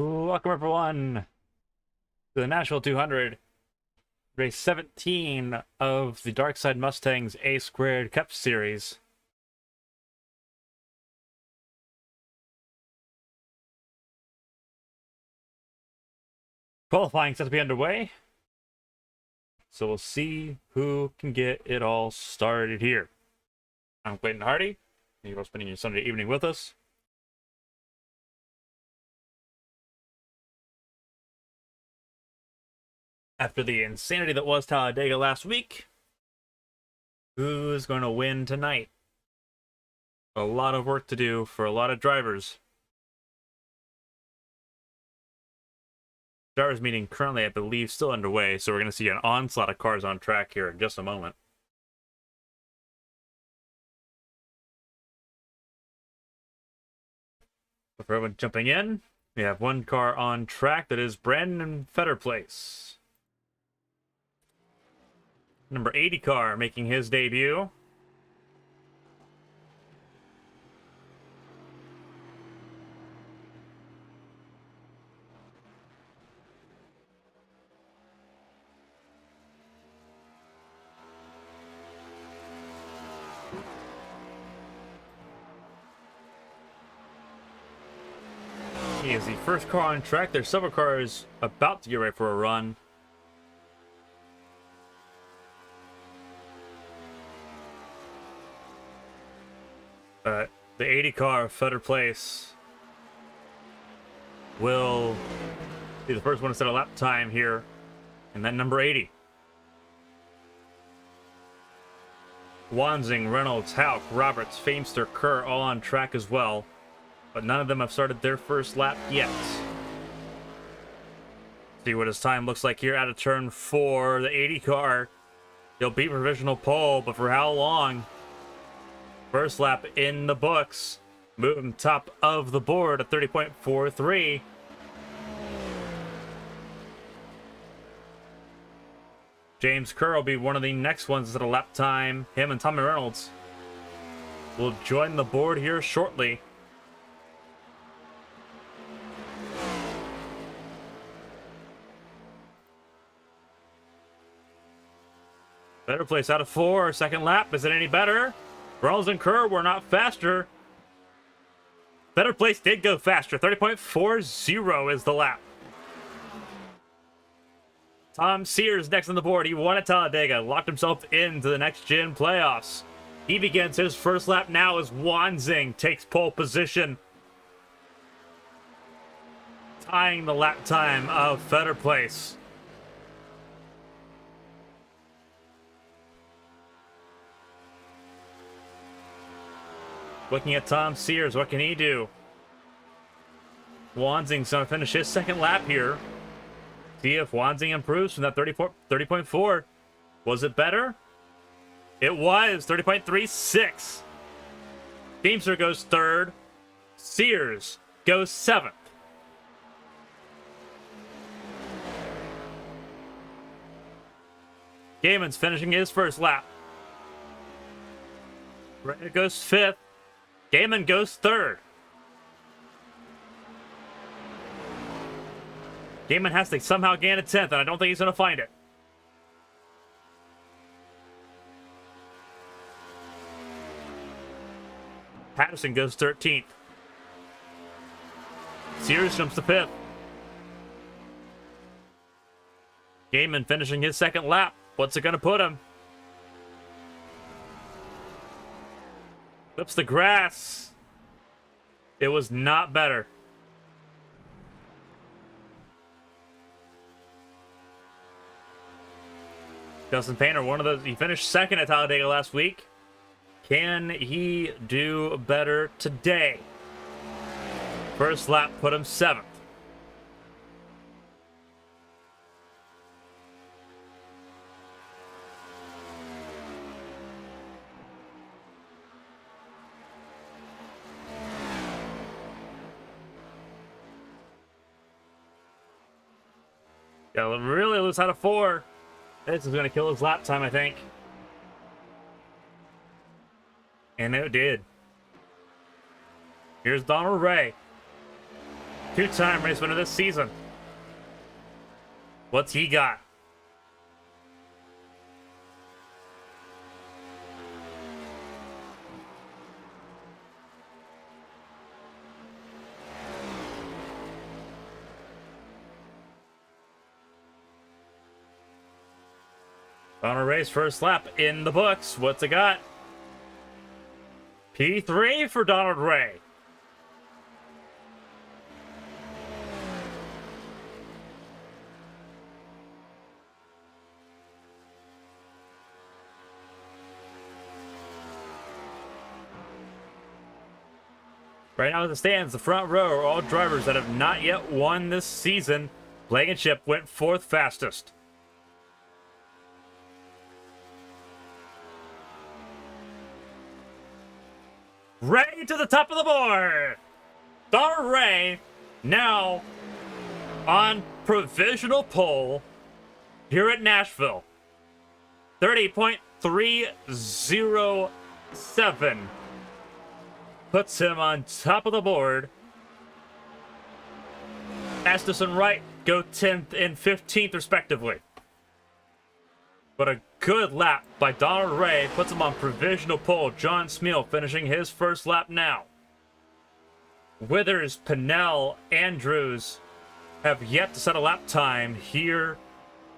Welcome everyone to the Nashville 200, race 17 of the Darkside Mustangs A Squared Cup Series. Qualifying set to be underway, so we'll see who can get it all started here. I'm Clayton Hardy, and you're spending your Sunday evening with us. After the insanity that was Talladega last week, who's going to win tonight? A lot of work to do for a lot of drivers. Drivers meeting currently, I believe, still underway, so we're going to see an onslaught of cars on track here in just a moment. But for everyone jumping in, we have one car on track that is Brandon Fetterplace. Number 80 car making his debut. He is the first car on track. There's several cars about to get ready for a run. The 80 car, Fetterplace, will be the first one to set a lap time here. And then number 80. Wansing, Reynolds, Hauk, Roberts, Famester, Kerr all on track as well. But none of them have started their first lap yet. See what his time looks like here out of turn 4. The 80 car, he'll beat provisional pole, but for how long? First lap in the books. Moving top of the board at 30.43. James Kerr will be one of the next ones at a lap time. Him and Tommy Reynolds will join the board here shortly. Better place out of 4. Second lap. Is it any better? Reynolds and Kerr were not faster. Better place did go faster. 30.40 is the lap. Tom Sears next on the board. He won at Talladega. Locked himself into the next gen playoffs. He begins his first lap now as Wansing takes pole position, tying the lap time of Fetterplace. Looking at Tom Sears, what can he do? Wansing's going to finish his second lap here. See if Wansing improves from that 30.4. Was it better? It was 30.36. Famester goes third. Sears goes 7th. Gaiman's finishing his first lap. Renner goes 5th. Gaiman goes 3rd. Gaiman has to somehow gain a 10th, and I don't think he's going to find it. Patterson goes 13th. Sears jumps to 5th. Gaiman finishing his second lap. What's it going to put him? Flips the grass. It was not better. Justin Painter, one of those, he finished second at Talladega last week. Can he do better today? First lap put him 7th. Got really loose out of 4. This is going to kill his lap time, I think. And it did. Here's Donald Ray. Two-time race winner this season. What's he got? Final race, first lap in the books. What's it got? P3 for Donald Ray. Right now in the stands, the front row are all drivers that have not yet won this season. Blankenship went fourth fastest. Ray to the top of the board. Donald Ray now on provisional pole here at Nashville. 30.307 puts him on top of the board. Estes and Wright go 10th and 15th respectively. But a good lap by Donald Ray puts him on provisional pole. John Smeal finishing his first lap now. Withers, Pinnell, Andrews have yet to set a lap time here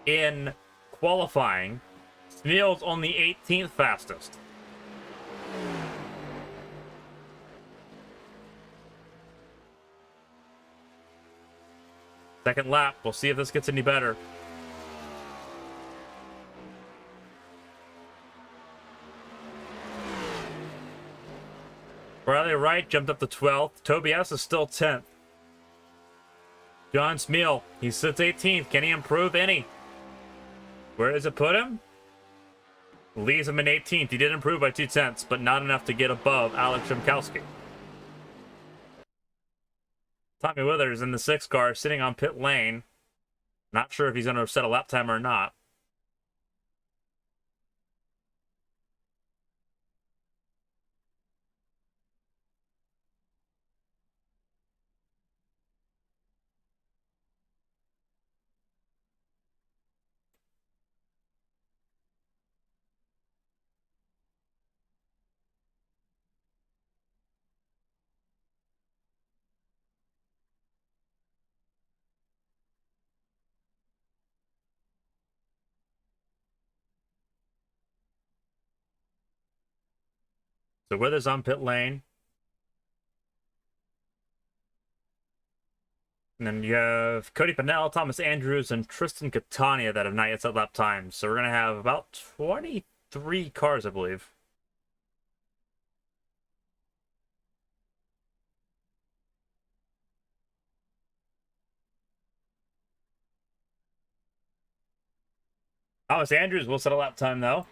in qualifying. Smeal's on the 18th fastest. Second lap, we'll see if this gets any better. Riley Wright jumped up to 12th. Tobias is still 10th. John Smeal, he sits 18th. Can he improve any? Where does it put him? Leaves him in 18th. He did improve by 2/10, but not enough to get above Alex Szymkowski. Tommy Withers in the 6th car, sitting on pit lane. Not sure if he's going to set a lap time or not. So Withers on pit lane. And then you have Cody Pinnell, Thomas Andrews, and Tristan Catania that have not yet set lap times. So we're going to have about 23 cars, I believe. Thomas Andrews will set a lap time, though.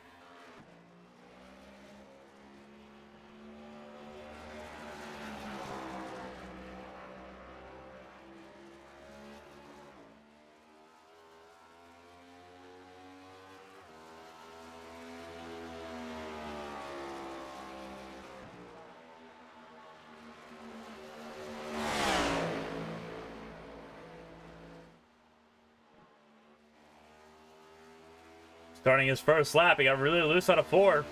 Starting his first lap, he got really loose out of 4.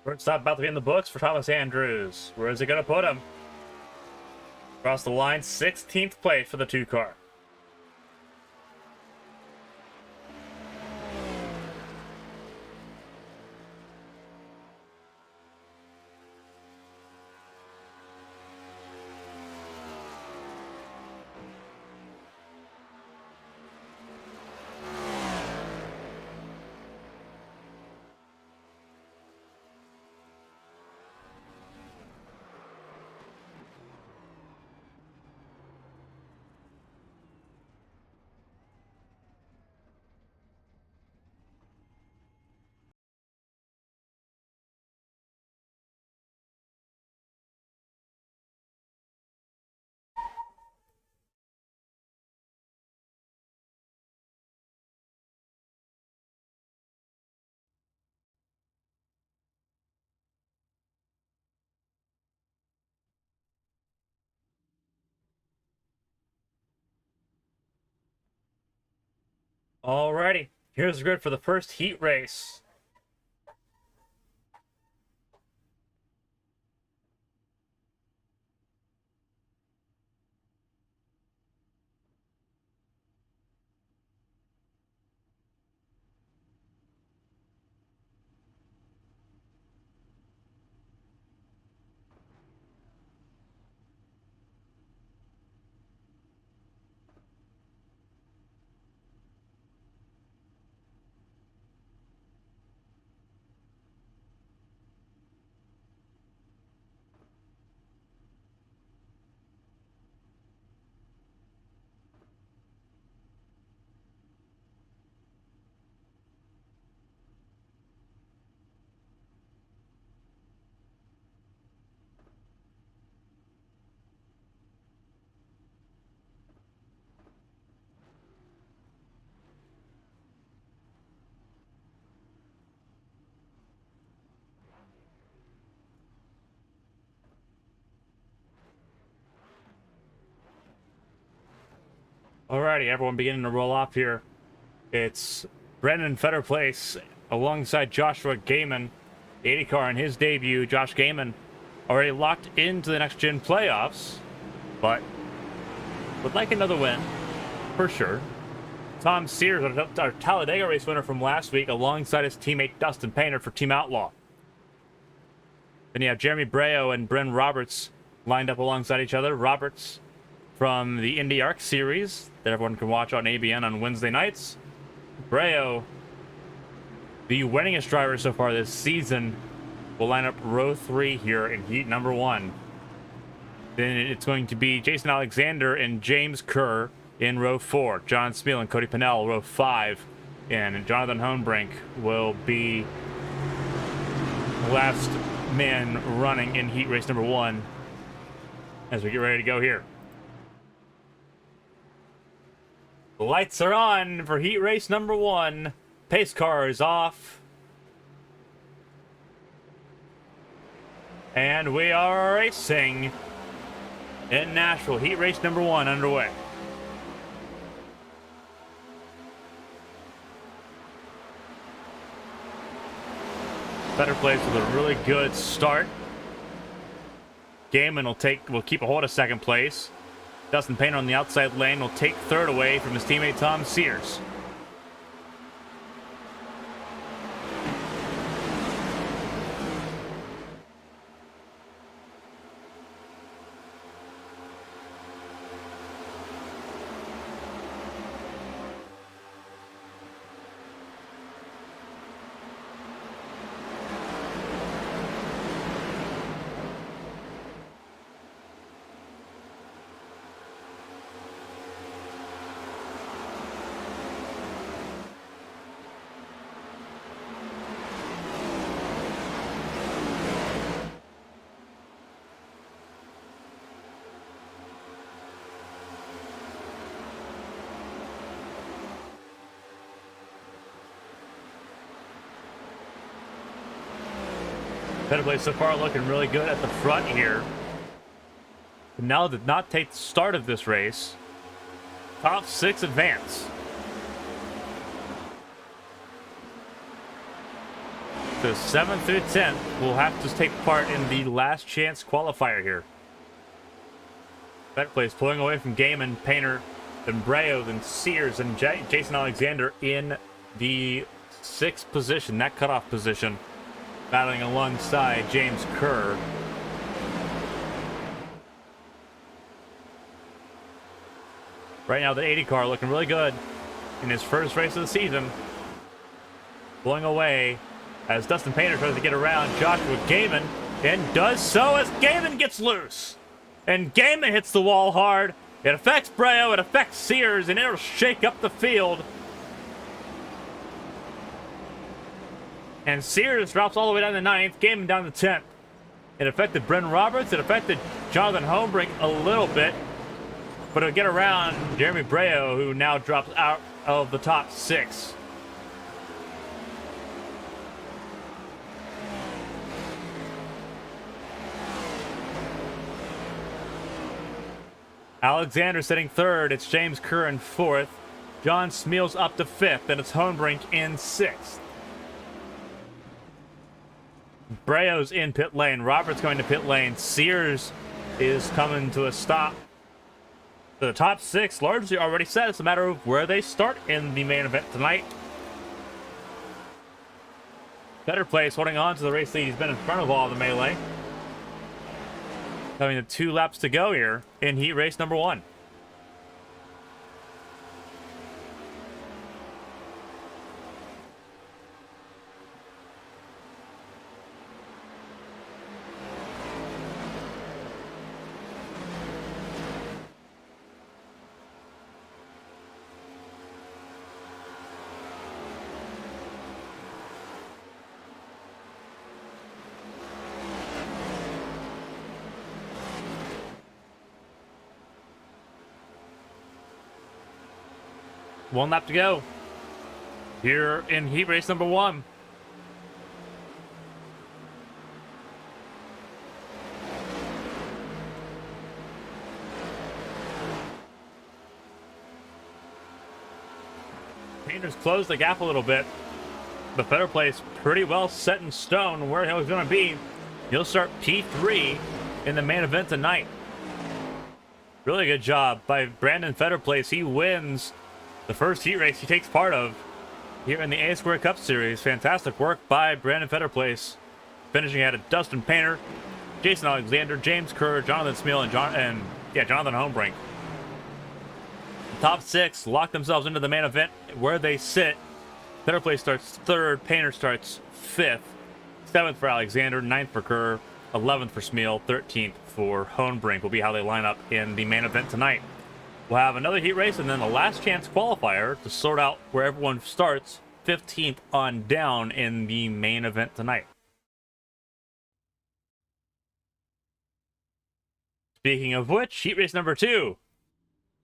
First stop about to be in the books for Thomas Andrews. Where is it going to put him? Across the line, 16th place for the 2 car. Alrighty, here's the grid for the first heat race. Alrighty, everyone beginning to roll off here. It's Brendan Fetterplace alongside Joshua Gaiman. The 80 car in his debut. Josh Gaiman already locked into the next gen playoffs, but would like another win for sure. Tom Sears, our Talladega race winner from last week, alongside his teammate Dustin Painter for Team Outlaw. Then you have Jeremy Breo and Bryn Roberts lined up alongside each other. Roberts from the Indy Arc Series that everyone can watch on ABN on Wednesday nights. Breo, the winningest driver so far this season, will line up row 3 here in heat number 1. Then it's going to be Jason Alexander and James Kerr in row 4. John Smeal and Cody Pennell, row 5. And Jonathan Hoenbrink will be last man running in heat race number 1 as we get ready to go here. The lights are on for heat race number 1. Pace car is off. And we are racing in Nashville. Heat race number 1 underway. Fetterplace with a really good start. Gaiman will keep a hold of second place. Dustin Painter on the outside lane will take third away from his teammate Tom Sears. Fetterplace so far looking really good at the front here. Pennell did not take the start of this race. Top 6 advance. So 7th through 10th will have to take part in the last chance qualifier here. Fetterplace pulling away from Gaiman, Painter, then Breo, then Sears, and Jason Alexander in the 6th position, that cutoff position. Battling alongside James Kerr. Right now, the 80 car looking really good in his first race of the season. Pulling away as Dustin Painter tries to get around Joshua Gaiman, and does so as Gaiman gets loose. And Gaiman hits the wall hard. It affects Breo, it affects Sears, and it'll shake up the field. And Sears drops all the way down to 9th, Gaiman down to 10th. It affected Bryn Roberts, it affected Jonathan Hoenbrink a little bit, but it'll get around Jeremy Breo, who now drops out of the top 6. Alexander sitting 3rd, it's James Kerr in 4th. John Smeals up to 5th, and it's Hoenbrink in 6th. Breo's in pit lane. Robert's going to pit lane. Sears is coming to a stop. The top 6 largely already set. It's a matter of where they start in the main event tonight. Better Place holding on to the race lead. He's been in front of all the melee. Having the 2 laps to go here in heat race number 1. One lap to go here in heat race number 1. Painters closed the gap a little bit, but Better Place pretty well set in stone where he's going to be. He'll start P3 in the main event tonight. Really good job by Brandon Fetterplace. He wins the first heat race he takes part of here in the A Square Cup Series. Fantastic work by Brandon Fetterplace. Finishing ahead of Dustin Painter, Jason Alexander, James Kerr, Jonathan Smeal, and Jonathan Hoenbrink. The top 6 lock themselves into the main event where they sit. Fetterplace starts 3rd, Painter starts 5th, 7th for Alexander, 9th for Kerr, 11th for Smeal, 13th for Hoenbrink will be how they line up in the main event tonight. We'll have another heat race and then a last chance qualifier to sort out where everyone starts 15th on down in the main event tonight. Speaking of which, heat race number 2.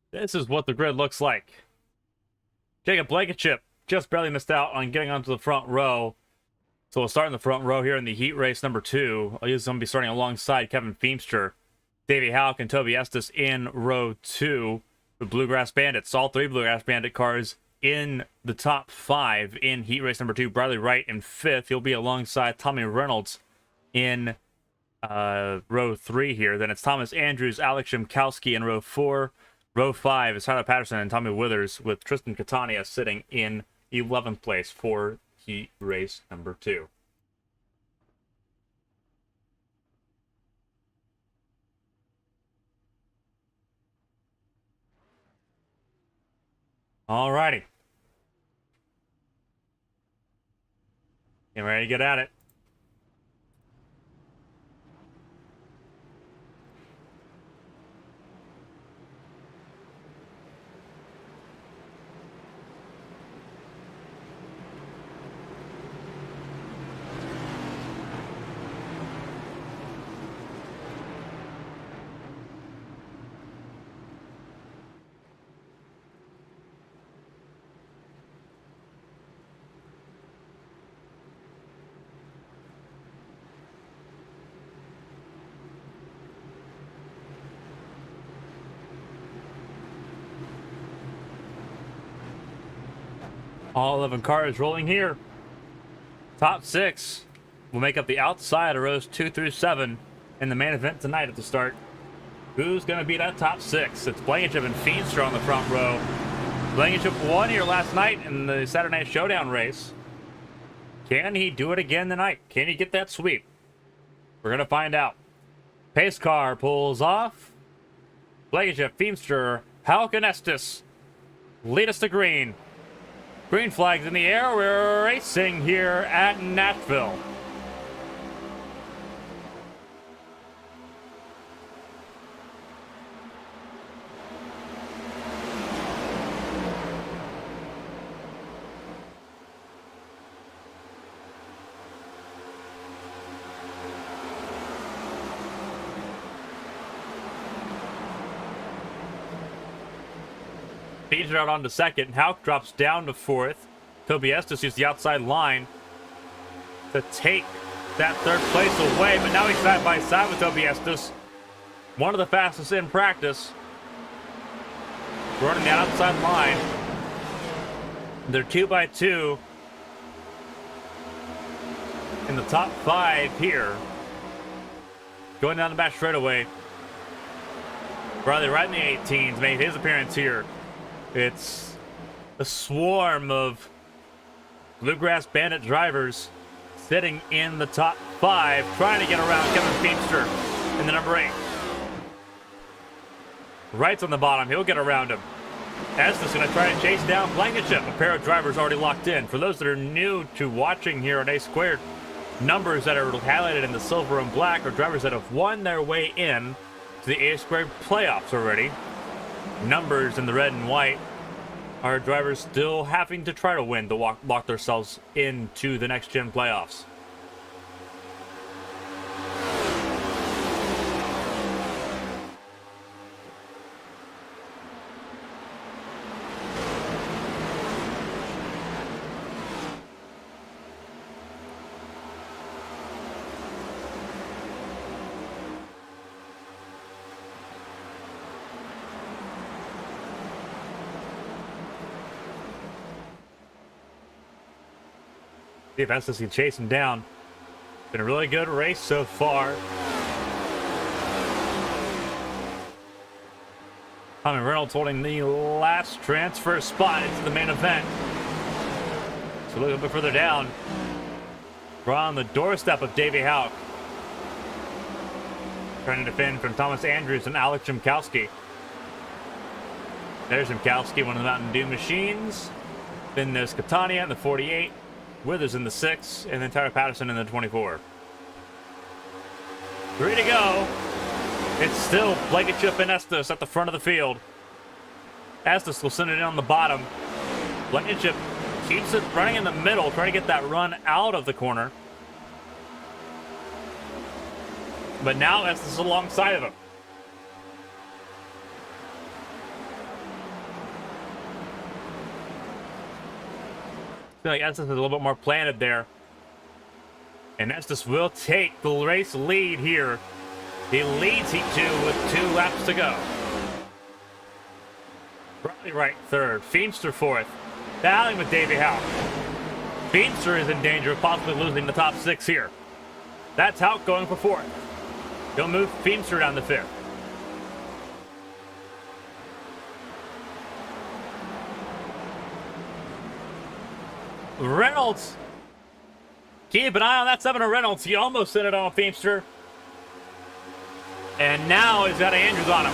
This is what the grid looks like. Jacob Blankenship just barely missed out on getting onto the front row. So we'll start in the front row here in the heat race number 2. He's going to be starting alongside Kevin Feemster. Davey Houck and Toby Estes in row 2. The Bluegrass Bandits, all 3 Bluegrass Bandit cars in the top 5 in heat race number 2. Bradley Wright in 5th. He'll be alongside Tommy Reynolds in row 3 here. Then it's Thomas Andrews, Alex Shimkowski in row 4. Row 5 is Tyler Patterson and Tommy Withers, with Tristan Catania sitting in 11th place for heat race number 2. Alrighty. Getting ready to get at it. All 11 cars rolling here. Top 6 will make up the outside of rows 2 through 7 in the main event tonight at the start. Who's going to be that top 6? It's Blankenship and Feenstra on the front row. Blankenship won here last night in the Saturday Night Showdown race. Can he do it again tonight? Can he get that sweep? We're going to find out. Pace car pulls off. Blankenship, Feenstra, Houck and Estes lead us to green. Green flags in the air. We're racing here at Nashville. Feeds it out onto second. Houck drops down to 4th. Toby Estes used the outside line to take that 3rd place away, but now he's side by side with Toby Estes. One of the fastest in practice. Running the outside line. They're 2x2 in the top 5 here. Going down the back straightaway. Riley right in the 18s made his appearance here. It's a swarm of Bluegrass Bandit drivers sitting in the top 5, trying to get around Kevin Feemster in the number 8. Wright's on the bottom. He'll get around him. Estes going to try to chase down Blankenship. A pair of drivers already locked in. For those that are new to watching here on A Squared, numbers that are highlighted in the silver and black are drivers that have won their way in to the A Squared playoffs already. Numbers in the red and white are drivers still having to try to win to lock themselves into the next gen playoffs. See if Estes can chase him down. Been a really good race so far. Tommy Reynolds holding the last transfer spot into the main event. So a little bit further down. We're on the doorstep of Davey Houck. Trying to defend from Thomas Andrews and Alex Jimkowski. There's Jimkowski, one of the Mountain Dew machines. Then there's Catania in the 48. Withers in the 6, and then Tyler Patterson in the 24. 3 to go. It's still Blankenship and Estes at the front of the field. Estes will send it in on the bottom. Blankenship keeps it running in the middle, trying to get that run out of the corner. But now Estes is alongside of him. I feel like Estes is a little bit more planted there. And Estes will take the race lead here. He leads Heat 2 with 2 laps to go. Riley Wright third. Feemster fourth. Battling with Davey Houck. Feemster is in danger of possibly losing the top 6 here. That's Houck going for fourth. He'll move Feemster down to 5th. Reynolds. Keep an eye on that 7 of Reynolds. He almost sent it on Feemster. And now he's got Andrews on him.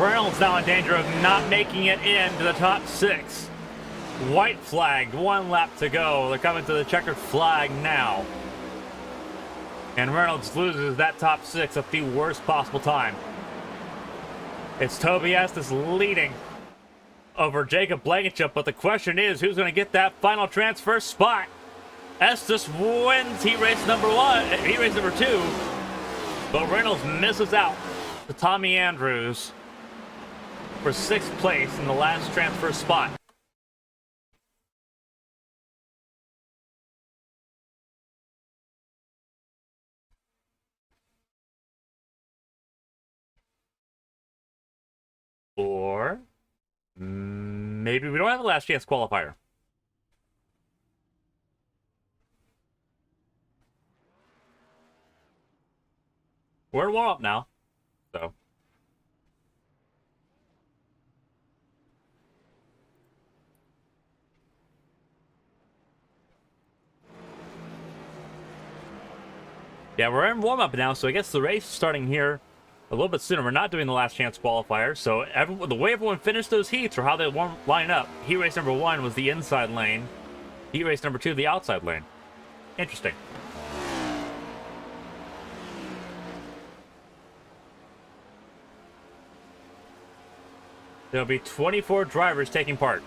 Reynolds now in danger of not making it into the top 6. White flagged. 1 lap to go. They're coming to the checkered flag now. And Reynolds loses that top 6 at the worst possible time. It's Toby Estes leading over Jacob Blankenship, but the question is, who's going to get that final transfer spot? Estes wins heat race number 2, but Reynolds misses out to Tommy Andrews for 6th place in the last transfer spot. Or maybe we don't have a last chance qualifier. We're in warm-up now, so. Yeah, we're in warm-up now, so I guess the race is starting here a little bit sooner. We're not doing the last chance qualifier, so the way everyone finished those heats or how they line up. Heat race number 1 was the inside lane. Heat race number 2, the outside lane. Interesting. There'll be 24 drivers taking part.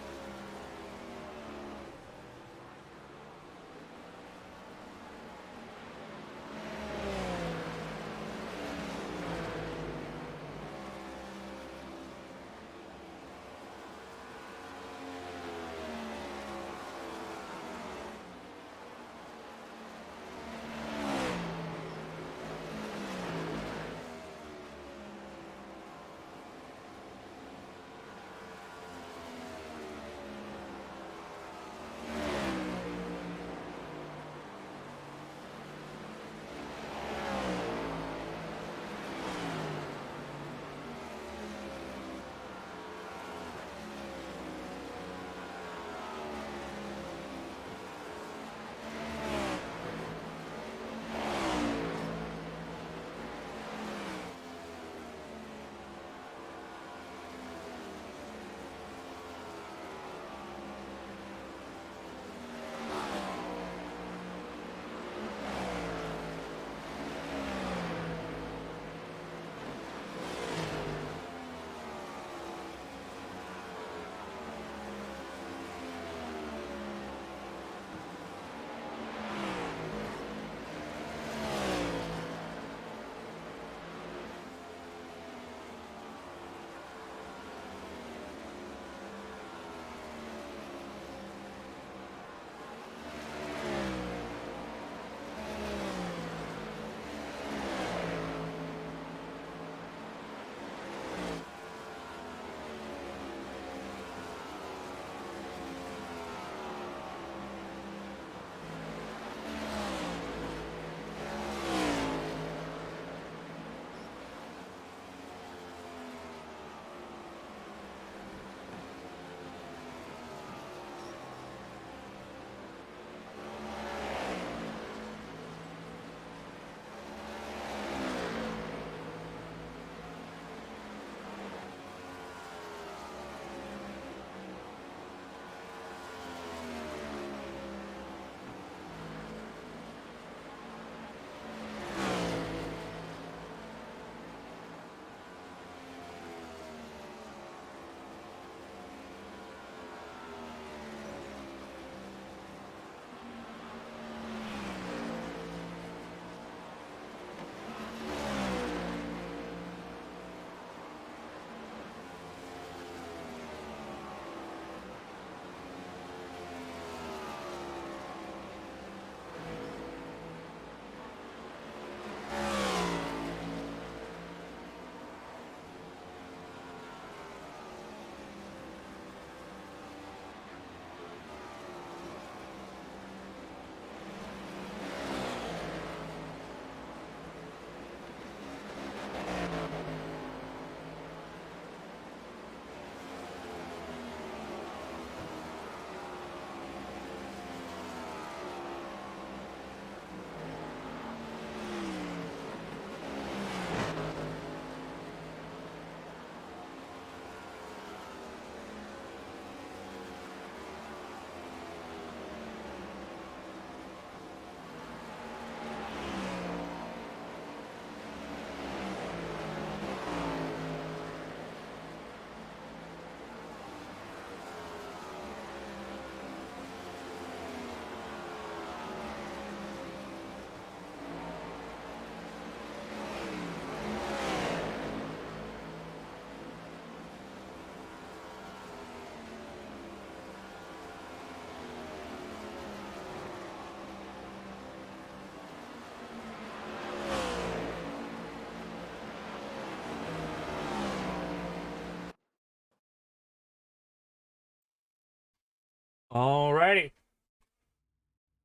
Alrighty.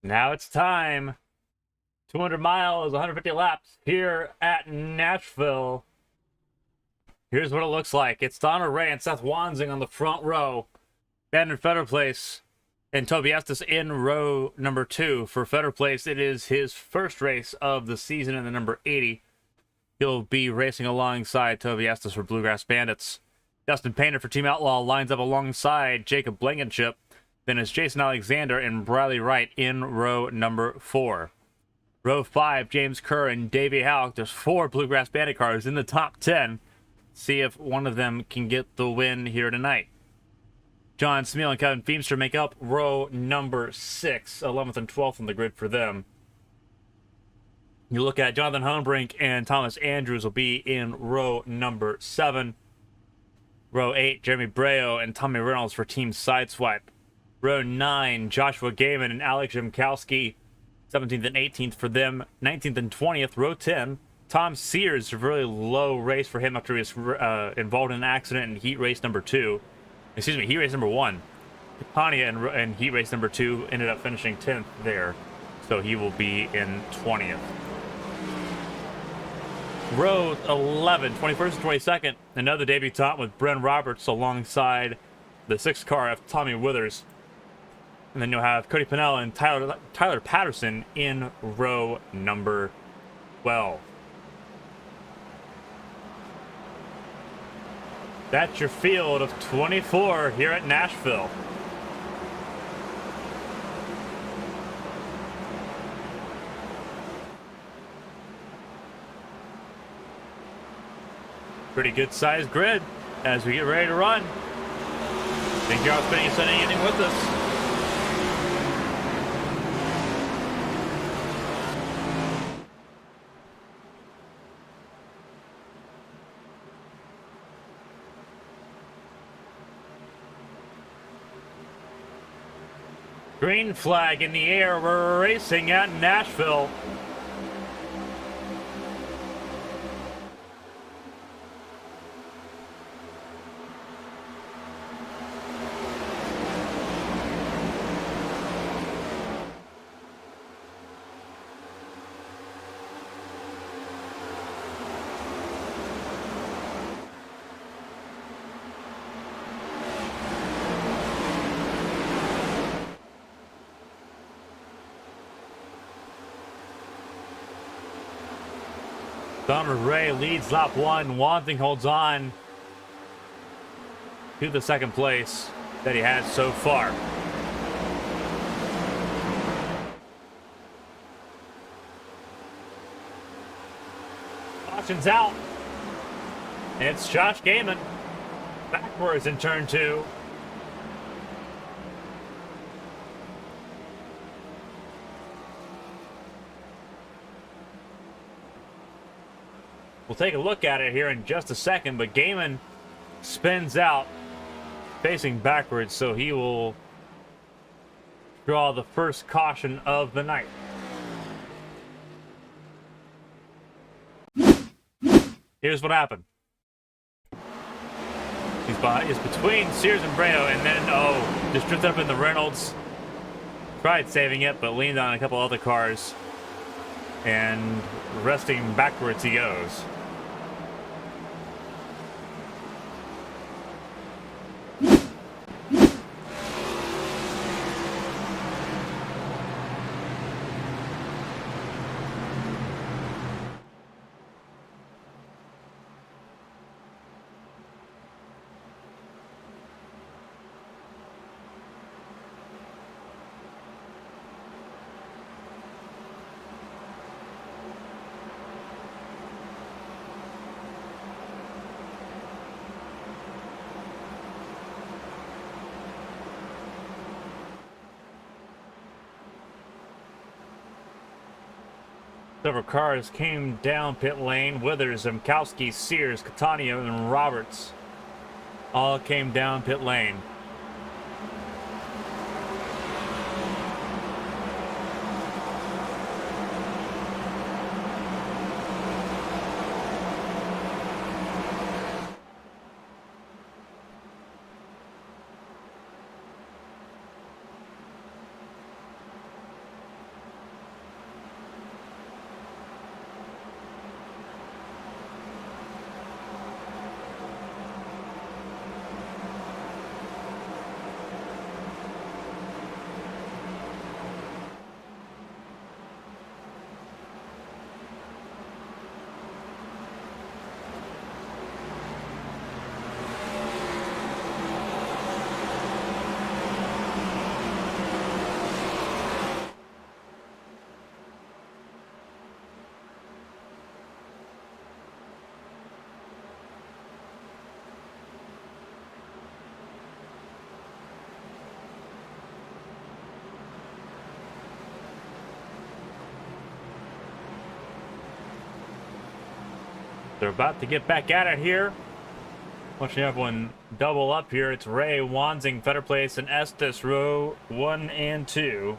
Now it's time. 200 miles, 150 laps here at Nashville. Here's what it looks like. It's Donna Ray and Seth Wanzing on the front row. Ben in Federer Place and Toby Estes in row number 2. For Federer Place, it is his first race of the season in the number 80. He'll be racing alongside Toby Estes for Bluegrass Bandits. Dustin Painter for Team Outlaw lines up alongside Jacob Blankenship. Then it's Jason Alexander and Bradley Wright in row number 4. Row 5, James Kerr and Davey Houck. There's 4 Bluegrass Bandit cars in the top 10. See if one of them can get the win here tonight. John Smeal and Kevin Feemster make up row number 6, 11th and 12th on the grid for them. You look at Jonathan Hoenbrink and Thomas Andrews will be in row number 7. Row 8, Jeremy Breo and Tommy Reynolds for Team Sideswipe. Row 9, Joshua Gaiman and Alex Jimkowski, 17th and 18th for them. 19th and 20th, row 10. Tom Sears, a really low race for him after he was involved in an accident in heat race number 2. Excuse me, heat race number 1. Pania and heat race number 2 ended up finishing 10th there. So he will be in 20th. Row 11, 21st and 22nd. Another debutante with Bren Roberts alongside the 6th car of Tommy Withers. And then you'll have Cody Pennell and Tyler Patterson in row number 12. That's your field of 24 here at Nashville. Pretty good sized grid as we get ready to run. Thank you all for spending a Sunday evening with us. Green flag in the air. We're racing at Nashville. Donna Ray leads lap 1. Wanting holds on to the second place that he has so far. Caution's out. It's Josh Gaiman backwards in turn 2. We'll take a look at it here in just a second, but Gaiman spins out facing backwards, so he will draw the first caution of the night. Here's what happened. He's between Sears and Breo, and then, just drifted up in the Reynolds. Tried saving it, but leaned on a couple other cars. And resting backwards he goes. Several cars came down pit lane. Withers, Mkowski, Sears, Catania, and Roberts all came down pit lane. They're about to get back at it here. Watching everyone double up here. It's Ray, Wanzing, Fetter Place, and Estes, row 1 and 2.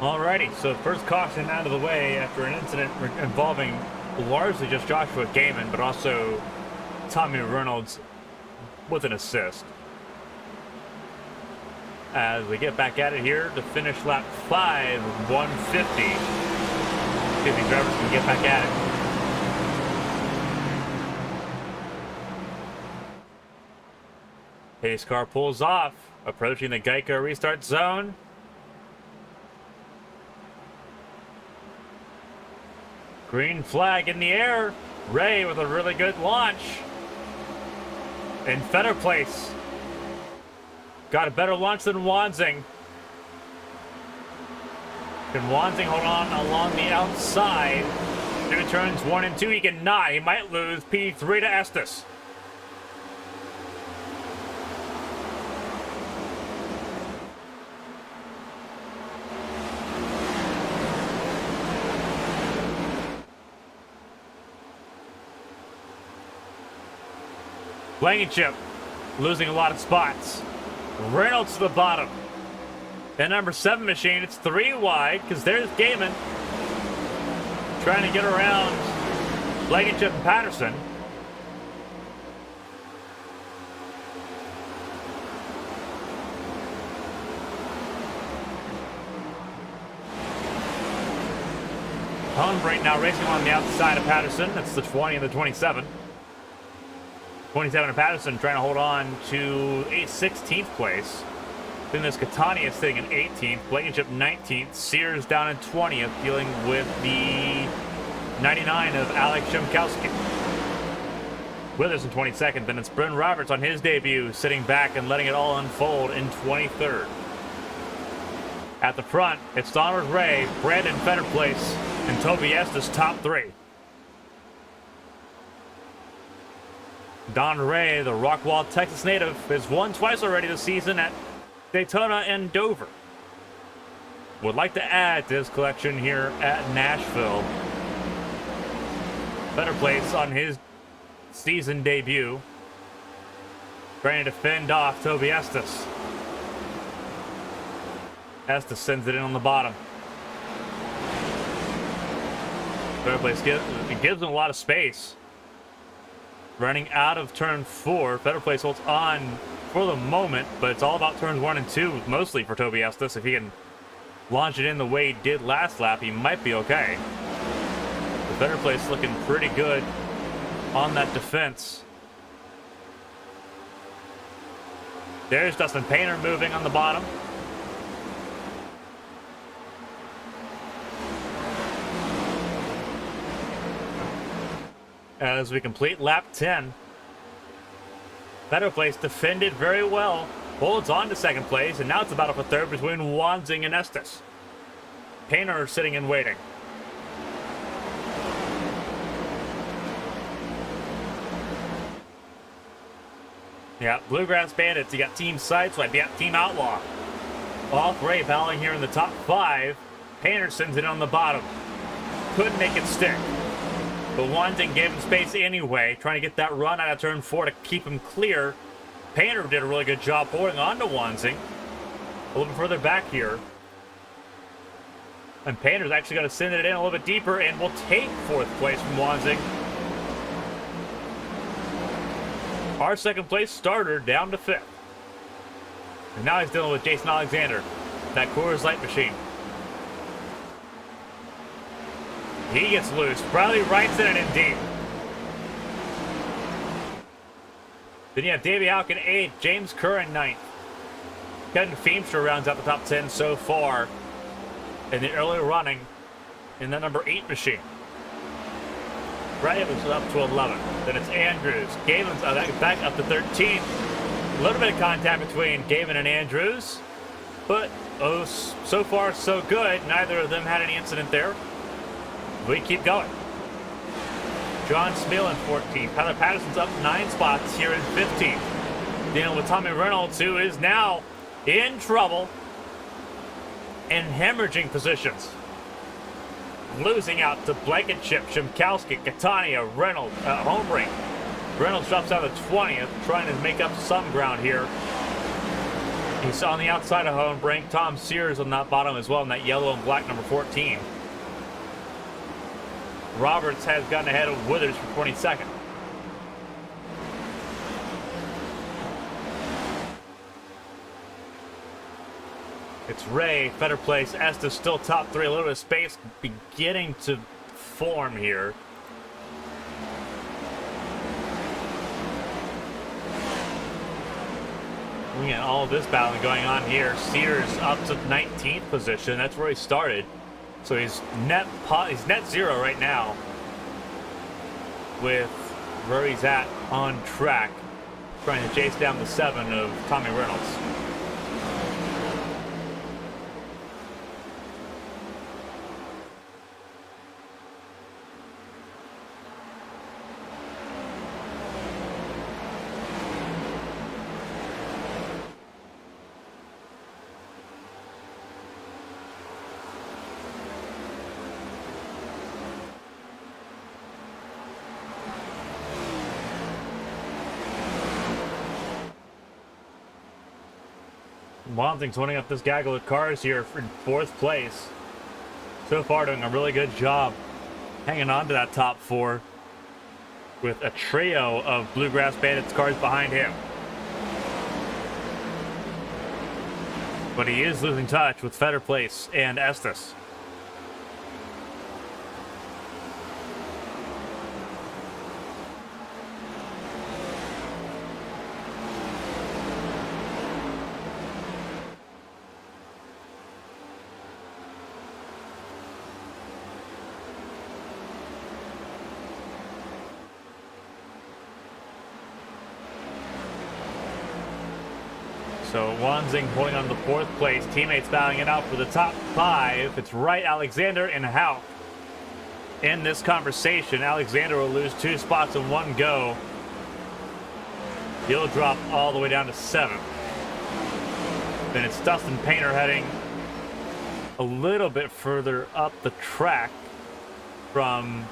Alrighty, so first caution out of the way after an incident involving largely just Joshua Gaiman, but also Tommy Reynolds with an assist. As we get back at it here to finish lap 5, 150. See if these drivers can get back at it. Pace car pulls off, approaching the Geico restart zone. Green flag in the air. Ray with a really good launch. And Fetter Place got a better launch than Wanzing. Can Wanzing hold on along the outside? Through turns 1 and 2, he cannot. He might lose P3 to Estes. Blankenship losing a lot of spots. Reynolds to the bottom. And number 7 machine, it's 3 wide because there's Gaiman trying to get around Blankenship and Patterson. Hoenbrink now racing on the outside of Patterson. That's the 20 and the 27. 27 and Patterson trying to hold on to a 16th place. Then there's Catania sitting in 18th, Blankenship 19th, Sears down in 20th, dealing with the 99 of Alex Shimkowski. Withers in 22nd, then it's Bryn Roberts on his debut, sitting back and letting it all unfold in 23rd. At the front, it's Donald Ray, Brandon Fetter Place, and Toby Estes top 3. Don Ray, the Rockwall, Texas native, has won twice already this season at Daytona and Dover. Would like to add to his collection here at Nashville. Better Place on his season debut. Trying to fend off Toby Estes. Estes sends it in on the bottom. Better Place gives him a lot of space. Running out of turn 4. Better Place holds on for the moment, but it's all about turns 1 and 2, mostly for Toby Estes. If he can launch it in the way he did last lap, he might be okay. The Better Place looking pretty good on that defense. There's Dustin Painter moving on the bottom. As we complete lap 10. Better Place defended very well. Holds on to second place, and now it's a battle for third between Wanzing and Estes. Painter sitting and waiting. Yeah, Bluegrass Bandits. You got Team Sideswipe, you got Team Outlaw. Off Ray battling here in the top 5. Painter sends it on the bottom. Couldn't make it stick. But Wanzing gave him space anyway, trying to get that run out of turn 4 to keep him clear. Painter did a really good job holding on to Wanzing. A little bit further back here. And Painter's actually going to send it in a little bit deeper and will take 4th place from Wanzing. Our second place starter down to 5th. And now he's dealing with Jason Alexander, that Coors Light machine. He gets loose. Bradley Wright's in it indeed. Then you have Davey Alk in 8th, James Kerr in 9th. Kevin Feemster rounds out the top 10 so far in the early running in that number 8 machine. Ravens up to 11. Then it's Andrews. Gavin's back up to 13. A little bit of contact between Gavin and Andrews, but so far so good. Neither of them had any incident there. We keep going. John Smeal in 14. Tyler Patterson's up 9 spots here in 15. Dealing with Tommy Reynolds, who is now in trouble in hemorrhaging positions. Losing out to Blankenship, Shimkowski, Catania, Reynolds, Hoenbrink. Reynolds drops out of 20th, trying to make up some ground here. He's on the outside of Hoenbrink. Tom Sears on that bottom as well, in that yellow and black number 14. Roberts has gotten ahead of Withers for 22nd. It's Ray, better place. Estes still top 3. A little bit of space beginning to form here. We got all this battling going on here. Sears up to 19th position. That's where he started. So he's net zero right now with where he's at on track, trying to chase down the 7 of Tommy Reynolds. Wansing's winning up this gaggle of cars here in 4th place. So far doing a really good job hanging on to that top 4 with a trio of Bluegrass Bandits cars behind him. But he is losing touch with Fetter Place and Estes. So Wansing holding on to the 4th place. Teammates battling it out for the top 5. It's Wright, Alexander, and Houck. In this conversation, Alexander will lose 2 spots in one go. He'll drop all the way down to 7th. Then it's Dustin Painter heading a little bit further up the track from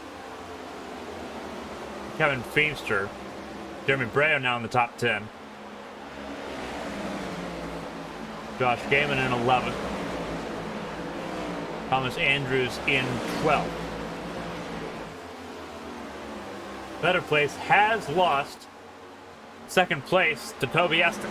Kevin Feimster. Jeremy Breo now in the top 10. Josh Gaiman in 11th. Thomas Andrews in 12th. Better Place has lost 2nd place to Toby Estes.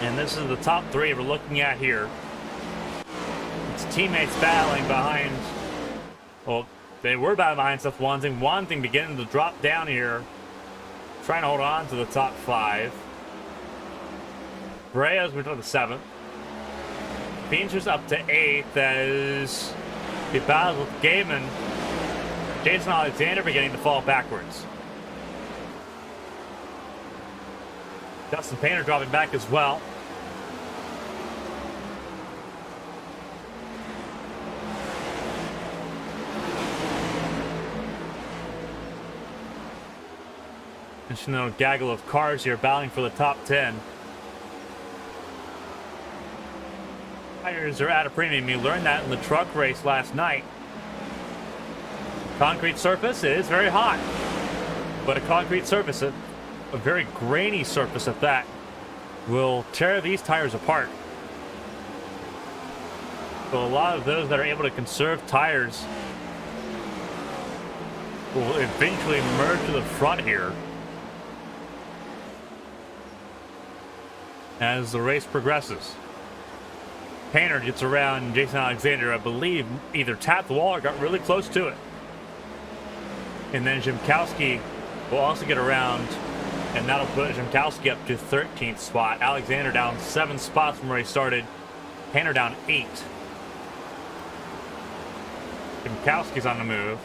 And this is the top 3 we're looking at here. It's teammates battling behind. Well, they were battling behind Seth Wansing. Wansing beginning to drop down here, trying to hold on to the top 5. Brea's moved to the 7th. Feimster's up to 8th as he battles with Gaiman. Jason Alexander beginning to fall backwards. Dustin Painter dropping back as well. Just a little gaggle of cars here battling for the top 10. Tires are at a premium. You learned that in the truck race last night. Concrete surface is very hot, but a concrete surface, a very grainy surface at that, will tear these tires apart. So a lot of those that are able to conserve tires will eventually merge to the front here as the race progresses. Painter gets around Jason Alexander, I believe, either tapped the wall or got really close to it. And then Jimkowski will also get around, and that'll put Jimkowski up to 13th spot. Alexander down 7 spots from where he started. Painter down 8. Jimkowski's on the move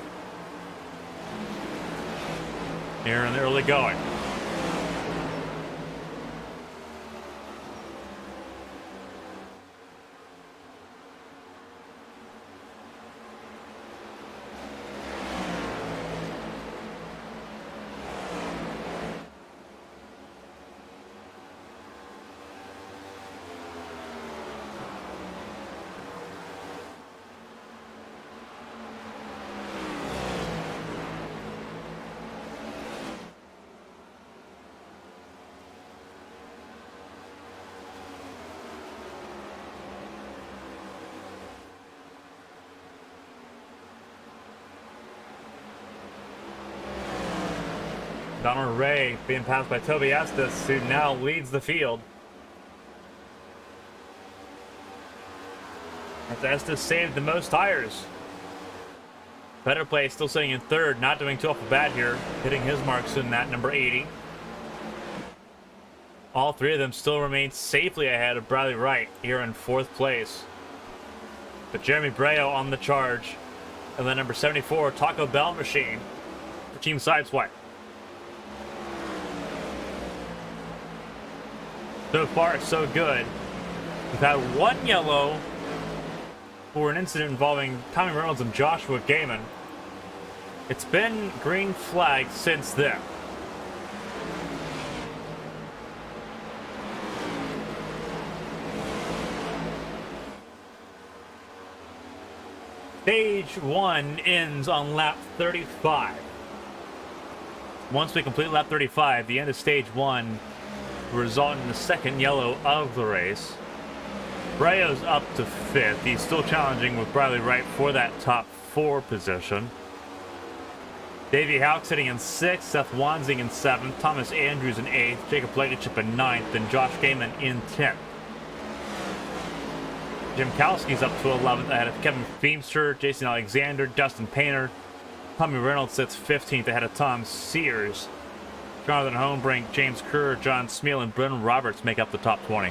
here in the early going. Donald Ray being passed by Toby Estes, who now leads the field. Estes saved the most tires. Better Play still sitting in 3rd, not doing too awful bad here, hitting his marks in that number 80. All 3 of them still remain safely ahead of Bradley Wright here in 4th place. But Jeremy Breo on the charge. And then number 74, Taco Bell Machine for Team Sideswipe. So far, so good. We've had 1 yellow for an incident involving Tommy Reynolds and Joshua Gaiman. It's been green flagged since then. Stage 1 ends on lap 35. Once we complete lap 35, the end of stage 1 will result in the 2nd yellow of the race. Breo's up to 5th. He's still challenging with Bradley Wright for that top 4 position. Davey Houck sitting in 6th, Seth Wanzing in 7th, Thomas Andrews in 8th, Jacob Blankenship in 9th, and Josh Gaiman in 10th. Jimkowski's up to 11th ahead of Kevin Feemster, Jason Alexander, Dustin Painter. Tommy Reynolds sits 15th ahead of Tom Sears. Jonathan Hoenbrink, James Kerr, John Smeal, and Brendan Roberts make up the top 20.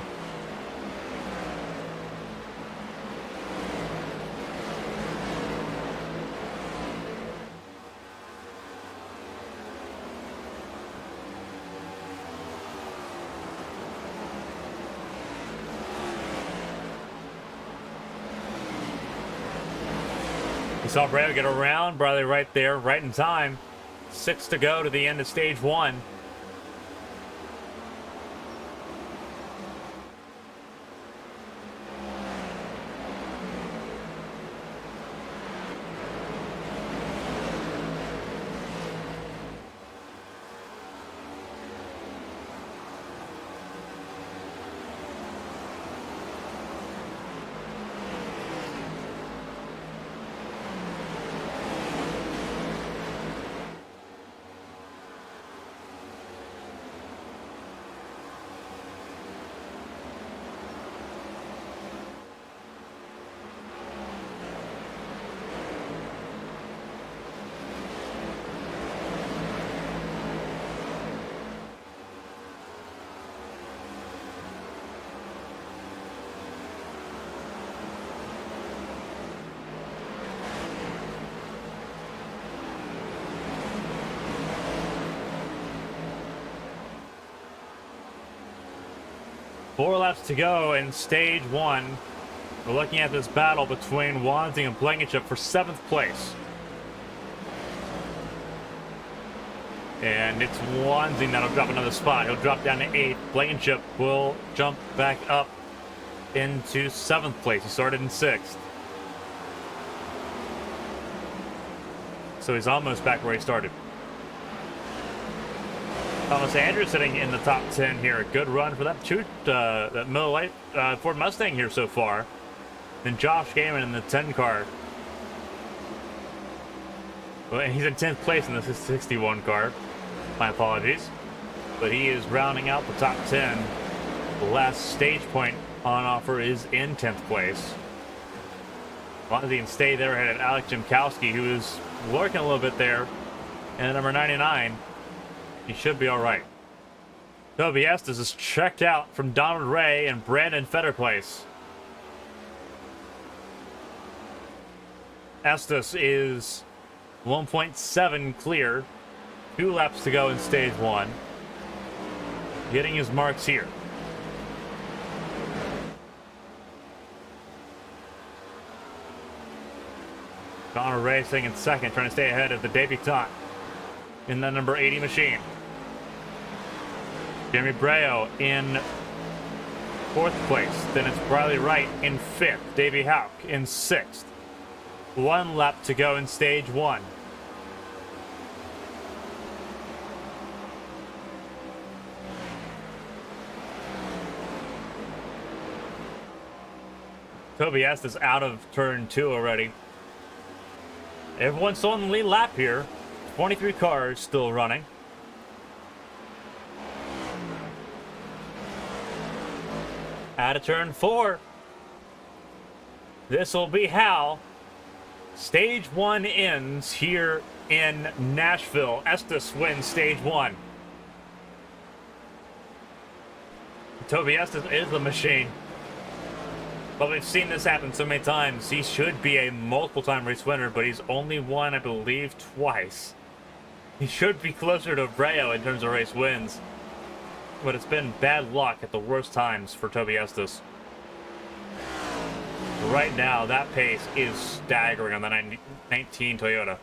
We saw Breo get around Bradley right there, right in time. 6 to go to the end of stage 1. Four laps to go in stage 1. We're looking at this battle between Wanzing and Blankenship for 7th place. And it's Wanzing that'll drop another spot. He'll drop down to 8th. Blankenship will jump back up into 7th place. He started in 6th. So he's almost back where he started. Thomas Andrews sitting in the top 10 here. A good run for that that Miller Lite Ford Mustang here so far. Then Josh Gaiman in the 10 car. Well, he's in 10th place in the 61 car. My apologies. But he is rounding out the top 10. The last stage point on offer is in 10th place. As long as he can stay there ahead of Alex Jimkowski, who is lurking a little bit there. And number 99, he should be all right. Toby Estes is checked out from Donald Ray and Brandon Fetterplace. Estes is 1.7 clear. 2 laps to go in stage 1. Getting his marks here. Donald Ray sitting in 2nd, trying to stay ahead of the debutante in the number 80 machine. Jeremy Breo in 4th place. Then it's Briley Wright in 5th. Davey Houck in 6th. 1 lap to go in stage 1. Toby Estes out of turn 2 already. Everyone's still on the lead lap here. 23 cars still running. Out of turn 4. This will be how stage 1 ends here in Nashville. Estes wins stage 1. Toby Estes is the machine. But we've seen this happen so many times. He should be a multiple-time race winner, but he's only won, I believe, twice. He should be closer to Breo in terms of race wins. But it's been bad luck at the worst times for Toby Estes. Right now, that pace is staggering on the 19 Toyota.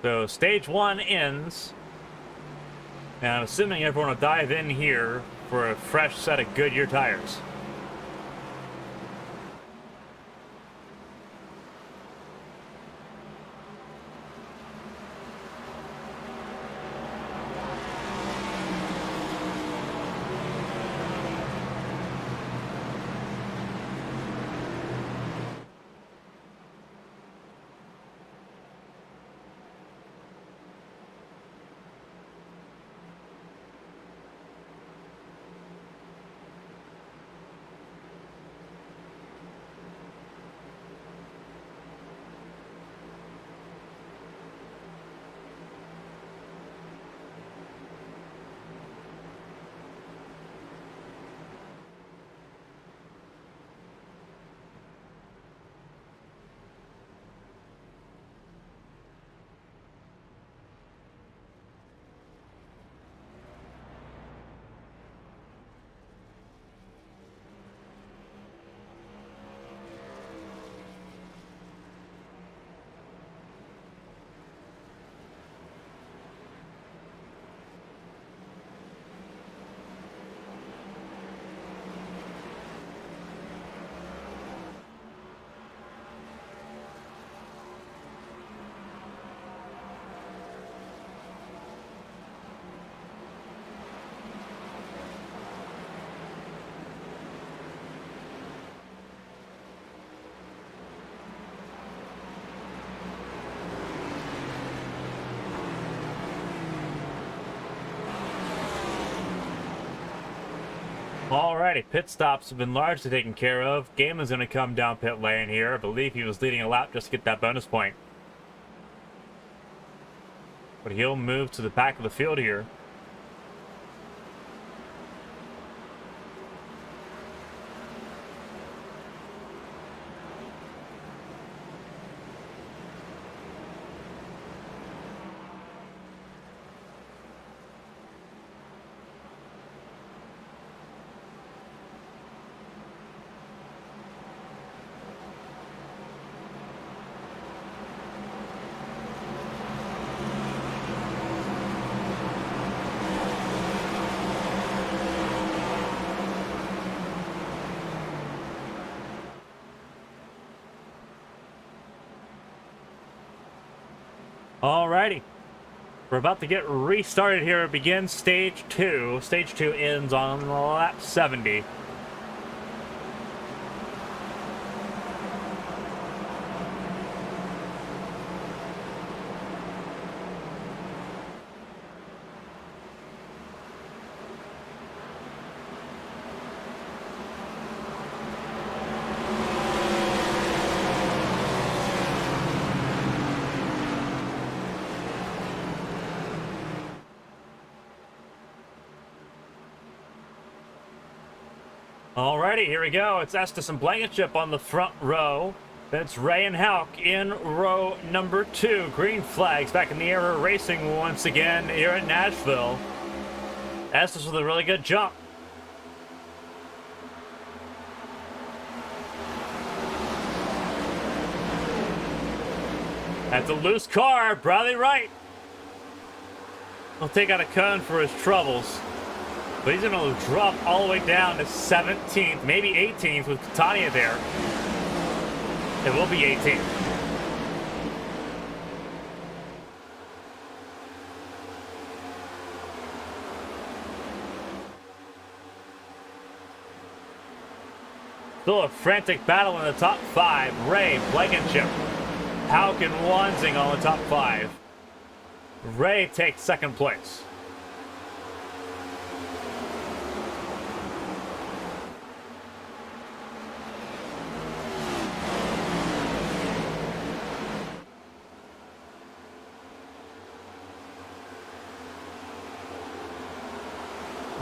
So stage 1 ends, and I'm assuming everyone will dive in here for a fresh set of Goodyear tires. Alrighty, pit stops have been largely taken care of. Gaiman's going to come down pit lane here. I believe he was leading a lap just to get that bonus point. But he'll move to the back of the field here. Alrighty. We're about to get restarted here. It begins stage 2. Stage 2 ends on lap 70. Alrighty, here we go. It's Estes and Blankenship on the front row. Then it's Ray and Hauk in row number 2. Green flags back in the air, racing once again here at Nashville. Estes with a really good jump. That's a loose car. Bradley Wright will take out a cone for his troubles. But he's going to drop all the way down to 17th, maybe 18th with Tanya there. It will be 18th. Still a frantic battle in the top 5. Ray, Blankenship, Hauk, and Wanzing on the top 5. Ray takes second place.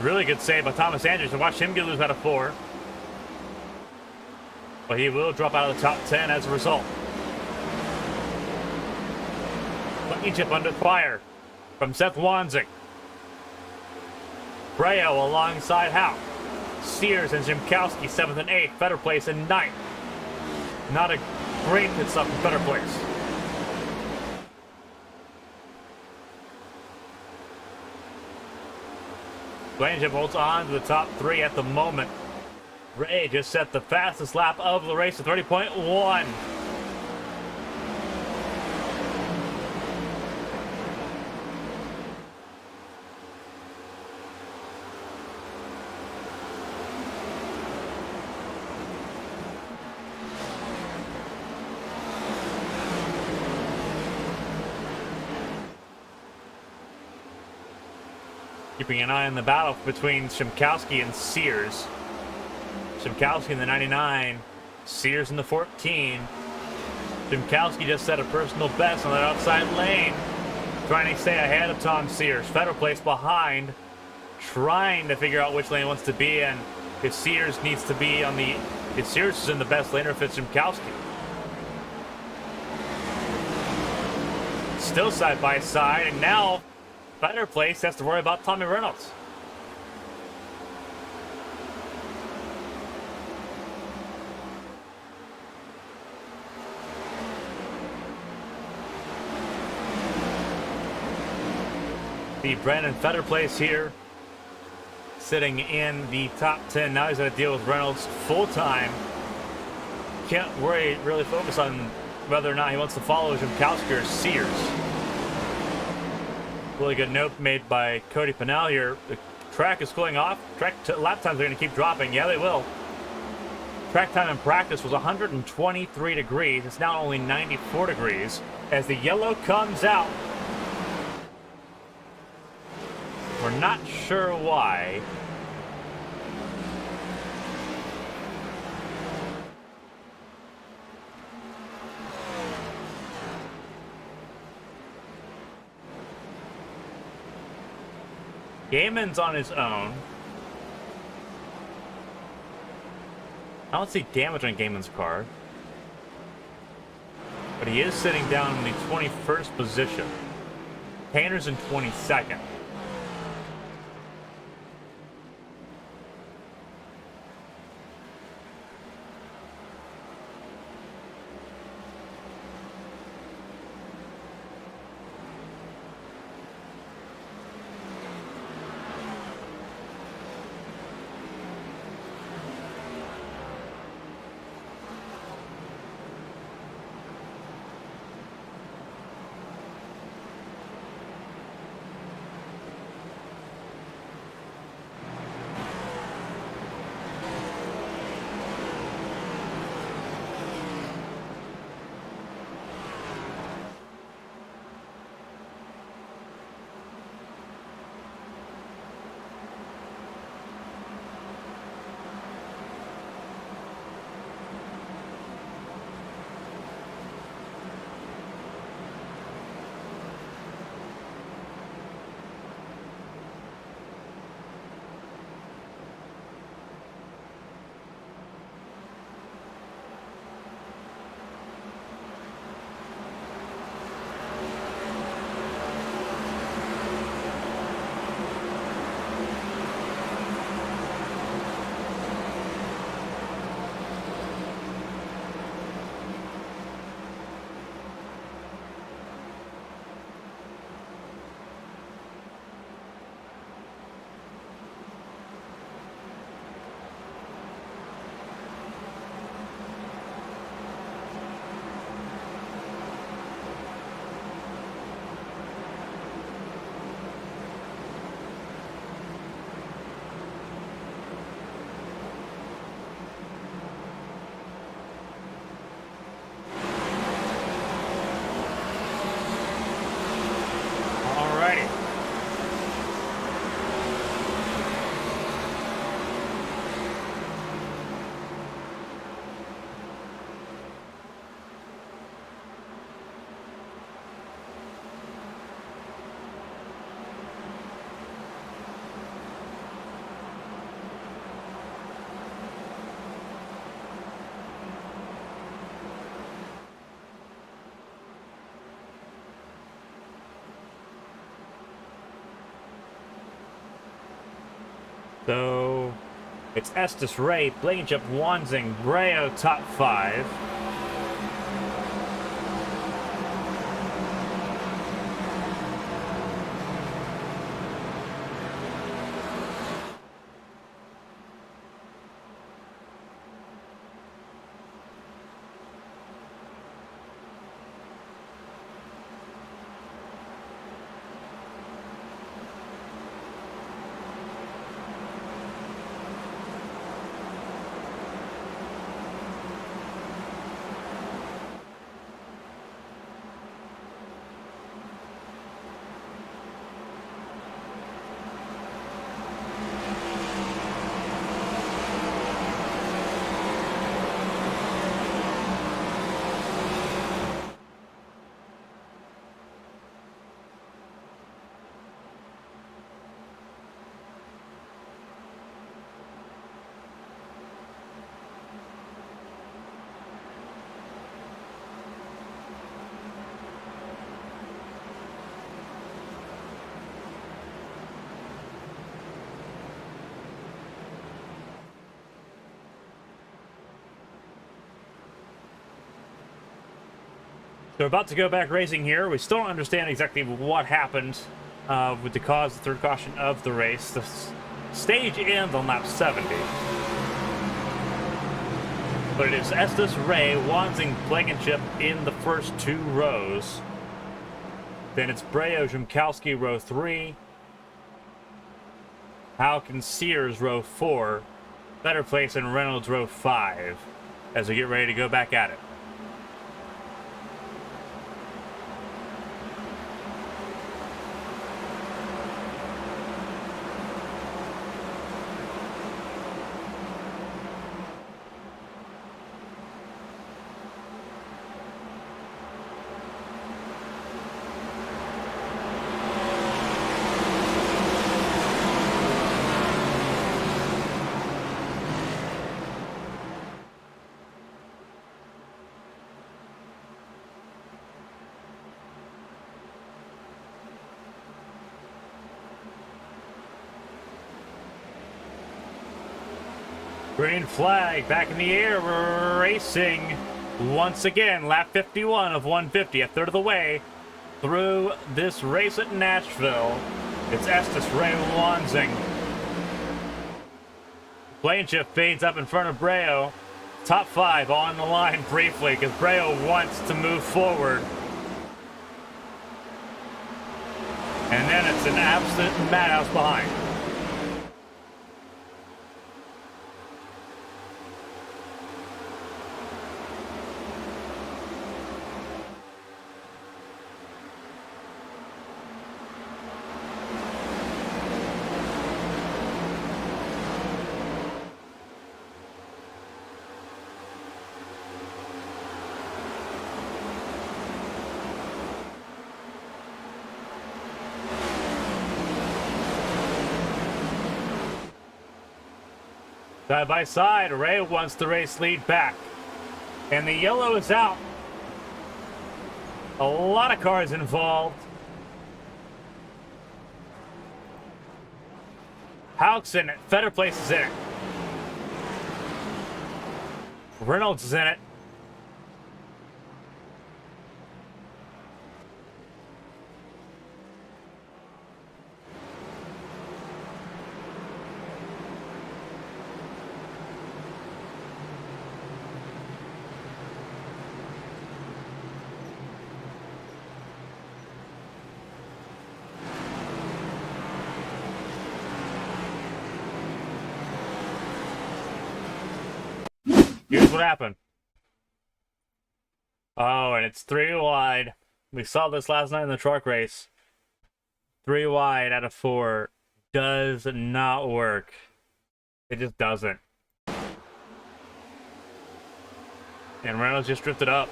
Really good save by Thomas Anderson. Watch him get loose out of 4. But he will drop out of the top 10 as a result. Blankenship under fire from Seth Wanzing. Breo alongside Hauk. Sears and Jimkowski 7th and 8th. Better place in 9th. Not a great pit stop from better place. Blankenship holds on to the top 3 at the moment. Ray just set the fastest lap of the race at 30.1. Keeping an eye on the battle between Jimkowski and Sears. Jimkowski in the 99, Sears in the 14. Jimkowski just set a personal best on that outside lane, trying to stay ahead of Tom Sears. Federer place behind, trying to figure out which lane he wants to be in. If Sears needs to be on the, if Sears is in the best lane, or if it's Jimkowski. Still side by side, and now Federer place has to worry about Tommy Reynolds. The Brandon Federer place here, sitting in the top 10. Now he's got to deal with Reynolds full time. Can't worry, really focus on whether or not he wants to follow Jimkowski or Sears. Really good note made by Cody Pennell here. The track is cooling off. Lap times are going to keep dropping. Yeah, they will. Track time in practice was 123 degrees. It's now only 94 degrees. As the yellow comes out, we're not sure why. Gaiman's on his own. I don't see damage on Gaiman's car. But he is sitting down in the 21st position. Tanner's in 22nd. So it's Estes, Ray, Blankenship, Wanzing, Breo, top 5. They're about to go back racing here. We still don't understand exactly what happened with the cause, the third caution of the race. The stage ends on lap 70. But it is Estes, Ray, Wanzing, Blankenship in the first 2 rows. Then it's Breo, Jumkowski, row 3. Halkin, Sears, row 4. Better Place, and Reynolds, row 5. As we get ready to go back at it. Green flag back in the air, racing once again. Lap 51 of 150, a third of the way through this race at Nashville. It's Estes, Ray, Wanzing. Blankenship fades up in front of Breo. Top 5 on the line briefly because Breo wants to move forward. And then it's an absolute madhouse behind. Side by side, Ray wants the race lead back. And the yellow is out. A lot of cars involved. Houck's in it. Better Place is in it. Reynolds is in it. Here's what happened. Oh, and it's 3 wide. We saw this last night in the truck race. 3 wide out of 4 does not work. It just doesn't. And Reynolds just drifted up.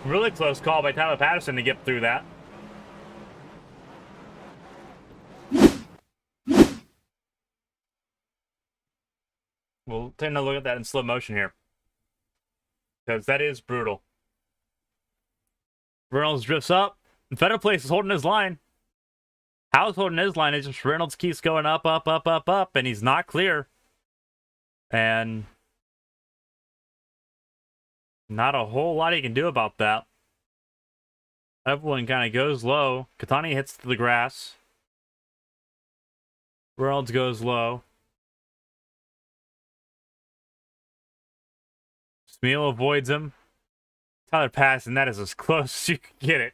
Really close call by Tyler Patterson to get through that. We'll take a look at that in slow motion here. Because that is brutal. Reynolds drifts up, Federal Place is holding his line. How's holding his line? It's just Reynolds keeps going up, up, up, up, up, and he's not clear. And not a whole lot he can do about that. Evelyn kind of goes low. Katani hits the grass. Reynolds goes low. Smeal avoids him. Tyler passed, and that is as close as you can get it.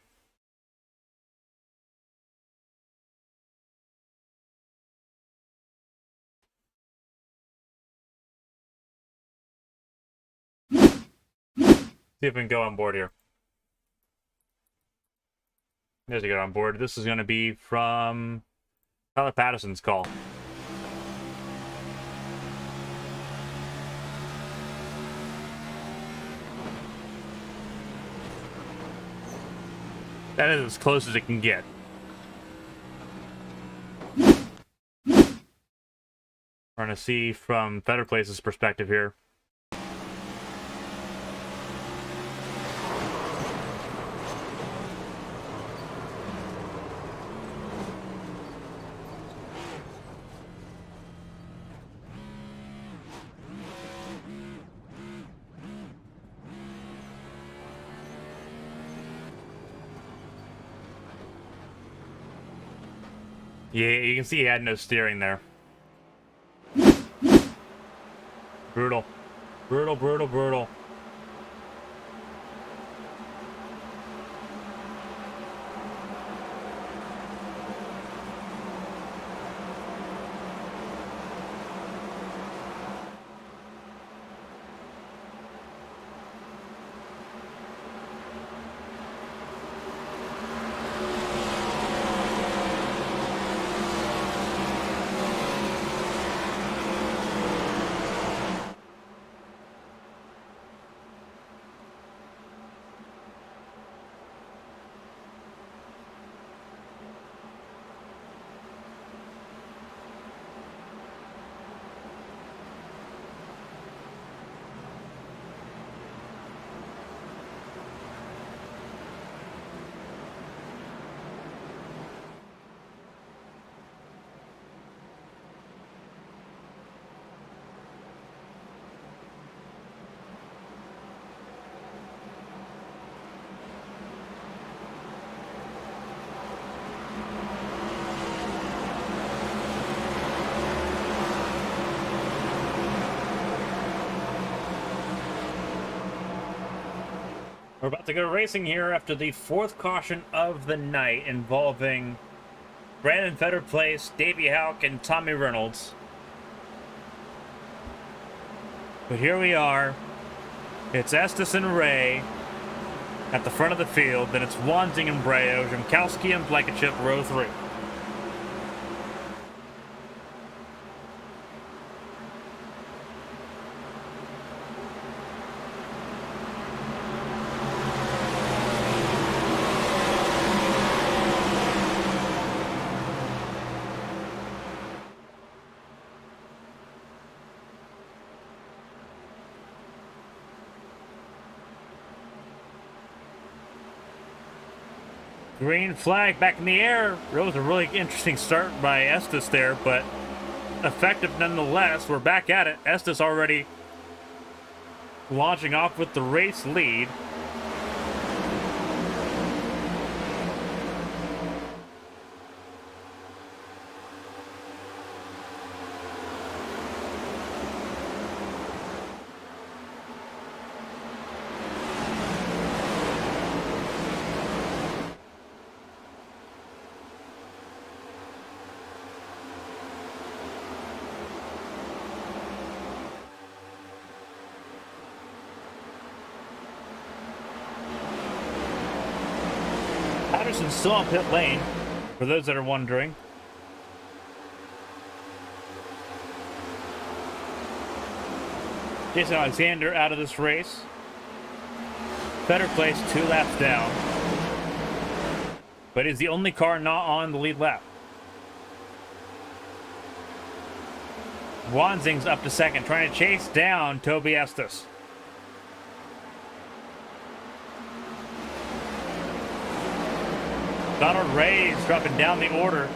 See if we can go on board here. There's a get on board. This is going to be from Tyler Patterson's call. That is as close as it can get. We're going to see from Federal Place's perspective here. Yeah, you can see he had no steering there. Brutal. Brutal, brutal, brutal. We're about to go racing here after the fourth caution of the night involving Brandon Federal Place, Davey Houck, and Tommy Reynolds. But here we are. It's Estes and Ray at the front of the field. Then it's Wanzing and Breo, Jemkowski and Blankenship, row 3. Green flag back in the air. It was a really interesting start by Estes there, but effective nonetheless. We're back at it. Estes already launching off with the race lead. Patterson's still on pit lane, for those that are wondering. Jason Alexander out of this race. Better place 2 laps down. But is the only car not on the lead lap. Wanzing's up to second, trying to chase down Toby Estes. Donald Ray is dropping down the order.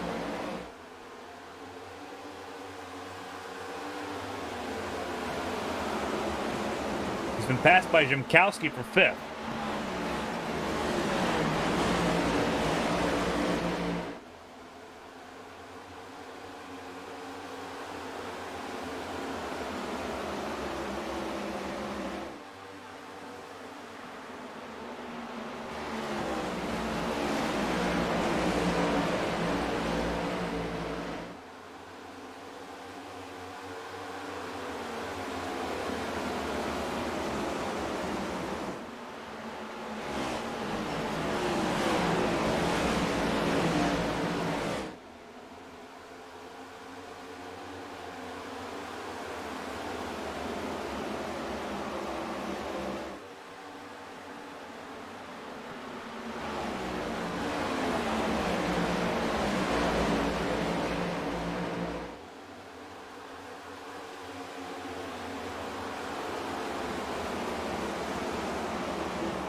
He's been passed by Jimkowski for 5th.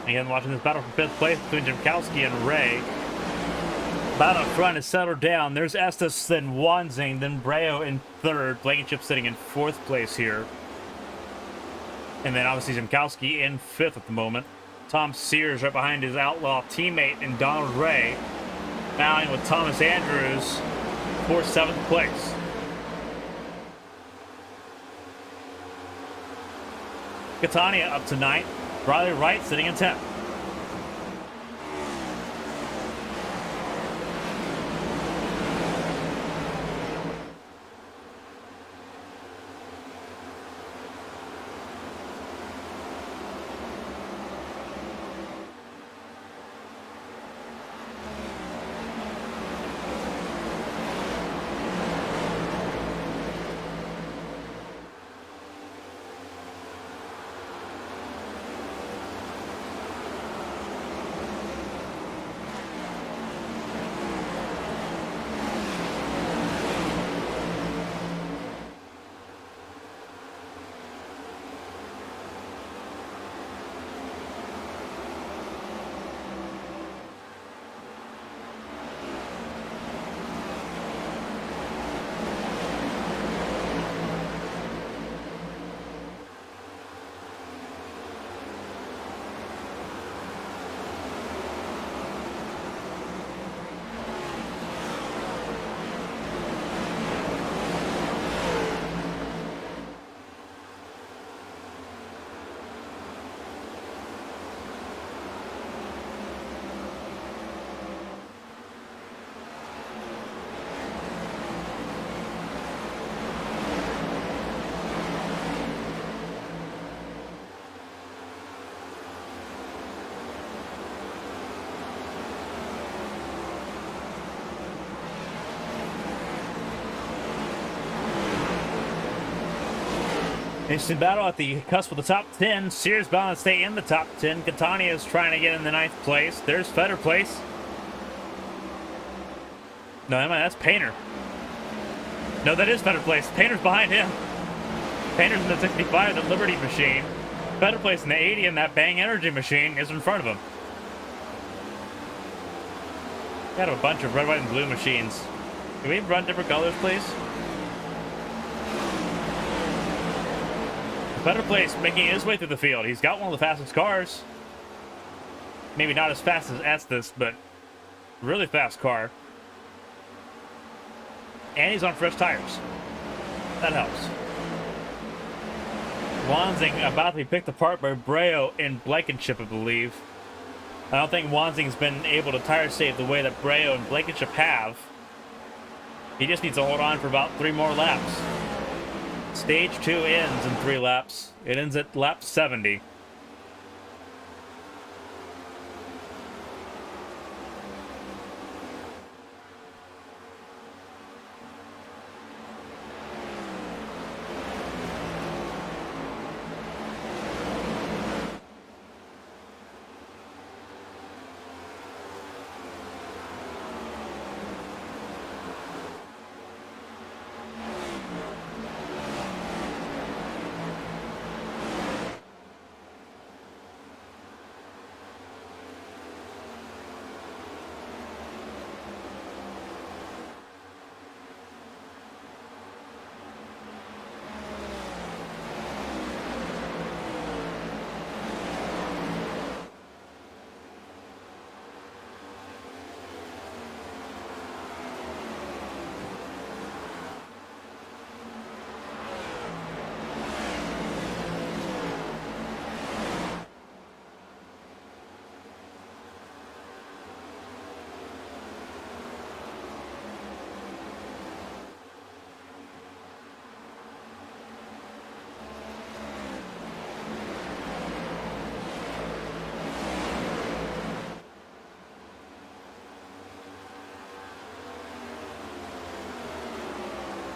Again, watching this battle for 5th place between Jimkowski and Ray. Battle up front is settled down. There's Estes, then Wanzing, then Breo in 3rd. Blankenship sitting in 4th place here. And then obviously Jimkowski in 5th at the moment. Tom Sears right behind his outlaw teammate and Donald Ray. Battling with Thomas Andrews for 7th place. Catania up to 9th. Riley Wright sitting in 10th. Interesting battle at the cusp of the top 10. Sears bound to stay in the top 10. Catania is trying to get in the 9th place. There's Fetter Place. No, that's Painter. No, that is Fetter Place. Painter's behind him. Painter's in the 65, the Liberty machine. Fetter Place in the 80, and that Bang Energy machine is in front of him. Got a bunch of red, white, and blue machines. Can we run different colors, please? Better Place making his way through the field. He's got one of the fastest cars. Maybe not as fast as Estes, but really fast car. And he's on fresh tires. That helps. Wanzing about to be picked apart by Breo in Blankenship, I believe. I don't think Wanzing's been able to tire save the way that Breo and Blankenship have. He just needs to hold on for about 3 more laps. Stage 2 ends in 3 laps. It ends at lap 70.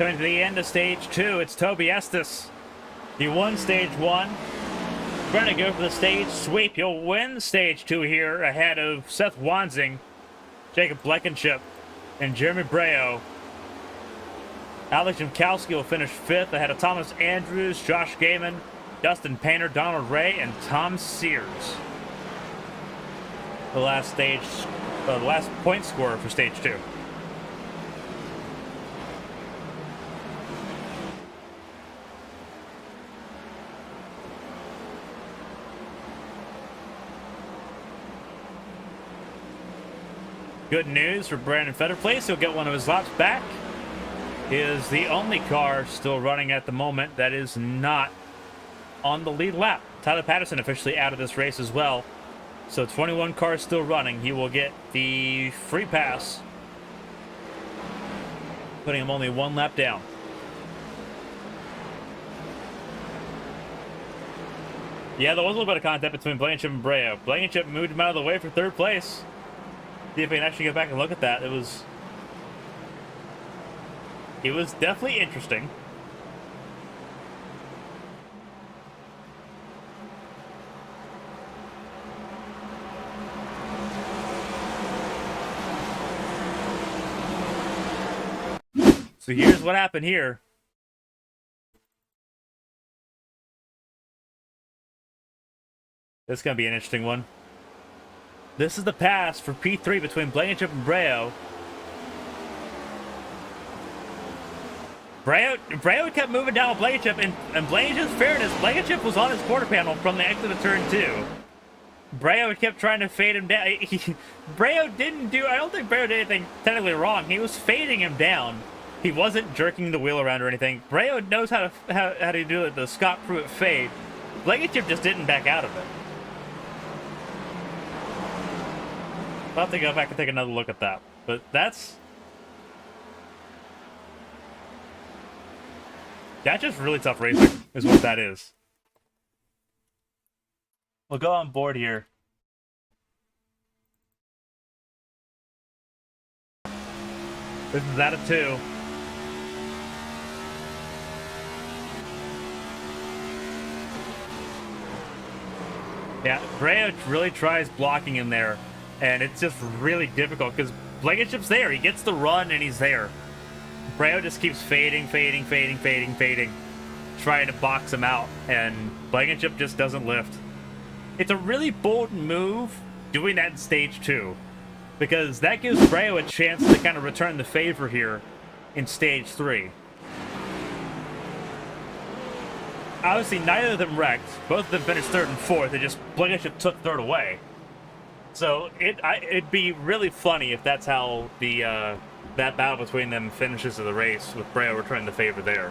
Coming to the end of stage 2, it's Toby Estes. He won stage 1. Trying to go for the stage sweep. He'll win stage 2 here ahead of Seth Wansing, Jacob Blankenship, and Jeremy Breo. Alex Jimkowski will finish 5th ahead of Thomas Andrews, Josh Gaiman, Dustin Painter, Donald Ray, and Tom Sears. The last point scorer for stage 2. Good news for Brandon Fetterplace. He'll get one of his laps back. He is the only car still running at the moment that is not on the lead lap. Tyler Patterson officially out of this race as well. So 21 cars still running. He will get the free pass, putting him only one lap down. Yeah, there was a little bit of contact between Blankenship and Breo. Blankenship moved him out of the way for 3rd place. See if we can actually go back and look at that. It was definitely interesting. So here's what happened here. This is going to be an interesting one. This is the pass for P3 between Blankenship and Breo. Breo kept moving down with Blankenship, and Blankenship's fairness, Blankenship was on his quarter panel from the exit of turn 2. Breo kept trying to fade him down. I don't think Breo did anything technically wrong. He was fading him down. He wasn't jerking the wheel around or anything. Breo knows how to do the Scott Pruitt fade. Blankenship just didn't back out of it. I'll have to go back and take another look at that. But that's just really tough racing, is what that is. We'll go on board here. This is out of 2. Yeah, Breo really tries blocking him there. And it's just really difficult because Blankenship's there. He gets the run and he's there. Breo just keeps fading, trying to box him out. And Blankenship just doesn't lift. It's a really bold move doing that in stage 2. Because that gives Breo a chance to kind of return the favor here in stage 3. Obviously, neither of them wrecked. Both of them finished 3rd and 4th. They just Blankenship took 3rd away. So it'd be really funny if that's how the that battle between them finishes of the race, with Breo returning the favor there.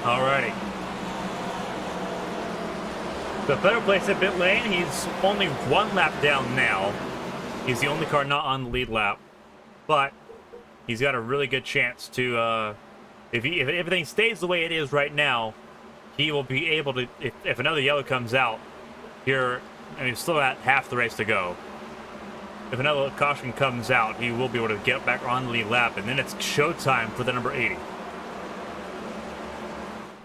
Alrighty. The better place at pit lane, he's only 1 lap down now. He's the only car not on the lead lap. But he's got a really good chance to, if everything stays the way it is right now, he will be able to, if another yellow comes out, here, I mean, still at half the race to go. If another caution comes out, he will be able to get back on the lead lap, and then it's showtime for the number 80.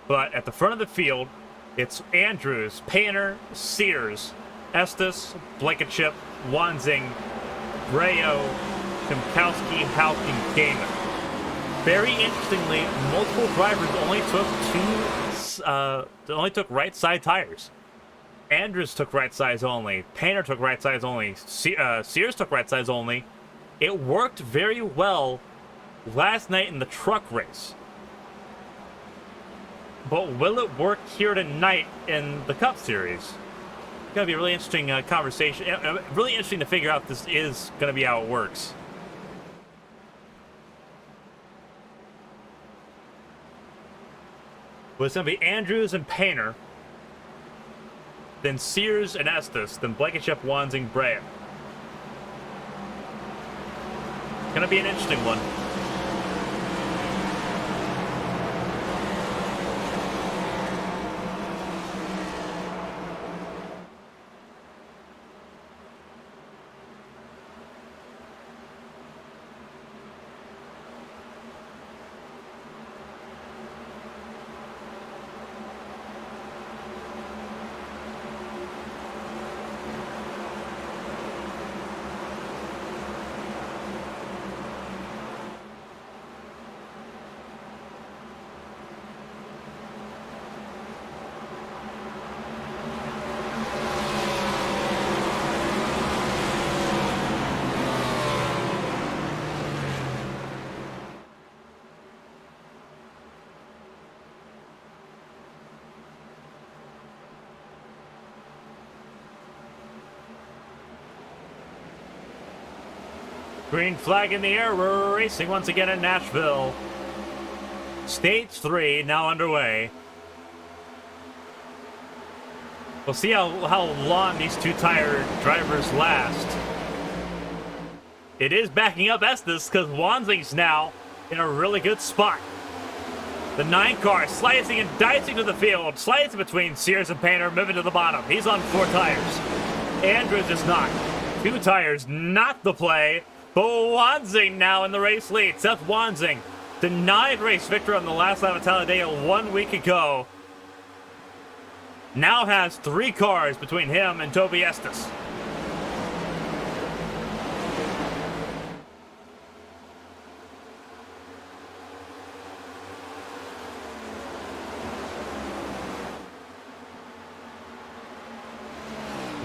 But at the front of the field, it's Andrews, Painter, Sears, Estes, Blankenship, Wansing, Breo, Timkowski, Houck, and Gaiman. Very interestingly, multiple drivers only took right side tires. Andrews took right sides only. Painter took right sides only. Sears took right sides only. It worked very well last night in the truck race. But will it work here tonight in the Cup Series? It's going to be a really interesting conversation. Really interesting to figure out if this is going to be how it works. But it's going to be Andrews and Painter, then Sears and Estes, then Blankenship, Wansing, Breo. Gonna be an interesting one. Green flag in the air. We're racing once again in Nashville. Stage 3 now underway. We'll see how long these two-tire drivers last. It is backing up Estes because Wanzing's now in a really good spot. The 9 car slicing and dicing to the field, slicing between Sears and Painter, moving to the bottom. He's on 4 tires. Andrews is not. 2 tires, not the play. But Wanzing now in the race lead. Seth Wanzing, denied race victory on the last lap of Talladega 1 week ago, now has 3 cars between him and Toby Estes.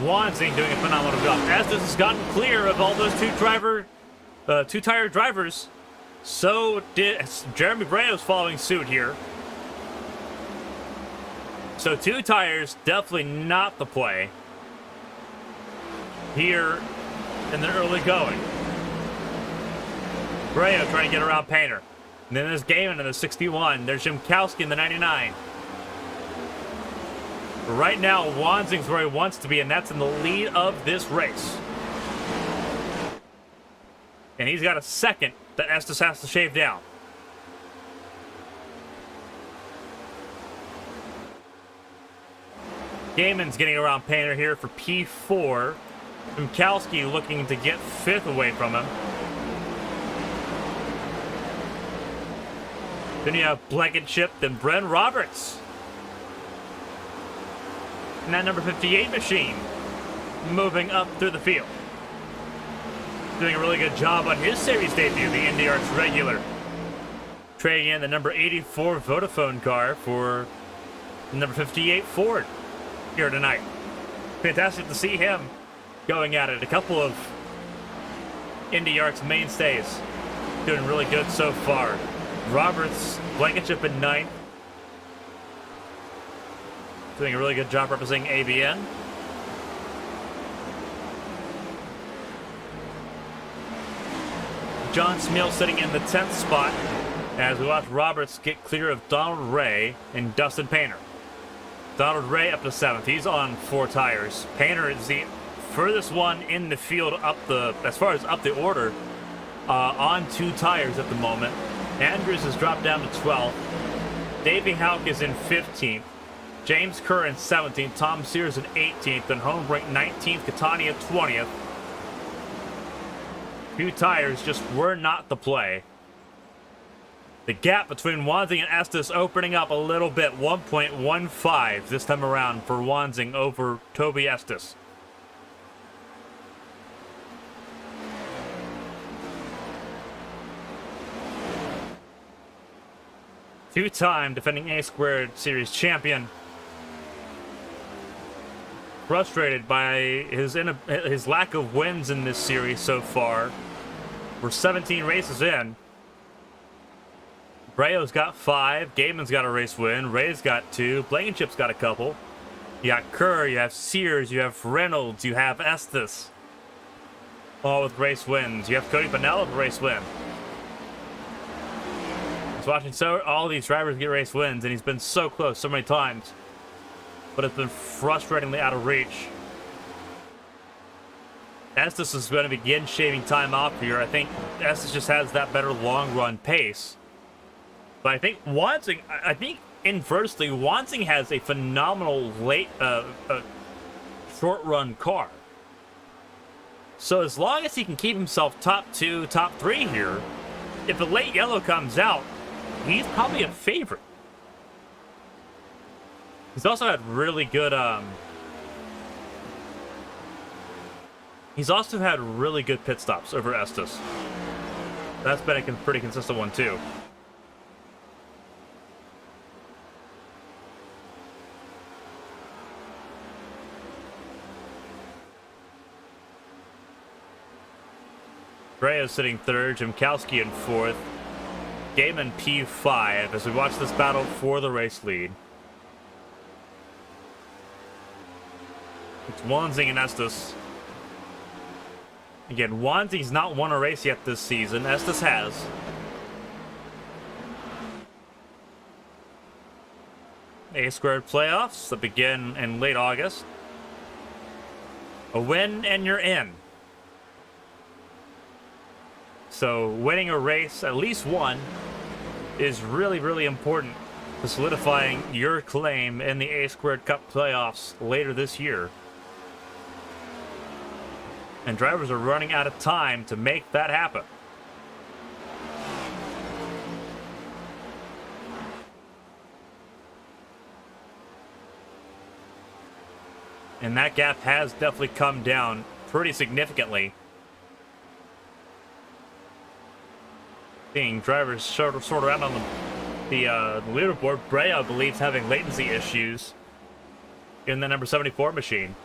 Wanzing doing a phenomenal job. Estes has gotten clear of all those two-tire drivers. So did Jeremy Brea's following suit here. So 2 tires, definitely not the play here in the early going. Brea trying to get around Painter. And then there's Gaiman in the 61. There's Jimkowski in the 99. Right now, Wanzing's where he wants to be, and that's in the lead of this race. And he's got a second that Estes has to shave down. Gaiman's getting around Painter here for P4. Jimkowski looking to get 5th away from him. Then you have Blankenship, then Bren Roberts. And that number 58 machine moving up through the field. Doing a really good job on his series debut, the Indy Arts regular. Trading in the number 84 Vodafone car for the number 58 Ford here tonight. Fantastic to see him going at it. A couple of Indy Arts mainstays doing really good so far. Roberts, Blankenship in 9th. Doing a really good job representing ABN. John Smeal sitting in the 10th spot as we watch Roberts get clear of Donald Ray and Dustin Painter. Donald Ray up to 7th. He's on 4 tires. Painter is the furthest one in the field as far as up the order, on 2 tires at the moment. Andrews has dropped down to 12th. Davey Houck is in 15th. James Kerr in 17th, Tom Sears in 18th, and Hoenbrink 19th, Catania 20th. 2 tires just were not the play. The gap between Wanzing and Estes opening up a little bit, 1.15 this time around for Wanzing over Toby Estes. Two-time defending A-Squared Series champion. Frustrated by his lack of wins in this series so far. We're 17 races in. Breo's got 5. Gaiman's got a race win. Ray's got 2. Blankenship's got a couple. You got Kerr, you have Sears, you have Reynolds, you have Estes. All with race wins. You have Cody Pannell with a race win. He's watching all these drivers get race wins, and he's been so close so many times. But it's been frustratingly out of reach. Estes is going to begin shaving time off here. I think Estes just has that better long-run pace. But I think Wansing, inversely, Wansing has a phenomenal short-run car. So as long as he can keep himself top 2, top 3 here, if the late yellow comes out, he's probably a favorite. He's also had really good, he's also had really good pit stops over Estes. That's been a pretty consistent one, too. Brea's sitting third, Jimkowski in fourth, Gaiman P5 as we watch this battle for the race lead. It's Wansing and Estes. Again, Wansing's not won a race yet this season. Estes has. A-squared playoffs that begin in late August. A win and you're in. So winning a race, at least one, is really, really important to solidifying your claim in the A-squared Cup playoffs later this year. And drivers are running out of time to make that happen. And that gap has definitely come down pretty significantly. Seeing drivers sort around on the leaderboard. Brea believes having latency issues in the number 74 machine.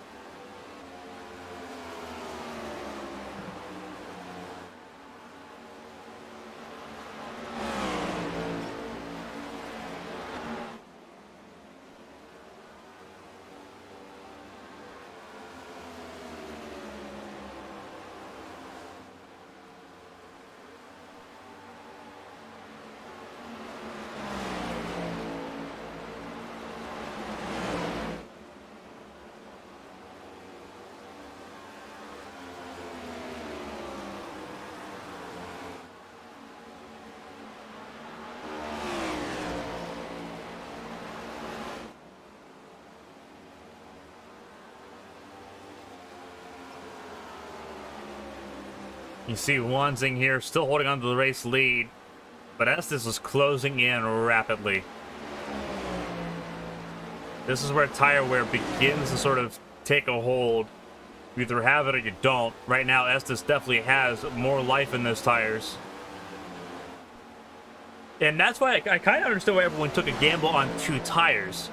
You see Wansing here still holding on to the race lead, but Estes is closing in rapidly. This is where tire wear begins to sort of take a hold. You either have it or you don't. Right now, Estes definitely has more life in those tires. And that's why I kind of understand why everyone took a gamble on 2 tires.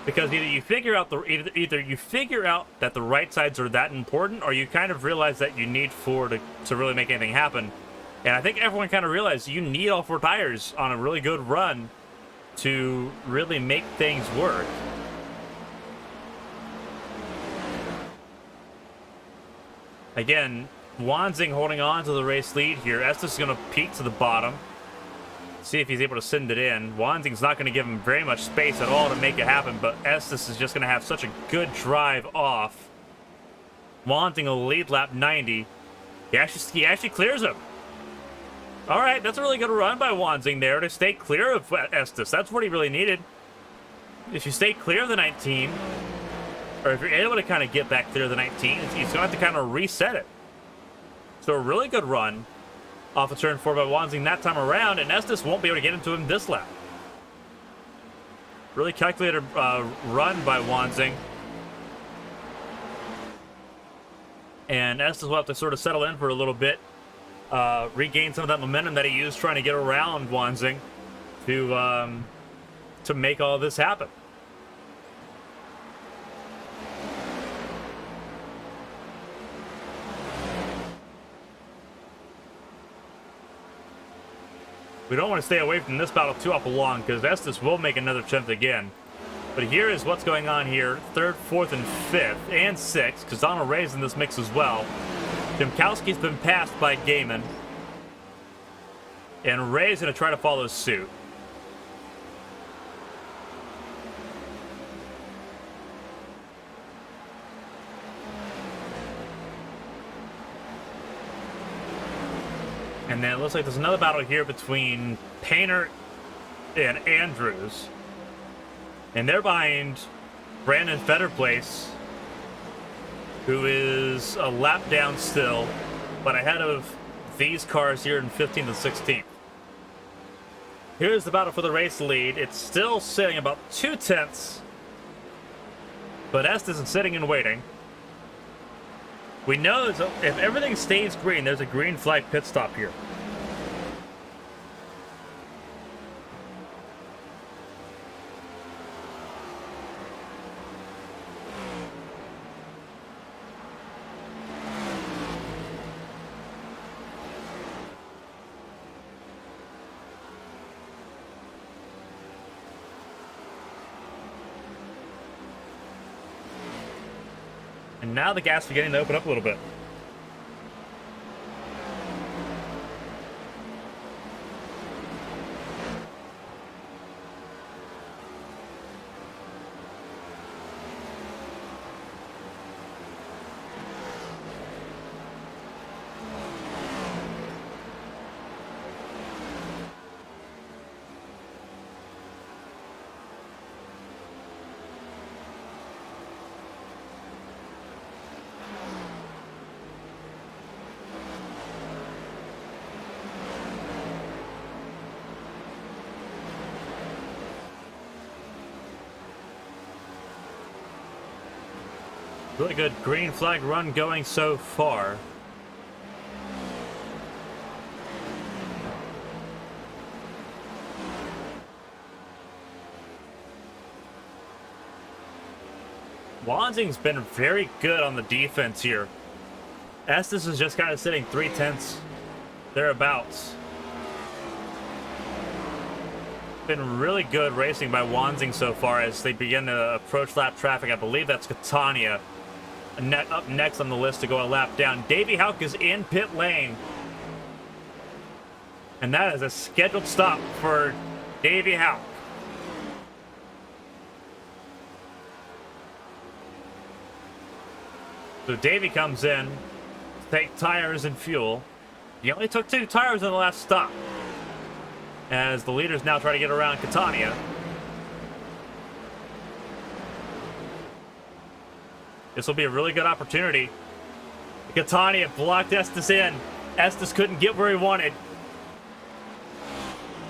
Because either you figure out either you figure out that the right sides are that important, or you kind of realize that you need 4 to really make anything happen. And I think everyone kind of realized you need all 4 tires on a really good run to really make things work. Again, Wansing holding on to the race lead here. Estes is going to peek to the bottom. See if he's able to send it in. Wansing's not going to give him very much space at all to make it happen, but Estes is just going to have such a good drive off. Wansing will lead lap 90. He actually clears him. All right, that's a really good run by Wansing there to stay clear of Estes. That's what he really needed. If you stay clear of the 19, or if you're able to kind of get back clear of the 19, he's going to have to kind of reset it. So a really good run off of turn 4 by Wansing that time around, and Estes won't be able to get into him this lap. Really calculated run by Wansing. And Estes will have to sort of settle in for a little bit, regain some of that momentum that he used trying to get around Wansing to make all this happen. We don't want to stay away from this battle too awful long because Estes will make another attempt again. But here is what's going on here. 3rd, 4th, and 5th, and 6th, because Donald Ray's in this mix as well. Jimkowski's been passed by Gaiman. And Ray's going to try to follow suit. And then it looks like there's another battle here between Painter and Andrews. And they're behind Brandon Fetterplace, who is a lap down still, but ahead of these cars here in 15th and 16th. Here's the battle for the race lead. It's still sitting about 2/10, but Estes is sitting and waiting. We know if everything stays green, there's a green flag pit stop here. And now the gas is beginning to open up a little bit. Really good green flag run going so far. Wanzing's been very good on the defense here. Estes is just kind of sitting 3/10 thereabouts. Been really good racing by Wanzing so far as they begin to approach lap traffic. I believe that's Catania. Up next on the list to go a lap down. Davey Houck is in pit lane. And that is a scheduled stop for Davey Houck. So Davey comes in to take tires and fuel. He only took 2 tires in the last stop, as the leaders now try to get around Catania. This will be a really good opportunity. Catania blocked Estes in. Estes couldn't get where he wanted.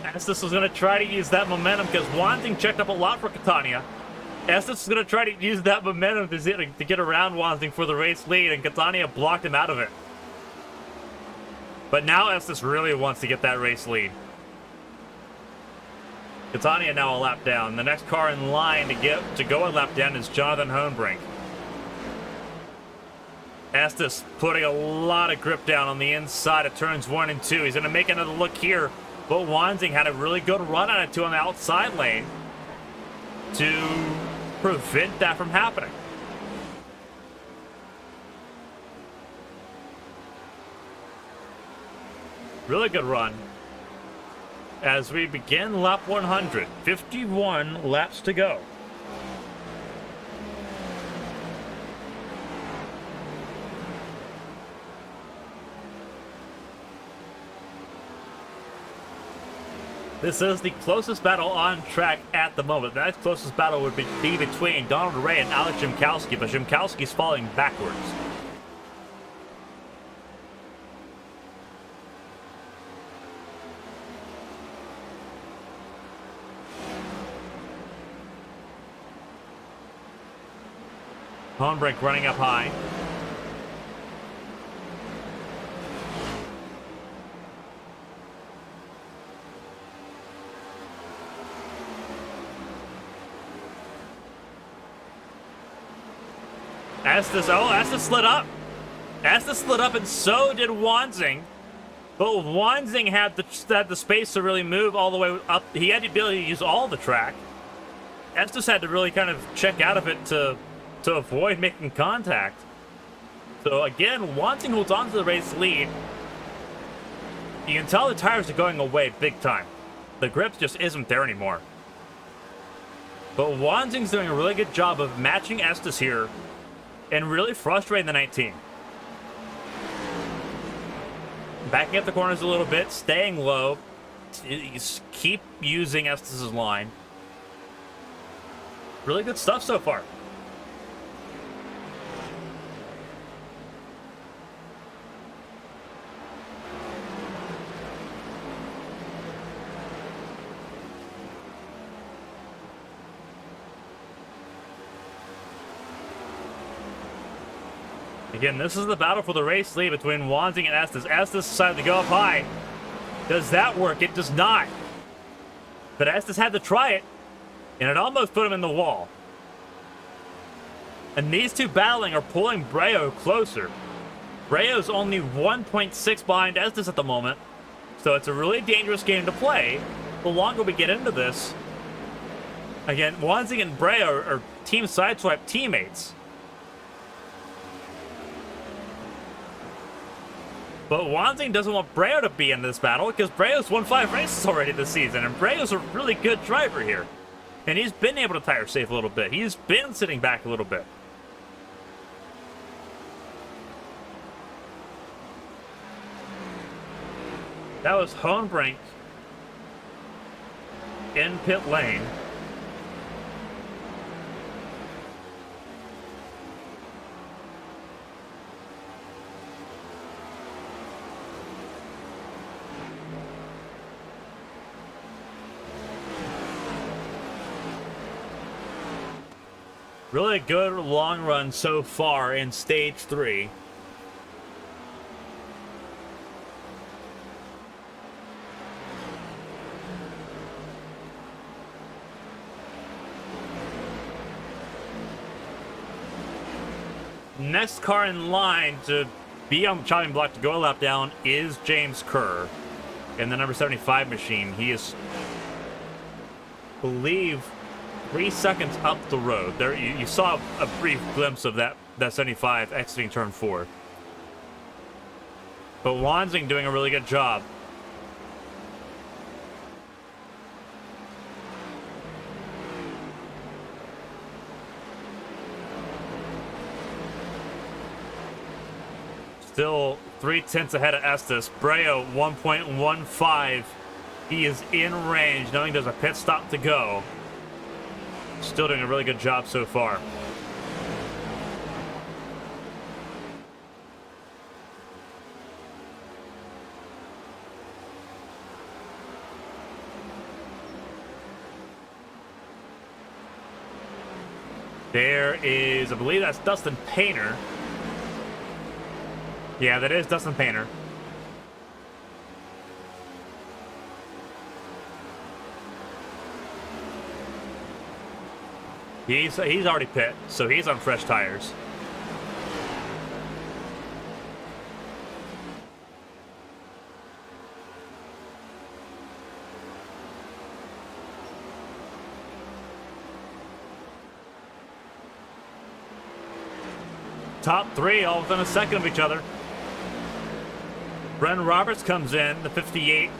Estes was going to try to use that momentum because Wanzing checked up a lot for Catania. Estes is going to try to use that momentum to get around Wanzing for the race lead, and Catania blocked him out of it. But now Estes really wants to get that race lead. Catania now a lap down. The next car in line to go a lap down is Jonathan Hoenbrink. Estes putting a lot of grip down on the inside of turns 1 and 2. He's going to make another look here, but Wanzing had a really good run on it too on the outside lane to prevent that from happening. Really good run as we begin lap 100. 51 laps to go. This is the closest battle on track at the moment. The next closest battle would be between Donald Ray and Alex Jimkowski, but Jimkowski's falling backwards. Hoenbrink running up high. Estes slid up. Estes slid up, and so did Wanzing. But Wanzing had the space to really move all the way up. He had the ability to use all the track. Estes had to really kind of check out of it to avoid making contact. So again, Wanzing holds on to the race lead. You can tell the tires are going away big time. The grip just isn't there anymore. But Wanzing's doing a really good job of matching Estes here and really frustrating the 19. Backing up the corners a little bit, staying low. Keep using Estes' line. Really good stuff so far. Again, this is the battle for the race lead between Wanzing and Estes. Estes decided to go up high. Does that work? It does not. But Estes had to try it, and it almost put him in the wall. And these two battling are pulling Breo closer. Breo's only 1.6 behind Estes at the moment, so it's a really dangerous game to play the longer we get into this. Again, Wanzing and Breo are Team Sideswipe teammates. But Wanzing doesn't want Breo to be in this battle because Breo's won 5 races already this season, and Breo's a really good driver here. And he's been able to tire safe a little bit. He's been sitting back a little bit. That was Hoenbrink in pit lane. Really good long run so far in stage 3. Next car in line to be on the chopping block to go a lap down is James Kerr in the number 75 machine. He is, I believe, 3 seconds up the road. There, you saw a brief glimpse of that 75 exiting turn 4. But Wanzing doing a really good job. Still 3/10 ahead of Estes. Breo 1.15. He is in range, knowing there's a pit stop to go. Still doing a really good job so far. There is, I believe that's Dustin Painter. Yeah, that is Dustin Painter. He's already pit, so he's on fresh tires. Top 3 all within a second of each other. Bren Roberts comes in, the 58.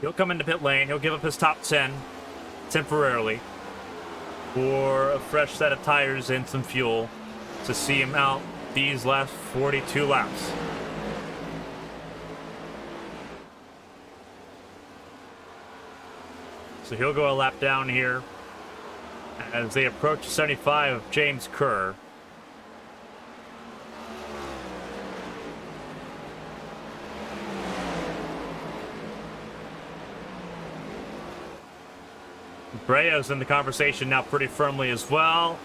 He'll come into pit lane. He'll give up his top 10 temporarily for a fresh set of tires and some fuel to see him out these last 42 laps. So he'll go a lap down here as they approach 75 of James Kerr. Breo's in the conversation now pretty firmly as well.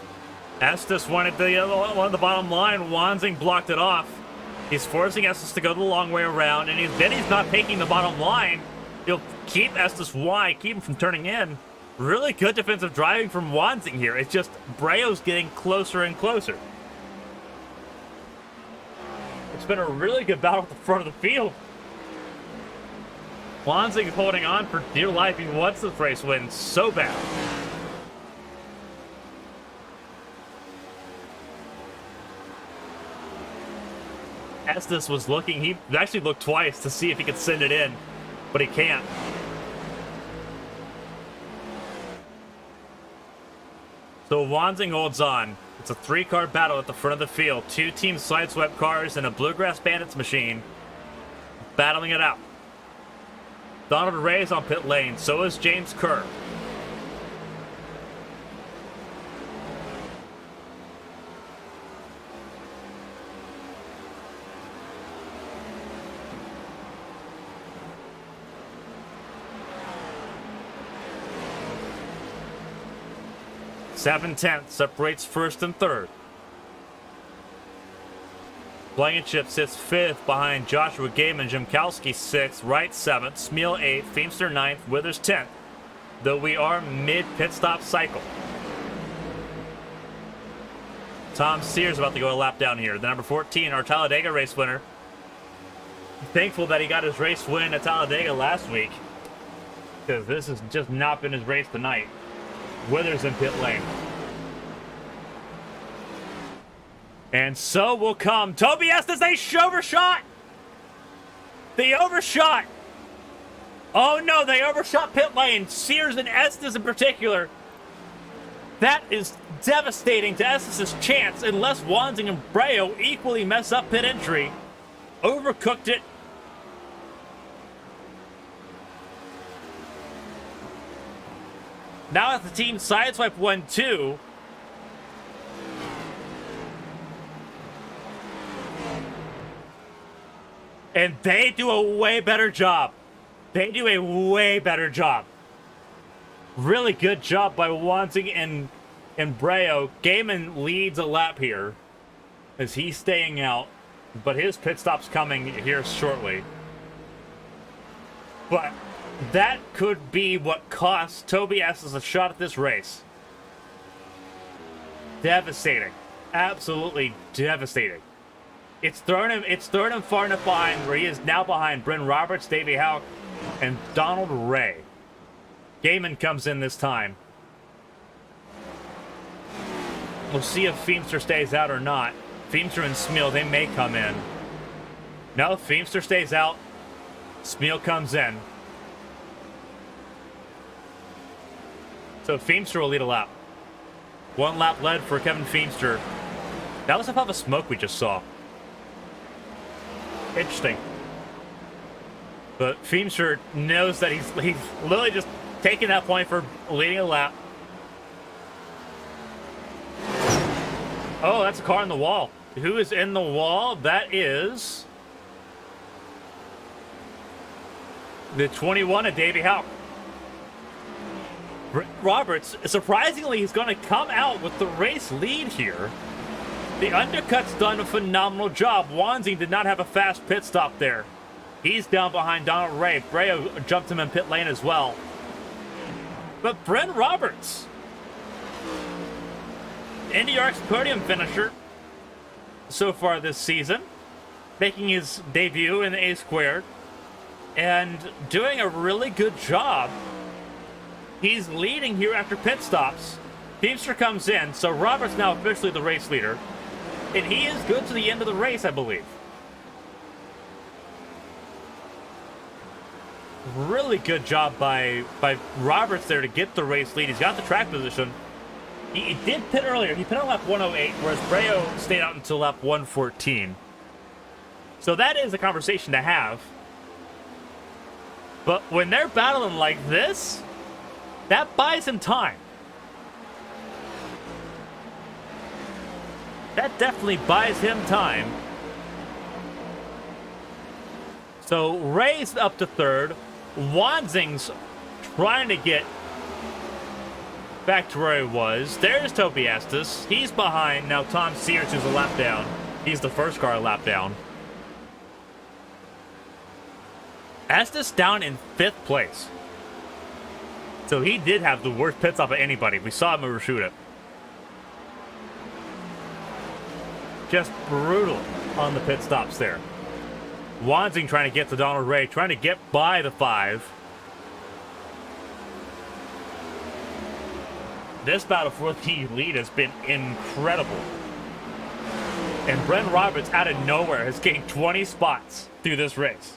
Estes wanted the bottom line. Wanzing blocked it off. He's forcing Estes to go the long way around, and he's not taking the bottom line. He'll keep Estes wide, keep him from turning in. Really good defensive driving from Wanzing here. It's just Breo's getting closer and closer. It's been a really good battle at the front of the field. Wanzing holding on for dear life. He wants this race win so bad. Estes was looking. He actually looked twice to see if he could send it in, but he can't. So Wanzing holds on. It's a 3-car battle at the front of the field. 2 Team Sideswipe cars and a Bluegrass Bandits machine. battling it out. Donald Ray is on pit lane. So is James Kerr. Seven-tenths separates first and third. Blankenship sits fifth behind Joshua Gaiman. Jimkowski sixth. Wright 7th. Smeal 8th. Feemster 9th. Withers 10th. Though we are mid-pit stop cycle. Tom Sears about to go a lap down here. The number 14, our Talladega race winner. Thankful that he got his race win at Talladega last week, because this has just not been his race tonight. Withers in pit lane. And so will come Toby Estes. They overshot. They overshot. Oh no, they overshot pit lane. Sears and Estes in particular. That is devastating to Estes' chance unless Wanzing and Breo equally mess up pit entry. Overcooked it. Now as the team sideswipe 1-2. And they do a way better job. They do a way better job. Really good job by Wanzing and Breo. Gaiman leads a lap here as he's staying out, but his pit stop's coming here shortly. But that could be what cost Toby Estes a shot at this race. Devastating. Absolutely devastating. It's thrown him far enough behind where he is now behind Bryn Roberts, Davey Houck, and Donald Ray. Gaiman comes in this time. We'll see if Feemster stays out or not. Feemster and Smeal, they may come in. No, Feemster stays out. Smeal comes in. So Feemster will lead a lap. One lap led for Kevin Feemster. That was a puff of smoke we just saw. Interesting. But Feemster knows that he's literally just taking that point for leading a lap. Oh, that's a car in the wall. Who is in the wall? That is the 21 of Davey Houck. Roberts, surprisingly, he's going to come out with the race lead here. The undercut's done a phenomenal job. Wanzing did not have a fast pit stop there. He's down behind Donald Ray. Breo jumped him in pit lane as well. But Brent Roberts, Indy ARC's podium finisher so far this season, making his debut in the A-squared and doing a really good job. He's leading here after pit stops. Feemster comes in, so Roberts now officially the race leader. And he is good to the end of the race, I believe. Really good job by Roberts there to get the race lead. He's got the track position. He did pit earlier. He pit on lap 108, whereas Breo stayed out until lap 114. So that is a conversation to have. But when they're battling like this, that buys him time. That definitely buys him time. So Ray's up to third. Wanzing's trying to get back to where he was. There's Toby Estes. He's behind. Now Tom Sears, who's a lap down. He's the first car a lap down. Estes down in 5th place. So he did have the worst pit stop of anybody. We saw him overshoot it. Just brutal on the pit stops there. Wanzing trying to get to Donald Ray, trying to get by the 5. This battle for the lead has been incredible. And Brent Roberts out of nowhere has gained 20 spots through this race.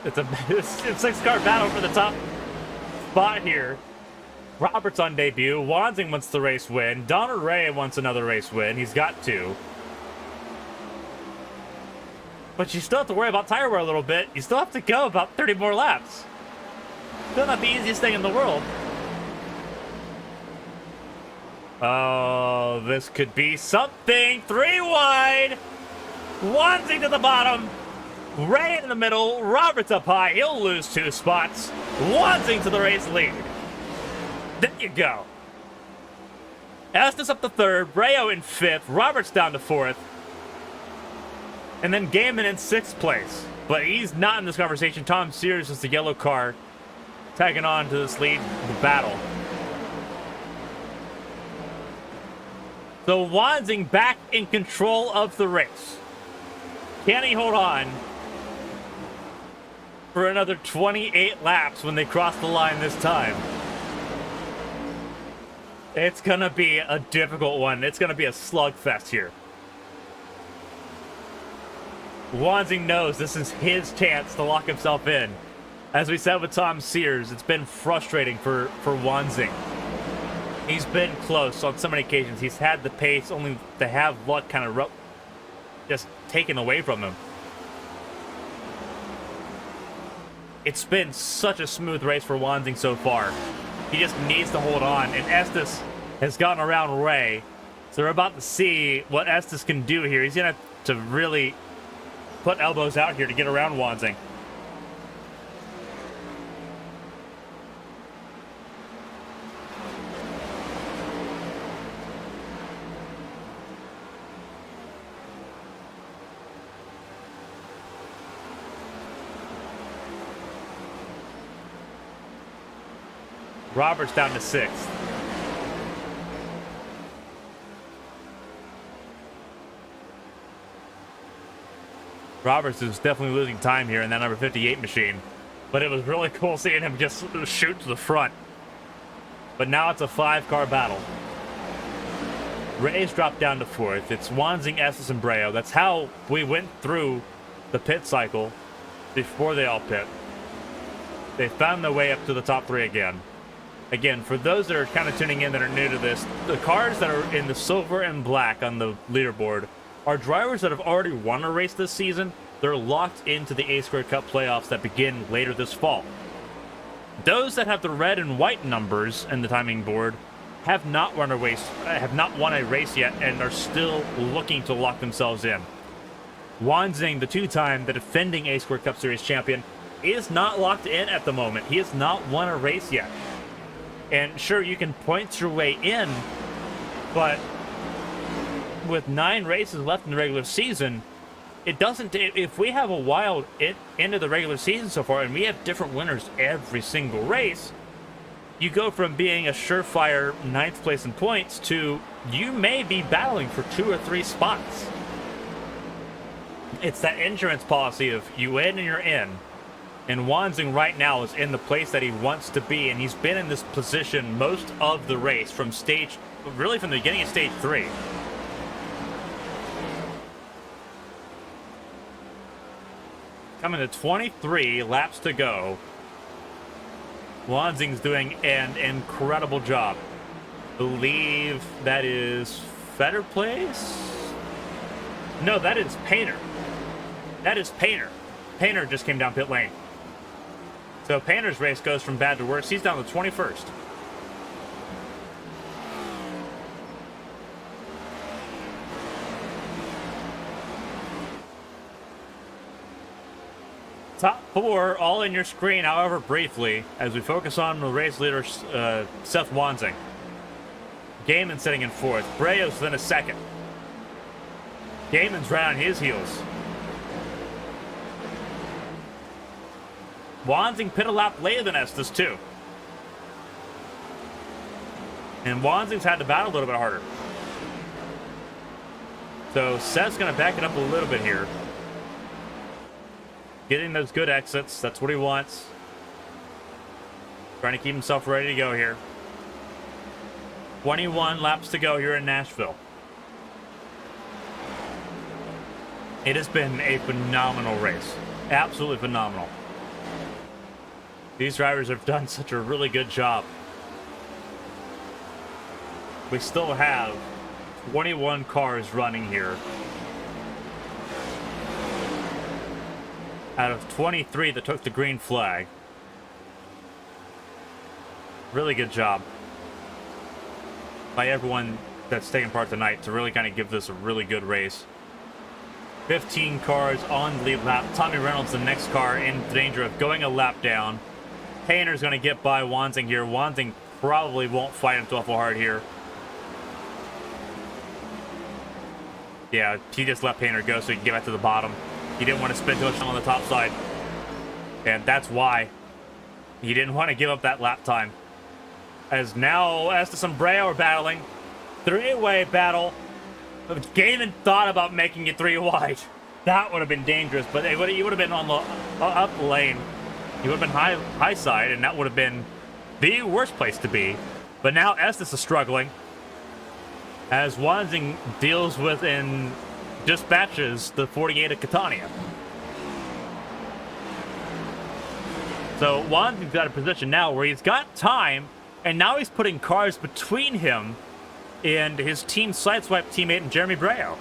It's a 6-car battle for the top spot here. Roberts on debut. Wanzing wants the race win. Donald Ray wants another race win. He's got two. But you still have to worry about tire wear a little bit. You still have to go about 30 more laps. Still not the easiest thing in the world. Oh, this could be something. 3 wide. Wanzing to the bottom. Ray in the middle. Roberts up high. He'll lose 2 spots. Wanzing to the race lead. There you go. Estes up to 3rd. Rayo in 5th. Roberts down to 4th. And then Gaiman in 6th place. But he's not in this conversation. Tom Sears is the yellow car tagging on to this lead battle. So Wanzing back in control of the race. Can he hold on for another 28 laps when they cross the line this time? It's going to be a difficult one. It's going to be a slugfest here. Wanzing knows this is his chance to lock himself in. As we said with Tom Sears, it's been frustrating for Wanzing. He's been close on so many occasions. He's had the pace, only to have luck kind of just taken away from him. It's been such a smooth race for Wanzing so far. He just needs to hold on, and Estes has gotten around Ray. So we're about to see what Estes can do here. He's going to have to really put elbows out here to get around Wanzing. Roberts down to 6th. Roberts is definitely losing time here in that number 58 machine. But it was really cool seeing him just shoot to the front. But now it's a 5-car battle. Ray's dropped down to 4th. It's Wanzing, Estes, and Breo. That's how we went through the pit cycle before they all pit. They found their way up to the top 3 again. Again, for those that are kind of tuning in that are new to this, the cars that are in the silver and black on the leaderboard are drivers that have already won a race this season. They're locked into the A-Squared Cup playoffs that begin later this fall. Those that have the red and white numbers in the timing board have not won a race yet and are still looking to lock themselves in. Wanzing, the 2-time, the defending A-Squared Cup Series champion, is not locked in at the moment. He has not won a race yet. And sure, you can point your way in, but with 9 races left in the regular season, it doesn't. If we have a wild end of the regular season so far, and we have different winners every single race, you go from being a surefire 9th place in points to you may be battling for 2 or 3 spots. It's that insurance policy of you win and you're in. And Wanzing right now is in the place that he wants to be, and he's been in this position most of the race from the beginning of stage 3. Coming to 23 laps to go. Wanzing's doing an incredible job. I believe that is Fetter Place? No, that is Painter. That is Painter. Painter just came down pit lane. So Painter's race goes from bad to worse. He's down to 21st. Top 4 all in your screen, however briefly, as we focus on the race leader, Seth Wanzing. Gaiman sitting in 4th. Breo's then a 2nd. Gaiman's right on his heels. Wanzing pit a lap later than Estes, too. And Wanzing's had to battle a little bit harder. So Seth's going to back it up a little bit here. Getting those good exits, that's what he wants. Trying to keep himself ready to go here. 21 laps to go here in Nashville. It has been a phenomenal race. Absolutely phenomenal. These drivers have done such a really good job. We still have 21 cars running here. Out of 23 that took the green flag. Really good job by everyone that's taking part tonight to really kind of give this a really good race. 15 cars on the lead lap. Tommy Reynolds, the next car, in danger of going a lap down. Painter's going to get by Wansing here. Wansing probably won't fight him too awful hard here. Yeah, he just let Painter go so he can get back to the bottom. He didn't want to spin too much on the top side. And that's why he didn't want to give up that lap time. As now Estes and Breo are battling. Three-way battle. If Gaiman thought about making it three wide, that would have been dangerous, but he would have been on the up lane. He would have been high side, and that would have been the worst place to be. But now Estes is struggling as Wansing deals with and dispatches the 48 of Catania. So Wansing's got a position now where he's got time, and now he's putting cars between him and his team sideswipe teammate and Jeremy Breo.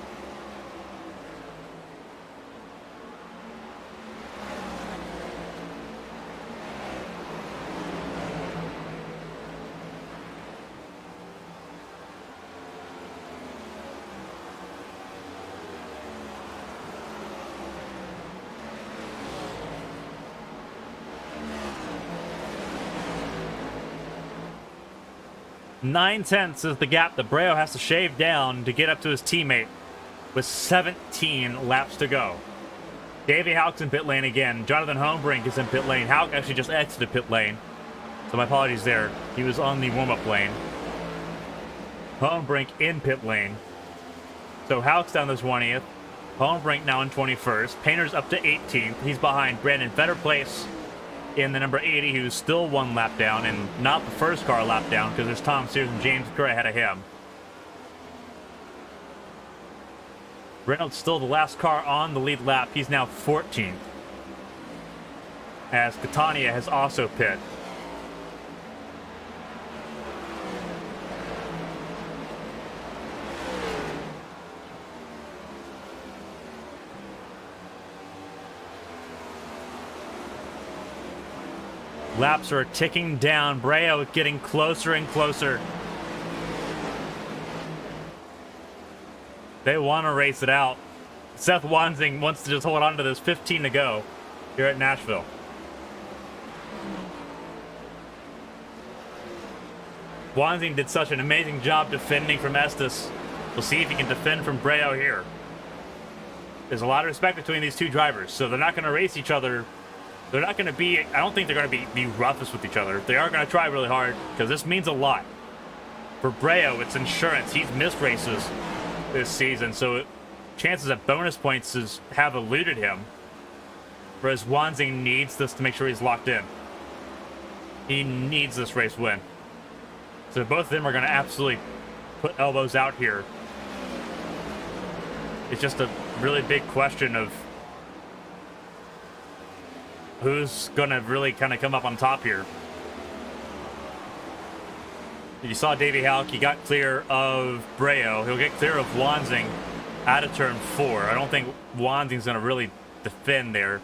Nine-tenths is the gap that Breo has to shave down to get up to his teammate with 17 laps to go. Davey Houck's in pit lane again. Jonathan Hoenbrink is in pit lane. Houck actually just exited pit lane, so my apologies there. He was on the warm-up lane. Hoenbrink in pit lane. So Houck's down to 20th. Hoenbrink now in 21st. Painter's up to 18th. He's behind Brandon Fetterplace in the number 80, who's still one lap down, and not the first car lap down, because there's Tom Sears and James Kerr ahead of him. Reynolds still the last car on the lead lap. He's now 14th, as Catania has also pit. Laps are ticking down. Breo getting closer and closer. They want to race it out. Seth Wansing wants to just hold on to this. 15 to go here at Nashville. Wansing did such an amazing job defending from Estes. We'll see if he can defend from Breo here. There's a lot of respect between these two drivers, so they're not going to race each other. They're not going to be, I don't think they're going to be the roughest with each other. They are going to try really hard, because this means a lot. For Breo, it's insurance. He's missed races this season, so chances at bonus points have eluded him. Whereas Wansing needs this to make sure he's locked in. He needs this race win. So both of them are going to absolutely put elbows out here. It's just a really big question of who's going to really kind of come up on top here. You saw Davey Houck. He got clear of Breo. He'll get clear of Wansing out of turn 4. I don't think Wansing's going to really defend there.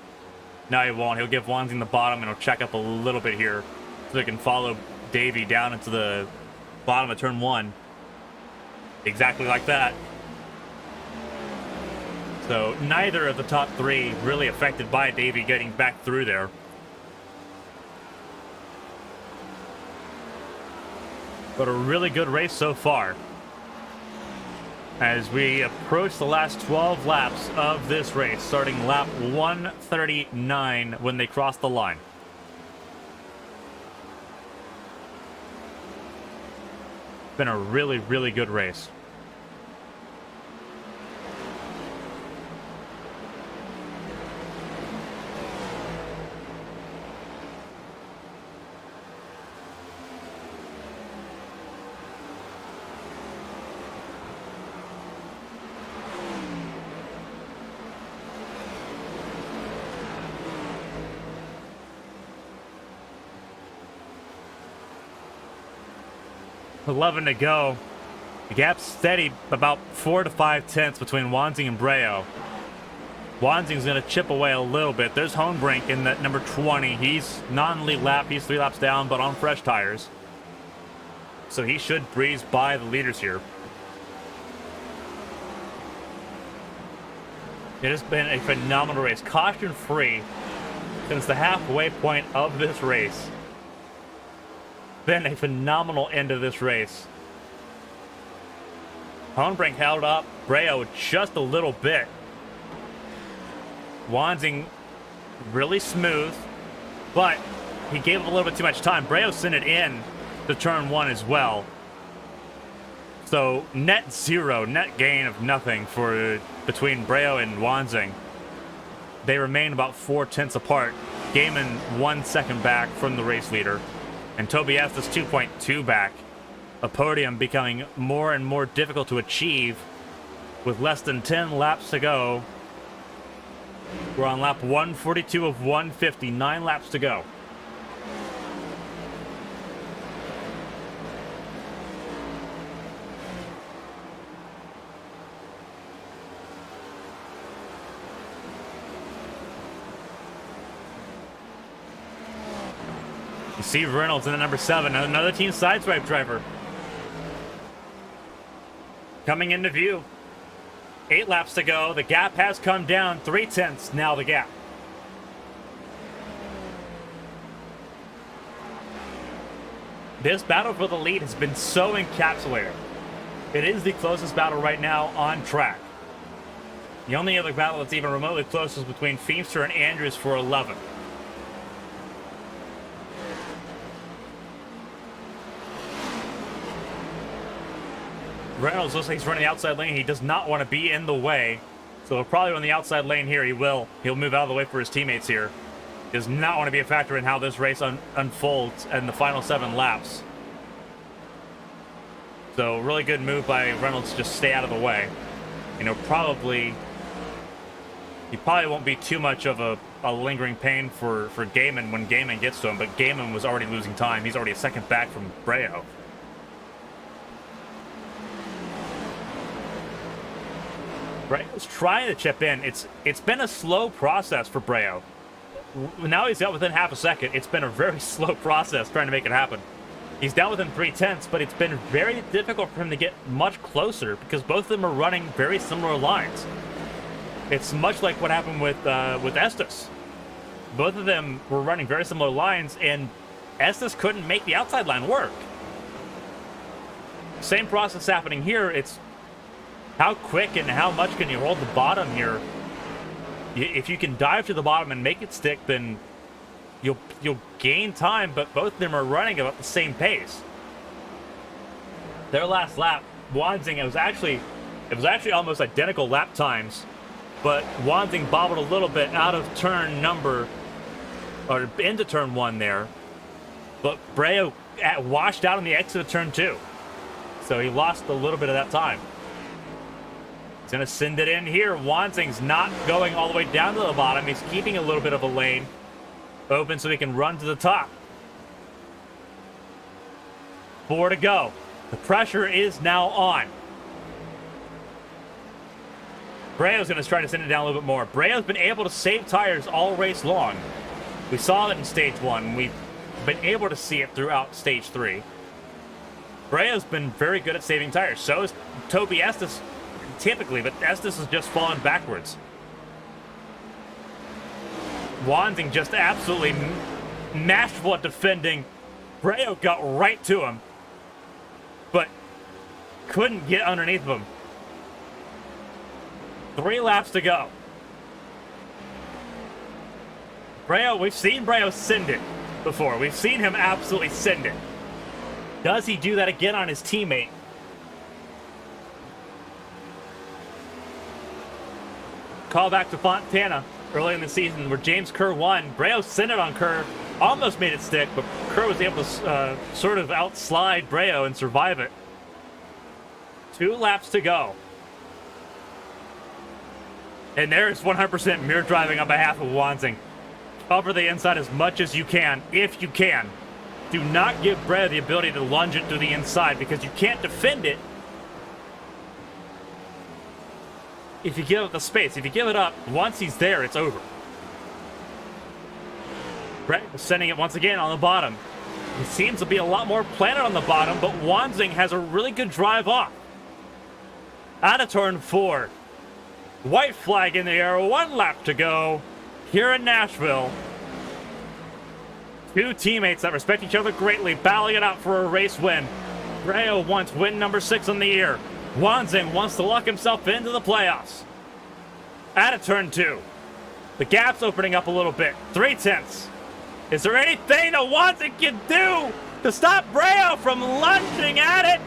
No, he won't. He'll give Wansing the bottom, and he'll check up a little bit here so he can follow Davey down into the bottom of turn 1. Exactly like that. So neither of the top 3 really affected by Davey getting back through there. But a really good race so far. As we approach the last 12 laps of this race, starting lap 139 when they cross the line. Been a really, really good race. 11 to go. The gap's steady, about 4 to 5 tenths between Wanzing and Breo. Wanzing's going to chip away a little bit. There's Hoenbrink in that number 20. He's not in lead lap. He's 3 laps down, but on fresh tires. So he should breeze by the leaders here. It has been a phenomenal race. Caution-free since the halfway point of this race. Been a phenomenal end of this race. Hoenbrink held up Breo just a little bit. Wanzing really smooth, but he gave him a little bit too much time. Breo sent it in to turn 1 as well. So net zero, net gain of nothing for between Breo and Wanzing. They remain about 4 tenths apart. Gaiman 1 second back from the race leader, and Tobias is 2.2 back. A podium becoming more and more difficult to achieve with less than 10 laps to go. We're on lap 142 of 150, 9 laps to go. You see Reynolds in the number 7, another team sideswipe driver. Coming into view. 8 laps to go. The gap has come down 3 tenths now the gap. This battle for the lead has been so encapsulated. It is the closest battle right now on track. The only other battle that's even remotely close is between Feimster and Andrews for 11. Reynolds looks like he's running the outside lane. He does not want to be in the way. So he'll probably run the outside lane here. He will. He'll move out of the way for his teammates here. Does not want to be a factor in how this race unfolds in the final 7 laps. So really good move by Reynolds to just stay out of the way. You know, he probably won't be too much of a lingering pain for Gaiman when Gaiman gets to him, but Gaiman was already losing time. He's already a second back from Breo. Breo's trying to chip in. It's been a slow process for Breo. Now he's got within half a second. It's been a very slow process trying to make it happen. He's down within 3 tenths, but it's been very difficult for him to get much closer because both of them are running very similar lines. It's much like what happened with Estes. Both of them were running very similar lines, and Estes couldn't make the outside line work. Same process happening here. It's how quick and how much can you hold the bottom here? If you can dive to the bottom and make it stick, then you'll gain time, but both of them are running about the same pace. Their last lap, Wanzing, it was actually almost identical lap times, but Wanzing bobbled a little bit out of turn number, or into turn 1 there, but Breo washed out on the exit of turn 2, so he lost a little bit of that time. He's going to send it in here. Wanzing's not going all the way down to the bottom. He's keeping a little bit of a lane open so he can run to the top. 4 to go. The pressure is now on. Breo's going to try to send it down a little bit more. Breo's been able to save tires all race long. We saw that in stage 1. We've been able to see it throughout stage 3. Breo's been very good at saving tires. So is Toby Estes typically, but Estes has just fallen backwards. Wanzing just absolutely masterful at defending. Breo got right to him, but couldn't get underneath him. 3 laps to go. Breo, we've seen Breo send it before. We've seen him absolutely send it. Does he do that again on his teammate? Call back to Fontana early in the season where James Kerr won. Breo sent it on Kerr, almost made it stick, but Kerr was able to sort of outslide Breo and survive it. 2 laps to go. And there's 100% mirror driving on behalf of Wanzing. Cover the inside as much as you can, if you can. do not give Breo the ability to lunge it to the inside because you can't defend it if you give up the space. If you give it up, once he's there, it's over. Brett sending it once again on the bottom. He seems to be a lot more planted on the bottom, but Wanzing has a really good drive off. Out of turn 4. White flag in the air, 1 lap to go here in Nashville. Two teammates that respect each other greatly, battling it out for a race win. Breo wants win number 6 on the year. Wanzing wants to lock himself into the playoffs. Out of turn 2. The gap's opening up a little bit. 3/10. Is there anything that Wanzing can do to stop Breo from lunging at it?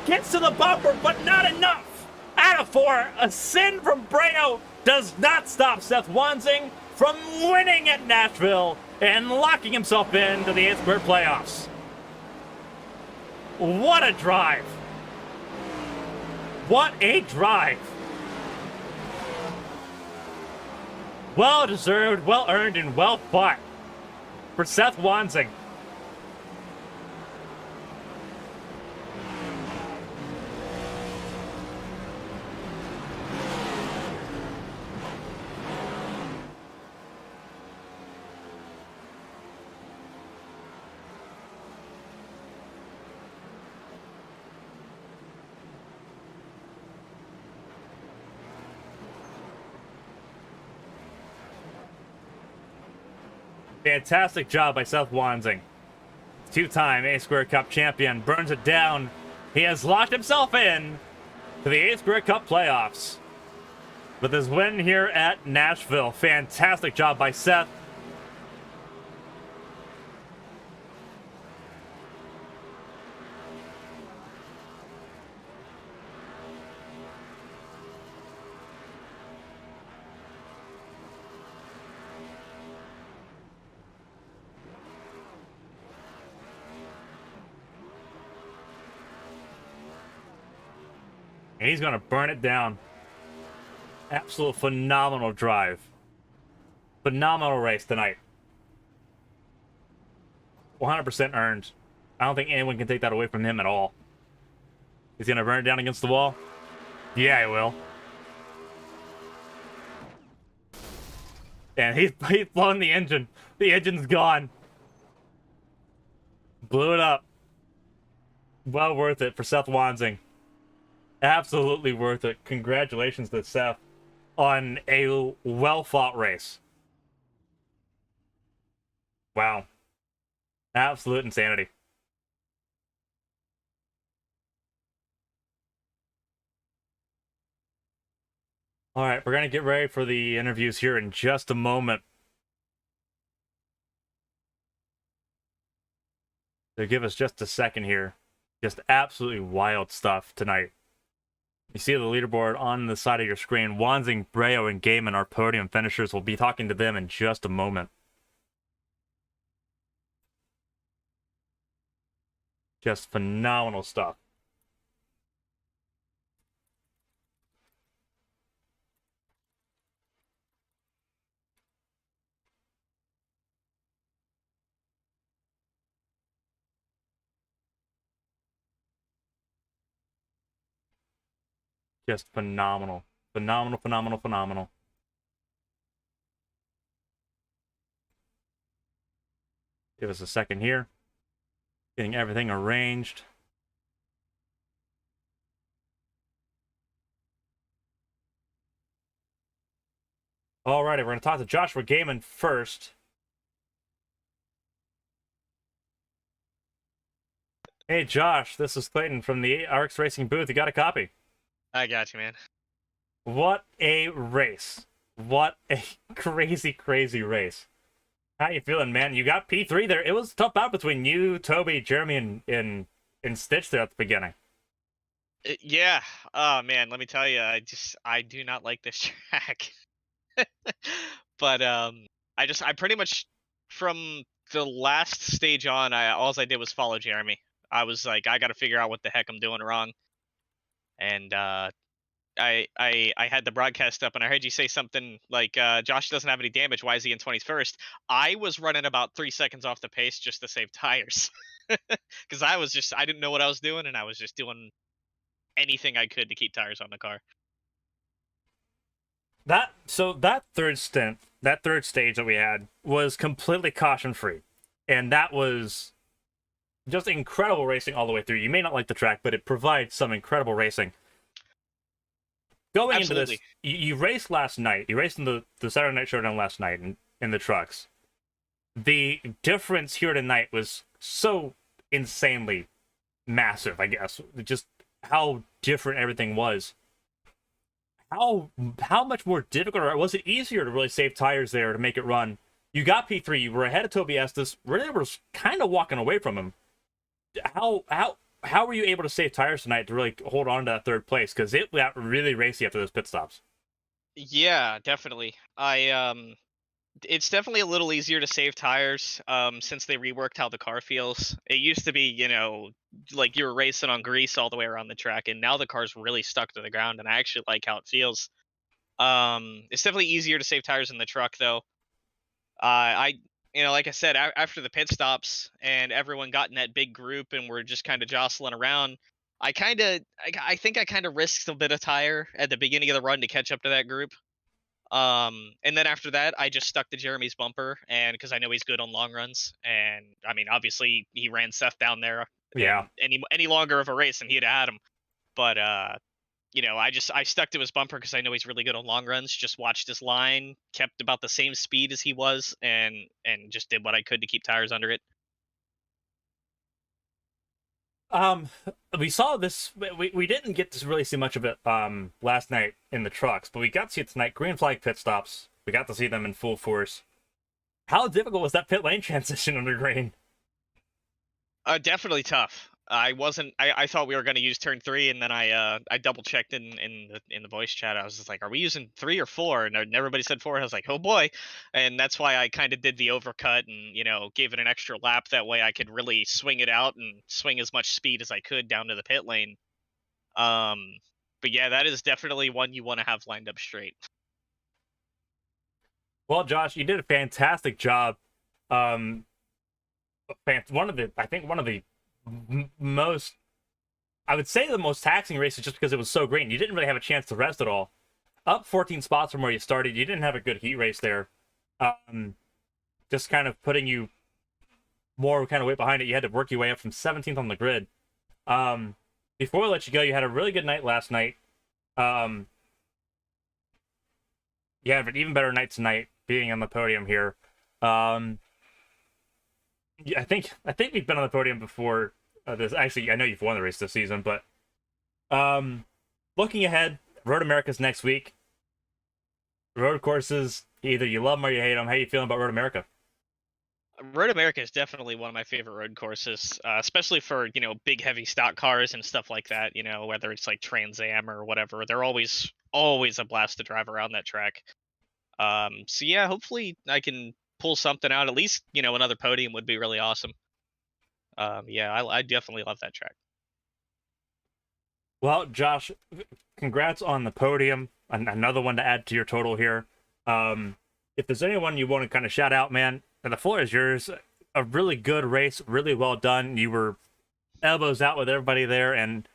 Gets to the bumper, but not enough. Out of 4, a sin from Breo does not stop Seth Wanzing from winning at Nashville and locking himself into the 8th Square playoffs. What a drive. What a drive. Well deserved, well earned, and well fought for Seth Wanzing. Fantastic job by Seth Wanzing. Two-time A Square Cup champion burns it down. He has locked himself in to the A Square Cup playoffs with his win here at Nashville. Fantastic job by Seth. And he's going to burn it down. Absolute phenomenal drive. Phenomenal race tonight. 100% earned. I don't think anyone can take that away from him at all. He's going to burn it down against the wall? Yeah, he will. And he's blown the engine. The engine's gone. Blew it up. Well worth it for Seth Wanzing. Absolutely worth it. Congratulations to Seth on a well-fought race. Wow. Absolute insanity. All right, we're going to get ready for the interviews here in just a moment. So give us just a second here. Just absolutely wild stuff tonight. You see the leaderboard on the side of your screen. Wanzing, Breo, and Gaiman are podium finishers. We'll be talking to them in just a moment. Just phenomenal stuff. Just phenomenal. Phenomenal, phenomenal, phenomenal. Give us a second here. Getting everything arranged. Alrighty, we're going to talk to Joshua Gaiman first. Hey Josh, this is Clayton from the RX Racing booth. You got a copy? I got you, man. What a race. What a crazy, crazy race. How you feeling, man? You got P3 there. It was a tough out between you, Toby, Jeremy, and Stitch there at the beginning. Yeah. Oh, man, let me tell you, I do not like this track. But I pretty much, from the last stage on, all I did was follow Jeremy. I was like, I got to figure out what the heck I'm doing wrong. And I had the broadcast up and I heard you say something like Josh doesn't have any damage. Why is he in 21st? I was running about 3 seconds off the pace just to save tires because I didn't know what I was doing and I was just doing anything I could to keep tires on the car. That third stint, that third stage that we had was completely caution free, and that was just incredible racing all the way through. You may not like the track, but it provides some incredible racing. Going Absolutely. into this, you raced last night. You raced in the Saturday Night Showdown last night in the trucks. The difference here tonight was so insanely massive, I guess. Just how different everything was. How much more difficult, or was it easier to really save tires there to make it run? You got P3, you were ahead of Toby Estes, really was kind of walking away from him. How were you able to save tires tonight to really hold on to that third place? Because it got really racy after those pit stops. Yeah, definitely. It's definitely a little easier to save tires since they reworked how the car feels. It used to be, like you were racing on grease all the way around the track, and now the car's really stuck to the ground, and I actually like how it feels. It's definitely easier to save tires in the truck, though. I, like I said, after the pit stops and everyone got in that big group and we're just kind of jostling around, I think I kind of risked a bit of tire at the beginning of the run to catch up to that group. And then after that, I just stuck to Jeremy's bumper, and because I know he's good on long runs, and I mean, obviously he ran Seth down there. Yeah. Any longer of a race, and he'd have had him. But I stuck to his bumper because I know he's really good on long runs. Just watched his line, kept about the same speed as he was, and just did what I could to keep tires under it. We saw this. We didn't get to really see much of it last night in the trucks, but we got to see it tonight. Green flag pit stops. We got to see them in full force. How difficult was that pit lane transition under green? Definitely tough. I wasn't. I thought we were going to use turn 3, and then I double checked in the voice chat. I was just like, "Are we using 3 or 4?" And everybody said 4. And I was like, "Oh boy!" And that's why I kind of did the overcut and gave it an extra lap. That way I could really swing it out and swing as much speed as I could down to the pit lane. But yeah, that is definitely one you want to have lined up straight. Well, Josh, you did a fantastic job. One of the most, I would say the most taxing races, just because it was so green. You didn't really have a chance to rest at all. Up 14 spots from where you started, you didn't have a good heat race there. Just kind of putting you more kind of weight behind it. You had to work your way up from 17th on the grid. Before I let you go, you had a really good night last night. You had an even better night tonight, being on the podium here. Yeah, I think we've been on the podium before this. Actually, I know you've won the race this season, but looking ahead, Road America's next week. Road courses, either you love them or you hate them. How you feeling about Road America? Road America is definitely one of my favorite road courses, especially for big heavy stock cars and stuff like that. Whether it's like Trans Am or whatever, they're always a blast to drive around that track. So yeah, hopefully I can pull something out. At least another podium would be really awesome. Yeah, I definitely love that track. Well, Josh, congrats on the podium. Another one to add to your total here. If there's anyone you want to kind of shout out, man, the floor is yours. A really good race, really well done. You were elbows out with everybody there, and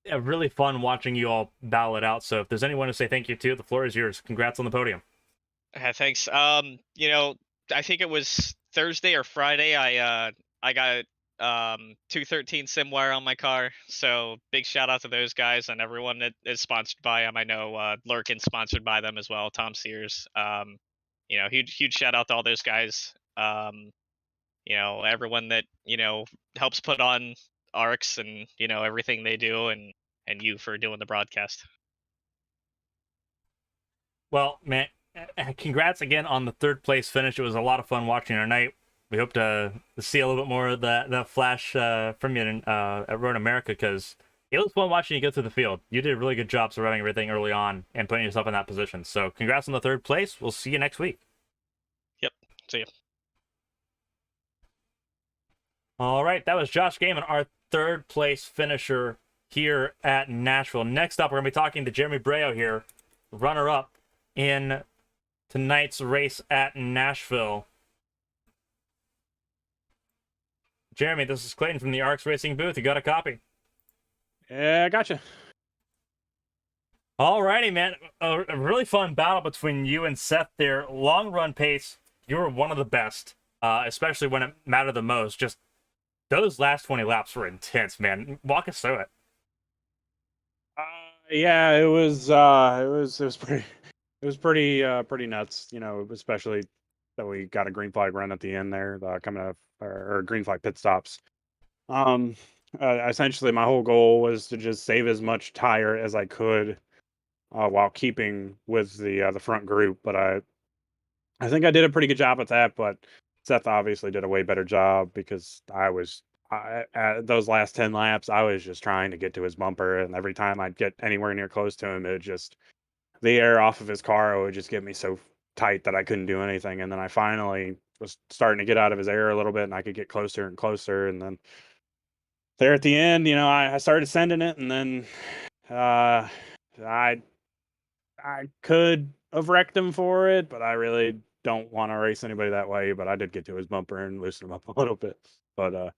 really fun watching you all battle it out. So if there's anyone to say thank you to, the floor is yours. Congrats on the podium. Thanks. I think it was Thursday or Friday. I got 213 SimWire on my car. So big shout out to those guys and everyone that is sponsored by them. I know Lurkin's sponsored by them as well. Tom Sears. Huge shout out to all those guys. Everyone that helps put on ARCs and everything they do, and you for doing the broadcast. Well, man, congrats again on the third place finish. It was a lot of fun watching our night. We hope to see a little bit more of that flash from you at Road America, because it was fun watching you go through the field. You did a really good job surviving everything early on and putting yourself in that position. So congrats on the third place. We'll see you next week. Yep. See you. All right, that was Josh Gaiman, our third place finisher here at Nashville. Next up, we're going to be talking to Jeremy Breo here, runner-up in tonight's race at Nashville. Jeremy, this is Clayton from the Arcs Racing booth. You got a copy? Yeah, I gotcha. Alrighty, man. A really fun battle between you and Seth there. Long run pace, you were one of the best, especially when it mattered the most. Just those last 20 laps were intense, man. Walk us through it. Yeah, it was pretty nuts. You know, especially that we got a green flag run at the end there, coming up or green flag pit stops. Essentially, my whole goal was to just save as much tire as I could, while keeping with the front group. But I think I did a pretty good job at that. But Seth obviously did a way better job because at those last 10 laps, I was just trying to get to his bumper, and every time I'd get anywhere near close to him, the air off of his car would just get me so tight that I couldn't do anything. And then I finally was starting to get out of his air a little bit, and I could get closer and closer. And then there at the end, you know, I started sending it, and then I could have wrecked him for it, but I really don't want to race anybody that way. But I did get to his bumper and loosen him up a little bit. But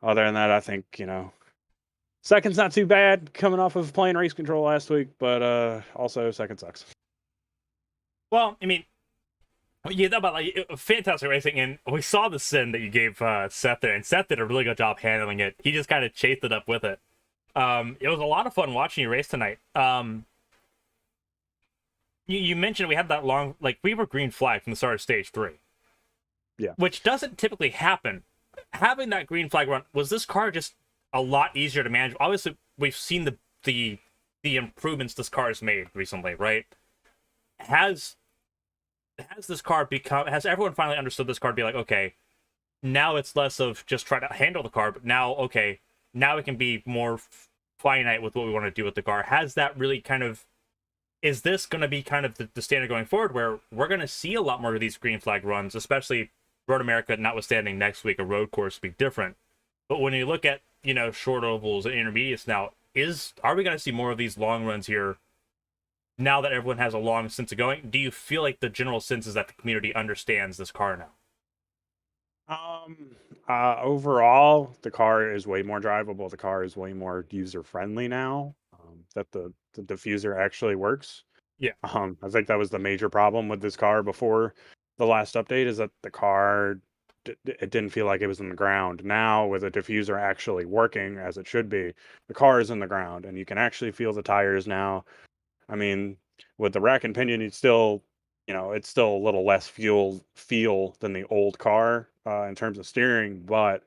other than that, I think, you know, second's not too bad coming off of playing race control last week, but also second sucks. Well, I mean, yeah, about like fantastic racing, and we saw the sin that you gave Seth there, and Seth did a really good job handling it. He just kind of chased it up with it. It was a lot of fun watching you race tonight. You mentioned we had that long, like, we were green flag from the start of stage 3. Yeah. Which doesn't typically happen. Having that green flag run, was this car just a lot easier to manage? Obviously, we've seen the improvements this car has made recently, right? Has this car has everyone finally understood this car to be like, okay, now it's less of just trying to handle the car, but now, okay, now it can be more finite with what we want to do with the car. Has that really kind of, is this going to be kind of the standard going forward, where we're going to see a lot more of these green flag runs, especially Road America notwithstanding next week, a road course will be different. But when you look at, you know, short ovals and intermediates now, are we going to see more of these long runs here now that everyone has a long sense of going? Do you feel like the general sense is that the community understands this car now? Overall, the car is way more drivable. The car is way more user friendly now. That the diffuser actually works. Yeah. I think that was the major problem with this car before the last update, is that the car, it didn't feel like it was in the ground. Now, with the diffuser actually working as it should be, the car is in the ground, and you can actually feel the tires now. I mean, with the rack and pinion, it's still, you know, it's still a little less feel than the old car in terms of steering, but,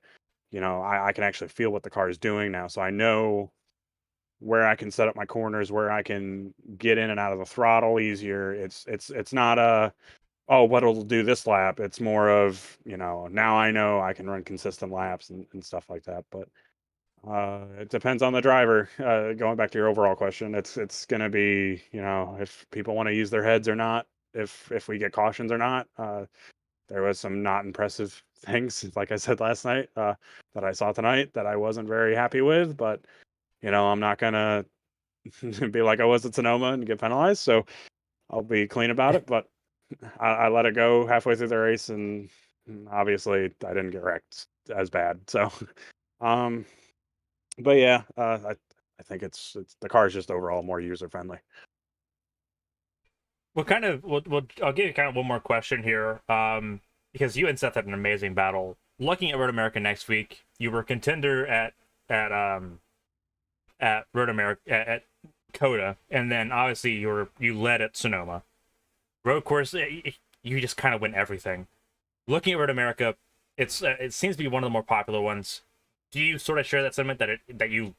you know, I can actually feel what the car is doing now. So I know where I can set up my corners, where I can get in and out of the throttle easier. It's not what it'll do this lap. It's more of, you know I can run consistent laps and stuff like that. But it depends on the driver. Going back to your overall question, it's gonna be, you know, if people want to use their heads or not, if we get cautions or not. There was some not impressive things, like I said last night, that I saw tonight that I wasn't very happy with. But, you know, I'm not gonna be like I was at Sonoma and get penalized, so I'll be clean about it. But I let it go halfway through the race, and obviously I didn't get wrecked as bad. So, but yeah, I think it's the car is just overall more user friendly. I'll give you kind of one more question here, because you and Seth had an amazing battle. Looking at Road America next week, you were contender at Road America at Coda, and then obviously you led at Sonoma. Road course, you just kind of win everything. Looking at Road America, it seems to be one of the more popular ones. Do you sort of share that sentiment that you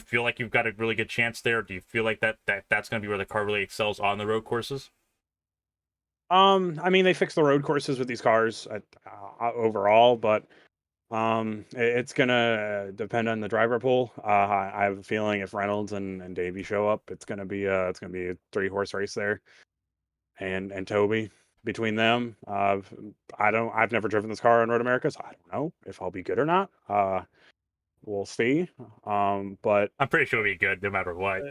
feel like you've got a really good chance there? Do you feel like that's going to be where the car really excels on the road courses? I mean, they fix the road courses with these cars overall, but it's gonna depend on the driver pool. I have a feeling if Reynolds and Davey show up, it's gonna be a 3-horse race there, and Toby between them. I've never driven this car on Road America, so I don't know if I'll be good or not. We'll see. But I'm pretty sure it'll be good no matter what.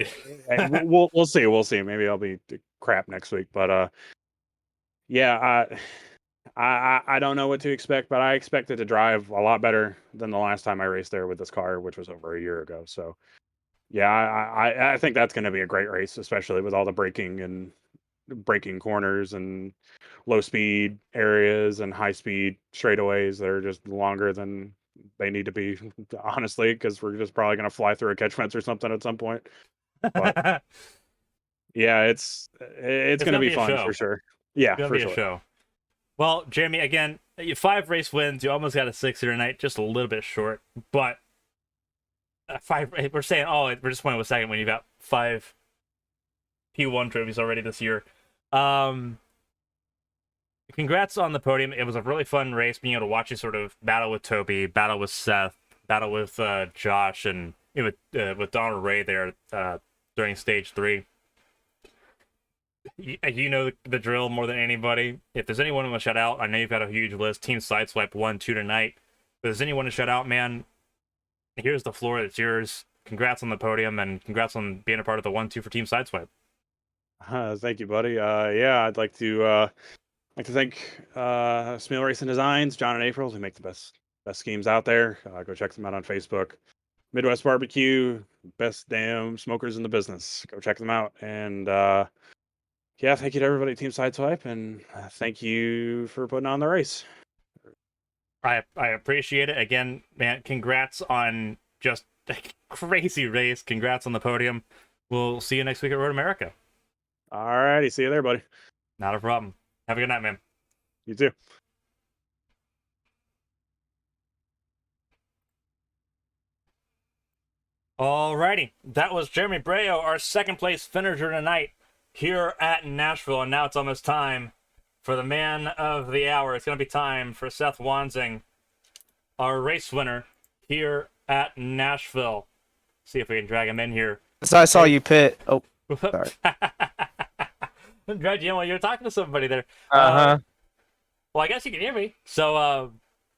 we'll see. We'll see. Maybe I'll be crap next week. But yeah, I don't know what to expect, but I expect it to drive a lot better than the last time I raced there with this car, which was over a year ago. So yeah, I think that's going to be a great race, especially with all the braking and braking corners and low speed areas and high speed straightaways that are just longer than they need to be, honestly, because we're just probably going to fly through a catch fence or something at some point. But yeah, it's going to gonna be be a fun show. for sure. Yeah, It's gonna for be a sure. show. Well, Jeremy, again, 5 race wins. You almost got a 6 here tonight, just a little bit short. But 5. We're saying, we're just pointing a second when you've got 5 P1 trophies already this year. Congrats on the podium. It was a really fun race, being able to watch you sort of battle with Toby, battle with Seth, battle with Josh, and with Donald Ray there during stage 3. You know the drill more than anybody. If there's anyone to shout out, I know you've got a huge list. Team Sideswipe 1, 2 tonight. If there's anyone to shout out, man, here's the floor. It's yours. Congrats on the podium, and congrats on being a part of the 1-2 for Team Sideswipe. Thank you, buddy. Yeah, I'd like to thank Smeal Racing Designs, John and April, who make the best schemes out there. Go check them out on Facebook. Midwest Barbecue, best damn smokers in the business. Go check them out. And yeah, thank you to everybody at Team Sideswipe, and thank you for putting on the race. I appreciate it. Again, man, congrats on just a crazy race. Congrats on the podium. We'll see you next week at Road America. All righty, see you there, buddy. Not a problem. Have a good night, man. You too. Alrighty, that was Jeremy Breo, our second place finisher tonight here at Nashville, and now it's almost time for the man of the hour. It's going to be time for Seth Wansing, our race winner here at Nashville. See if we can drag him in here. So I saw you pit. Oh, sorry. Drag you in while you're talking to somebody there. Uh-huh. Well, I guess you can hear me. So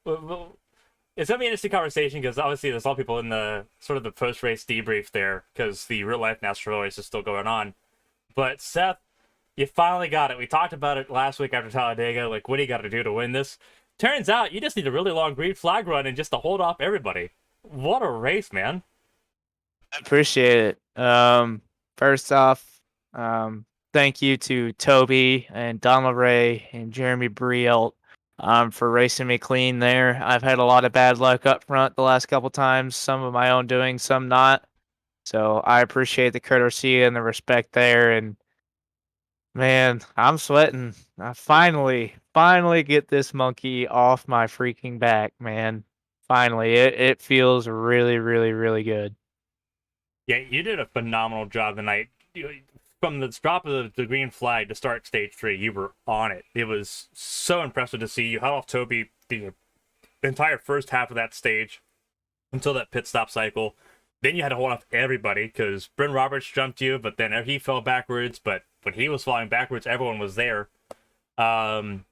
it's going to be an interesting conversation because obviously there's a lot of people in the sort of the post-race debrief there because the real-life Nashville race is still going on. But Seth, you finally got it. We talked about it last week after Talladega. Like, what do you got to do to win this? Turns out you just need a really long green flag run and just to hold off everybody. What a race, man. I appreciate it. First off, thank you to Toby and Donald Ray and Jeremy Brielt for racing me clean there. I've had a lot of bad luck up front the last couple times, some of my own doing, some not. So I appreciate the courtesy and the respect there. And man, I'm sweating. I finally get this monkey off my freaking back, man. Finally, it feels really, really, really good. Yeah, you did a phenomenal job tonight. From the drop of the green flag to start stage 3, you were on it. It was so impressive to see. You held off Toby the entire first half of that stage until that pit stop cycle. Then you had to hold off everybody because Bryn Roberts jumped you, but then he fell backwards. But when he was falling backwards, everyone was there. Absolute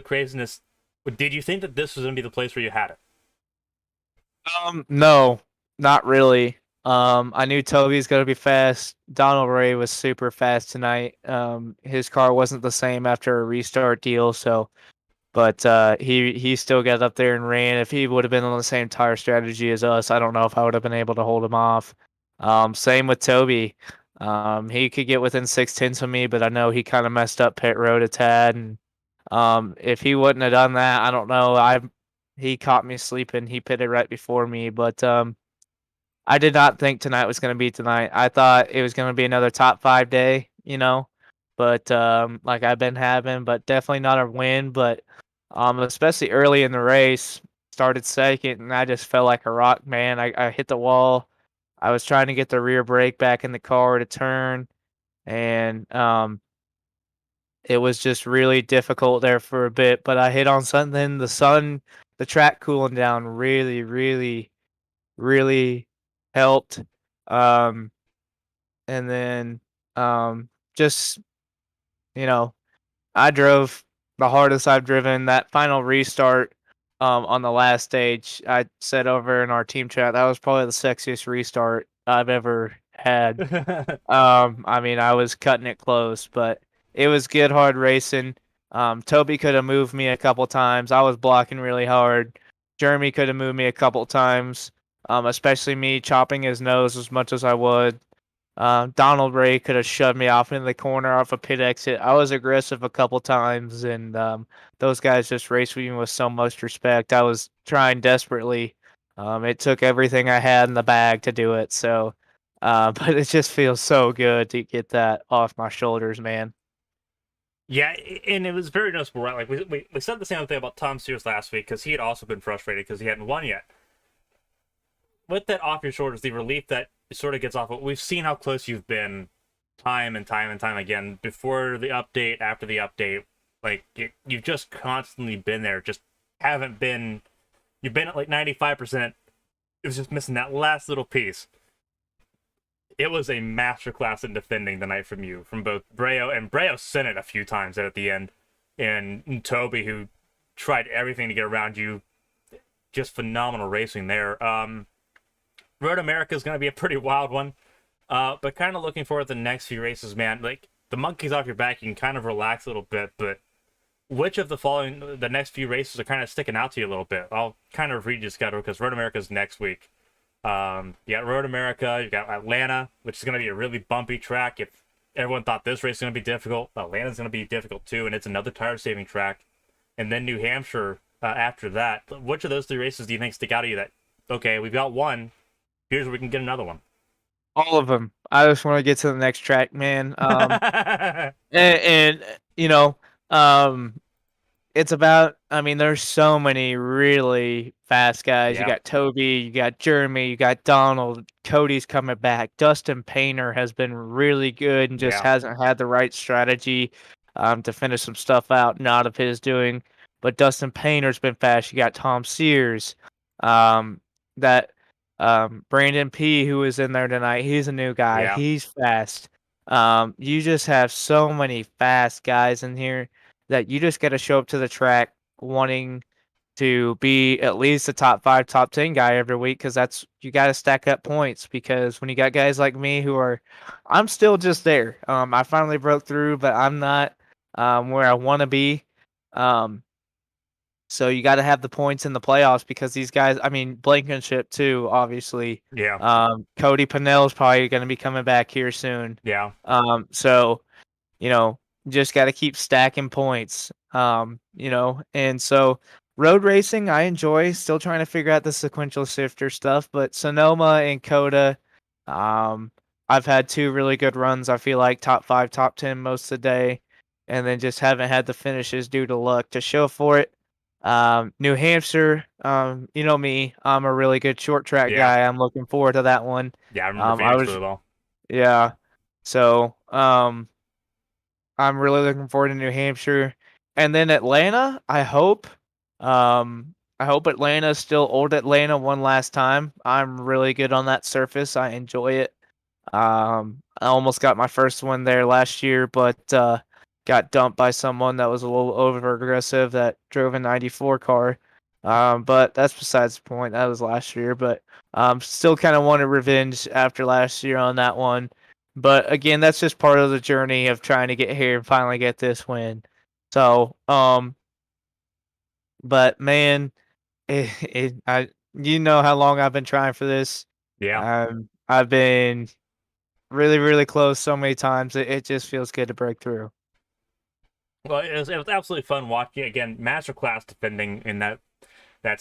craziness. Did you think that this was going to be the place where you had it? No, not really. I knew Toby's gonna be fast. Donald Ray was super fast tonight. His car wasn't the same after a restart deal, but he still got up there and ran. If he would have been on the same tire strategy as us, I don't know if I would have been able to hold him off. Same with Toby. He could get within 6/10 of me, but I know he kind of messed up pit road a tad. And if he wouldn't have done that, I don't know. He caught me sleeping. He pitted right before me, but I did not think tonight was going to be tonight. I thought it was going to be another top 5 day, but like I've been having, but definitely not a win. But especially early in the race, started second, and I just felt like a rock, man. I hit the wall. I was trying to get the rear brake back in the car to turn, and it was just really difficult there for a bit. But I hit on something. The track cooling down really, really, really helped. And then just I drove the hardest I've driven. That final restart on the last stage, I said over in our team chat that was probably the sexiest restart I've ever had. I mean, I was cutting it close, but it was good, hard racing. Toby could have moved me a couple times. I was blocking really hard. Jeremy could have moved me a couple times, especially me chopping his nose as much as I would. Donald Ray could have shoved me off in the corner off a pit exit. I was aggressive a couple times, and those guys just raced with me with so much respect. I was trying desperately. It took everything I had in the bag to do it. So, but it just feels so good to get that off my shoulders, man. Yeah, and it was very noticeable, right? Like we said the same thing about Tom Sears last week because he had also been frustrated because he hadn't won yet. With that off your shoulders, the relief that sort of gets off. We've seen how close you've been, time and time and time again. Before the update, after the update, like you've just constantly been there. Just haven't been. You've been at like 95%. It was just missing that last little piece. It was a masterclass in defending the night from you, from both Breo, and Breo sent it a few times at the end, and Toby, who tried everything to get around you. Just phenomenal racing there. Road America is going to be a pretty wild one, but kind of looking forward to the next few races, man. Like, the monkey's off your back, you can kind of relax a little bit, but which of the next few races are kind of sticking out to you a little bit? I'll kind of read your schedule because Road America is next week. You got Road America, you got Atlanta, which is going to be a really bumpy track. If everyone thought this race was going to be difficult, Atlanta's going to be difficult too, and it's another tire-saving track. And then New Hampshire after that. Which of those three races do you think stick out to you that, okay, we've got one, here's where we can get another one? All of them. I just want to get to the next track, man. And you know, it's about. I mean, there's so many really fast guys. Yeah. You got Toby, you got Jeremy, you got Donald. Cody's coming back. Dustin Painter has been really good and just Yeah. hasn't had the right strategy to finish some stuff out, not of his doing. But Dustin Painter's been fast. You got Tom Sears. That Brandon P, who was in there tonight, he's a new guy. Yeah. He's fast. You just have so many fast guys in here that you just got to show up to the track wanting to be at least a top 5, top 10 guy every week because that's you got to stack up points because when you got guys like me I'm still just there. I finally broke through, but I'm not where I want to be. So you got to have the points in the playoffs because these guys, I mean, Blankenship too, obviously. Yeah. Cody Pinnell's probably going to be coming back here soon. Yeah. So, just got to keep stacking points. And so road racing, I enjoy. Still trying to figure out the sequential shifter stuff, but Sonoma and Coda, I've had 2 really good runs. I feel like top 5, top 10 most of the day, and then just haven't had the finishes due to luck to show for it. New Hampshire, you know me, I'm a really good short track guy. I'm looking forward to that one. Yeah, I remember Phoenix really well. Yeah. So, I'm really looking forward to New Hampshire. And then Atlanta, I hope Atlanta's still old Atlanta one last time. I'm really good on that surface. I enjoy it. I almost got my first one there last year, but got dumped by someone that was a little over aggressive that drove a 94 car. But that's besides the point. That was last year, but still kind of wanted revenge after last year on that one. But again, that's just part of the journey of trying to get here and finally get this win. So, but man, you know how long I've been trying for this. Yeah. I've been really, really close so many times. It just feels good to break through. Well, it was absolutely fun watching again. Masterclass defending in that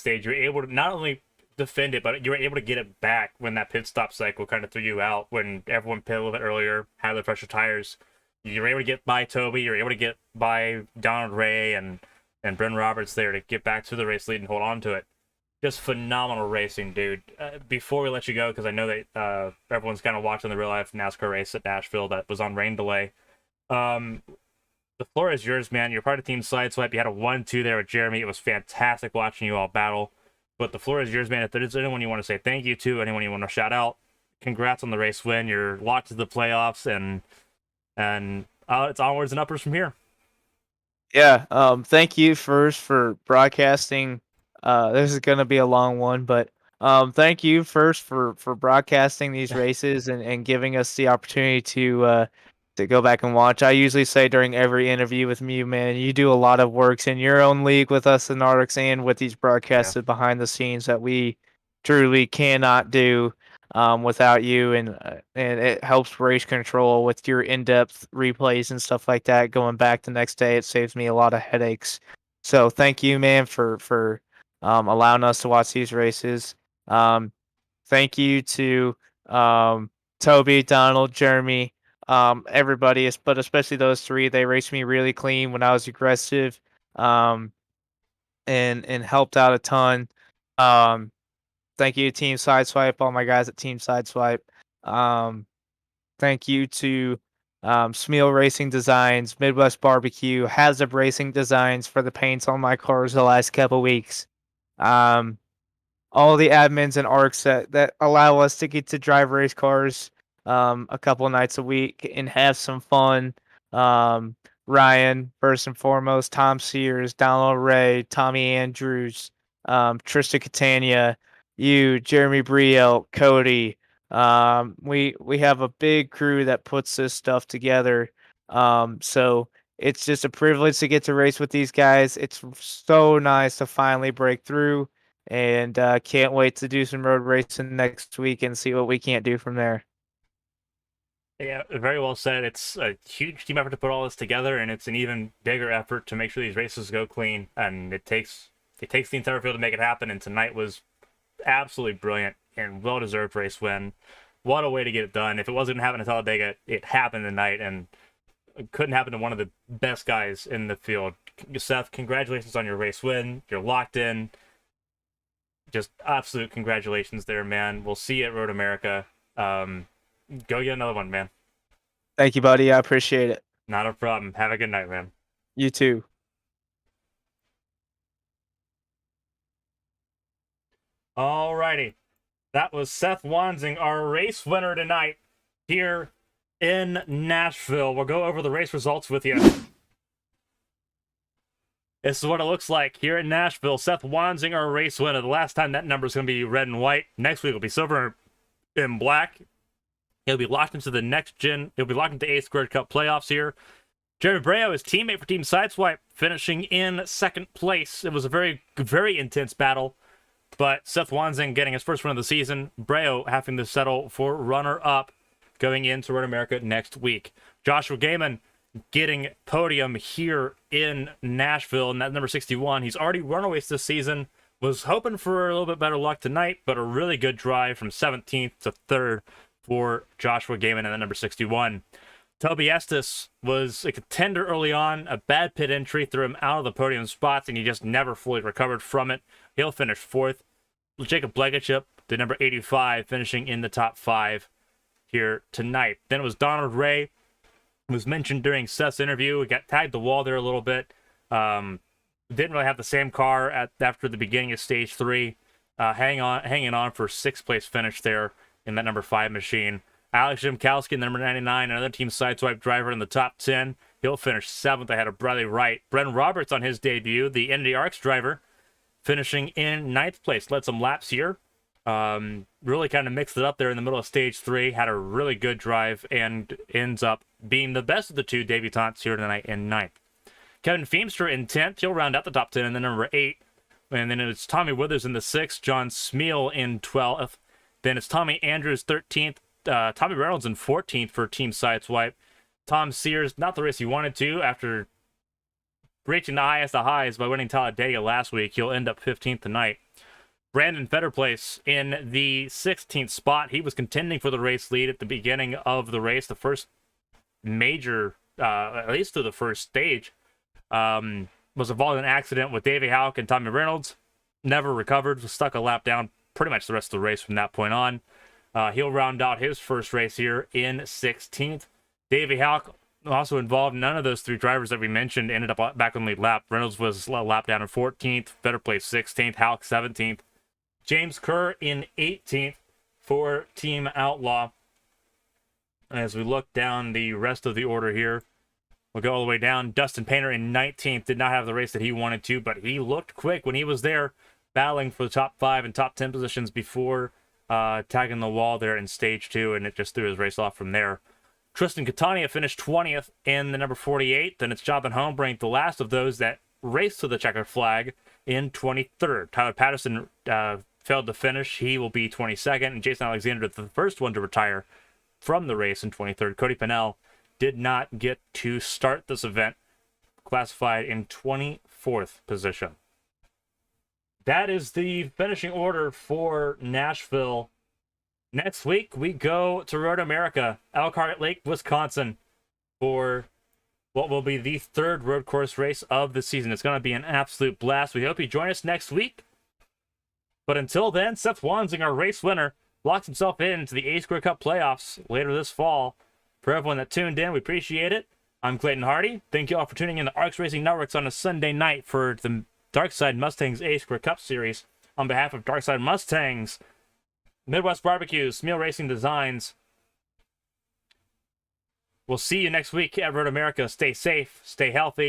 stage. You were able to not only defend it, but you were able to get it back when that pit stop cycle kind of threw you out. When everyone pit a little bit earlier, had the pressure tires, you were able to get by Toby. You were able to get by Donald Ray and Bryn Roberts there to get back to the race lead and hold on to it. Just phenomenal racing, dude. Before we let you go, because I know that everyone's kind of watching the real life NASCAR race at Nashville that was on rain delay. The floor is yours, man. You're part of Team Sideswipe. You had a 1-2 there with Jeremy. It was fantastic watching you all battle. But the floor is yours, man. If there's anyone you want to say thank you to, anyone you want to shout out, congrats on the race win. You're locked to the playoffs, and it's onwards and uppers from here. Yeah. Thank you first for broadcasting This is gonna be a long one, but thank you first for broadcasting these races and giving us the opportunity to go back and watch. I usually say during every interview with you, man, you do a lot of works in your own league with us, the Nordics, and with these broadcasted behind the scenes that we truly cannot do without you, and it helps race control with your in-depth replays and stuff like that. Going back the next day, it saves me a lot of headaches. So thank you, man, for allowing us to watch these races. Thank you to Toby, Donald, Jeremy, everybody, but especially those three. They raced me really clean when I was aggressive, and helped out a ton. Thank you to Team Sideswipe, all my guys at Team Sideswipe. Thank you to Smeal Racing Designs, Midwest Barbecue, Hazard Racing Designs for the paints on my cars the last couple weeks. All the admins and arcs that allow us to get to drive race cars a couple nights a week and have some fun. Ryan, first and foremost, Tom Sears, Donald Ray, Tommy Andrews, Trista Catania, you, Jeremy Brielle, Cody. We have a big crew that puts this stuff together. So it's just a privilege to get to race with these guys. It's so nice to finally break through, and can't wait to do some road racing next week and see what we can't do from there. Yeah, very well said. It's a huge team effort to put all this together, and it's an even bigger effort to make sure these races go clean. And it takes the entire field to make it happen. And tonight was absolutely brilliant and well-deserved race win. What a way to get it done. If it wasn't going to happen in Talladega, it happened tonight, and it couldn't happen to one of the best guys in the field. Seth, congratulations on your race win. You're locked in. Just absolute congratulations there, man. We'll see you at Road America. Go get another one, man. Thank you, buddy. I appreciate it. Not a problem. Have a good night, man. You too. Alrighty. That was Seth Wansing, our race winner tonight here in Nashville. We'll go over the race results with you. This is what it looks like here in Nashville. Seth Wansing, our race winner. The last time that number is going to be red and white. Next week it'll be silver and black. He'll be locked into the next gen. He'll be locked into A Squared Cup playoffs here. Jeremy Breo, his teammate for Team Sideswipe, finishing in second place. It was a very, very intense battle, but Seth Wansing getting his first win of the season. Breo having to settle for runner-up going into Road America next week. Joshua Gaiman getting podium here in Nashville, and that number 61. He's already run a race this season. Was hoping for a little bit better luck tonight, but a really good drive from 17th to 3rd for Joshua Gaiman and the number 61. Toby Estes was a contender early on. A bad pit entry threw him out of the podium spots, and he just never fully recovered from it. He'll finish 4th. Jacob Blegachip, the number 85, finishing in the top 5 here tonight. Then it was Donald Ray, who was mentioned during Seth's interview. He got tagged the wall there a little bit. Didn't really have the same car after the beginning of stage 3. Hanging on for 6th place finish there in that number 5 machine. Alex Jimkowski, the number 99, another Team Sideswipe driver in the top 10. He'll finish 7th ahead of Bradley Wright. Brendan Roberts on his debut, the Indy Arcs driver, finishing in 9th place. Led some laps here. Really kind of mixed it up there in the middle of stage 3. Had a really good drive and ends up being the best of the two debutantes here tonight in 9th. Kevin Feemster in 10th. He'll round out the top 10 in the number 8. And then it's Tommy Withers in the 6th. John Smeal in 12th. Then it's Tommy Andrews 13th. Tommy Reynolds in 14th for Team Sideswipe. Tom Sears, not the race he wanted to after reaching the highest of highs by winning Talladega last week. He'll end up 15th tonight. Brandon Fetterplace in the 16th spot. He was contending for the race lead at the beginning of the race, the first major, at least to the first stage. Was involved in an accident with Davey Houck and Tommy Reynolds. Never recovered, was stuck a lap down pretty much the rest of the race from that point on. He'll round out his first race here in 16th. Davey Houck also involved. None of those 3 drivers that we mentioned ended up back on the lead lap. Reynolds was a lap down in 14th. Better place 16th. Houck 17th. James Kerr in 18th for Team Outlaw. As we look down the rest of the order here, we'll go all the way down. Dustin Painter in 19th. Did not have the race that he wanted to, but he looked quick when he was there. battling for the top 5 and top 10 positions before tagging the wall there in stage 2, and it just threw his race off from there. Tristan Catania finished 20th in the number 48. Then it's Jonathan Hoenbrink, the last of those that raced to the checkered flag, in 23rd. Tyler Patterson failed to finish. He will be 22nd. And Jason Alexander, the first one to retire from the race, in 23rd. Cody Pennell did not get to start this event, classified in 24th position. That is the finishing order for Nashville. Next week, we go to Road America, Elkhart Lake, Wisconsin, for what will be the 3rd road course race of the season. It's going to be an absolute blast. We hope you join us next week. But until then, Seth Wansing, our race winner, locks himself into the A Square Cup playoffs later this fall. For everyone that tuned in, we appreciate it. I'm Clayton Hardy. Thank you all for tuning in to ARX Racing Networks on a Sunday night for the Darkside Mustangs A Square Cup Series. On behalf of Darkside Mustangs, Midwest Barbecues, Smeel Racing Designs, we'll see you next week at Road America. Stay safe, stay healthy.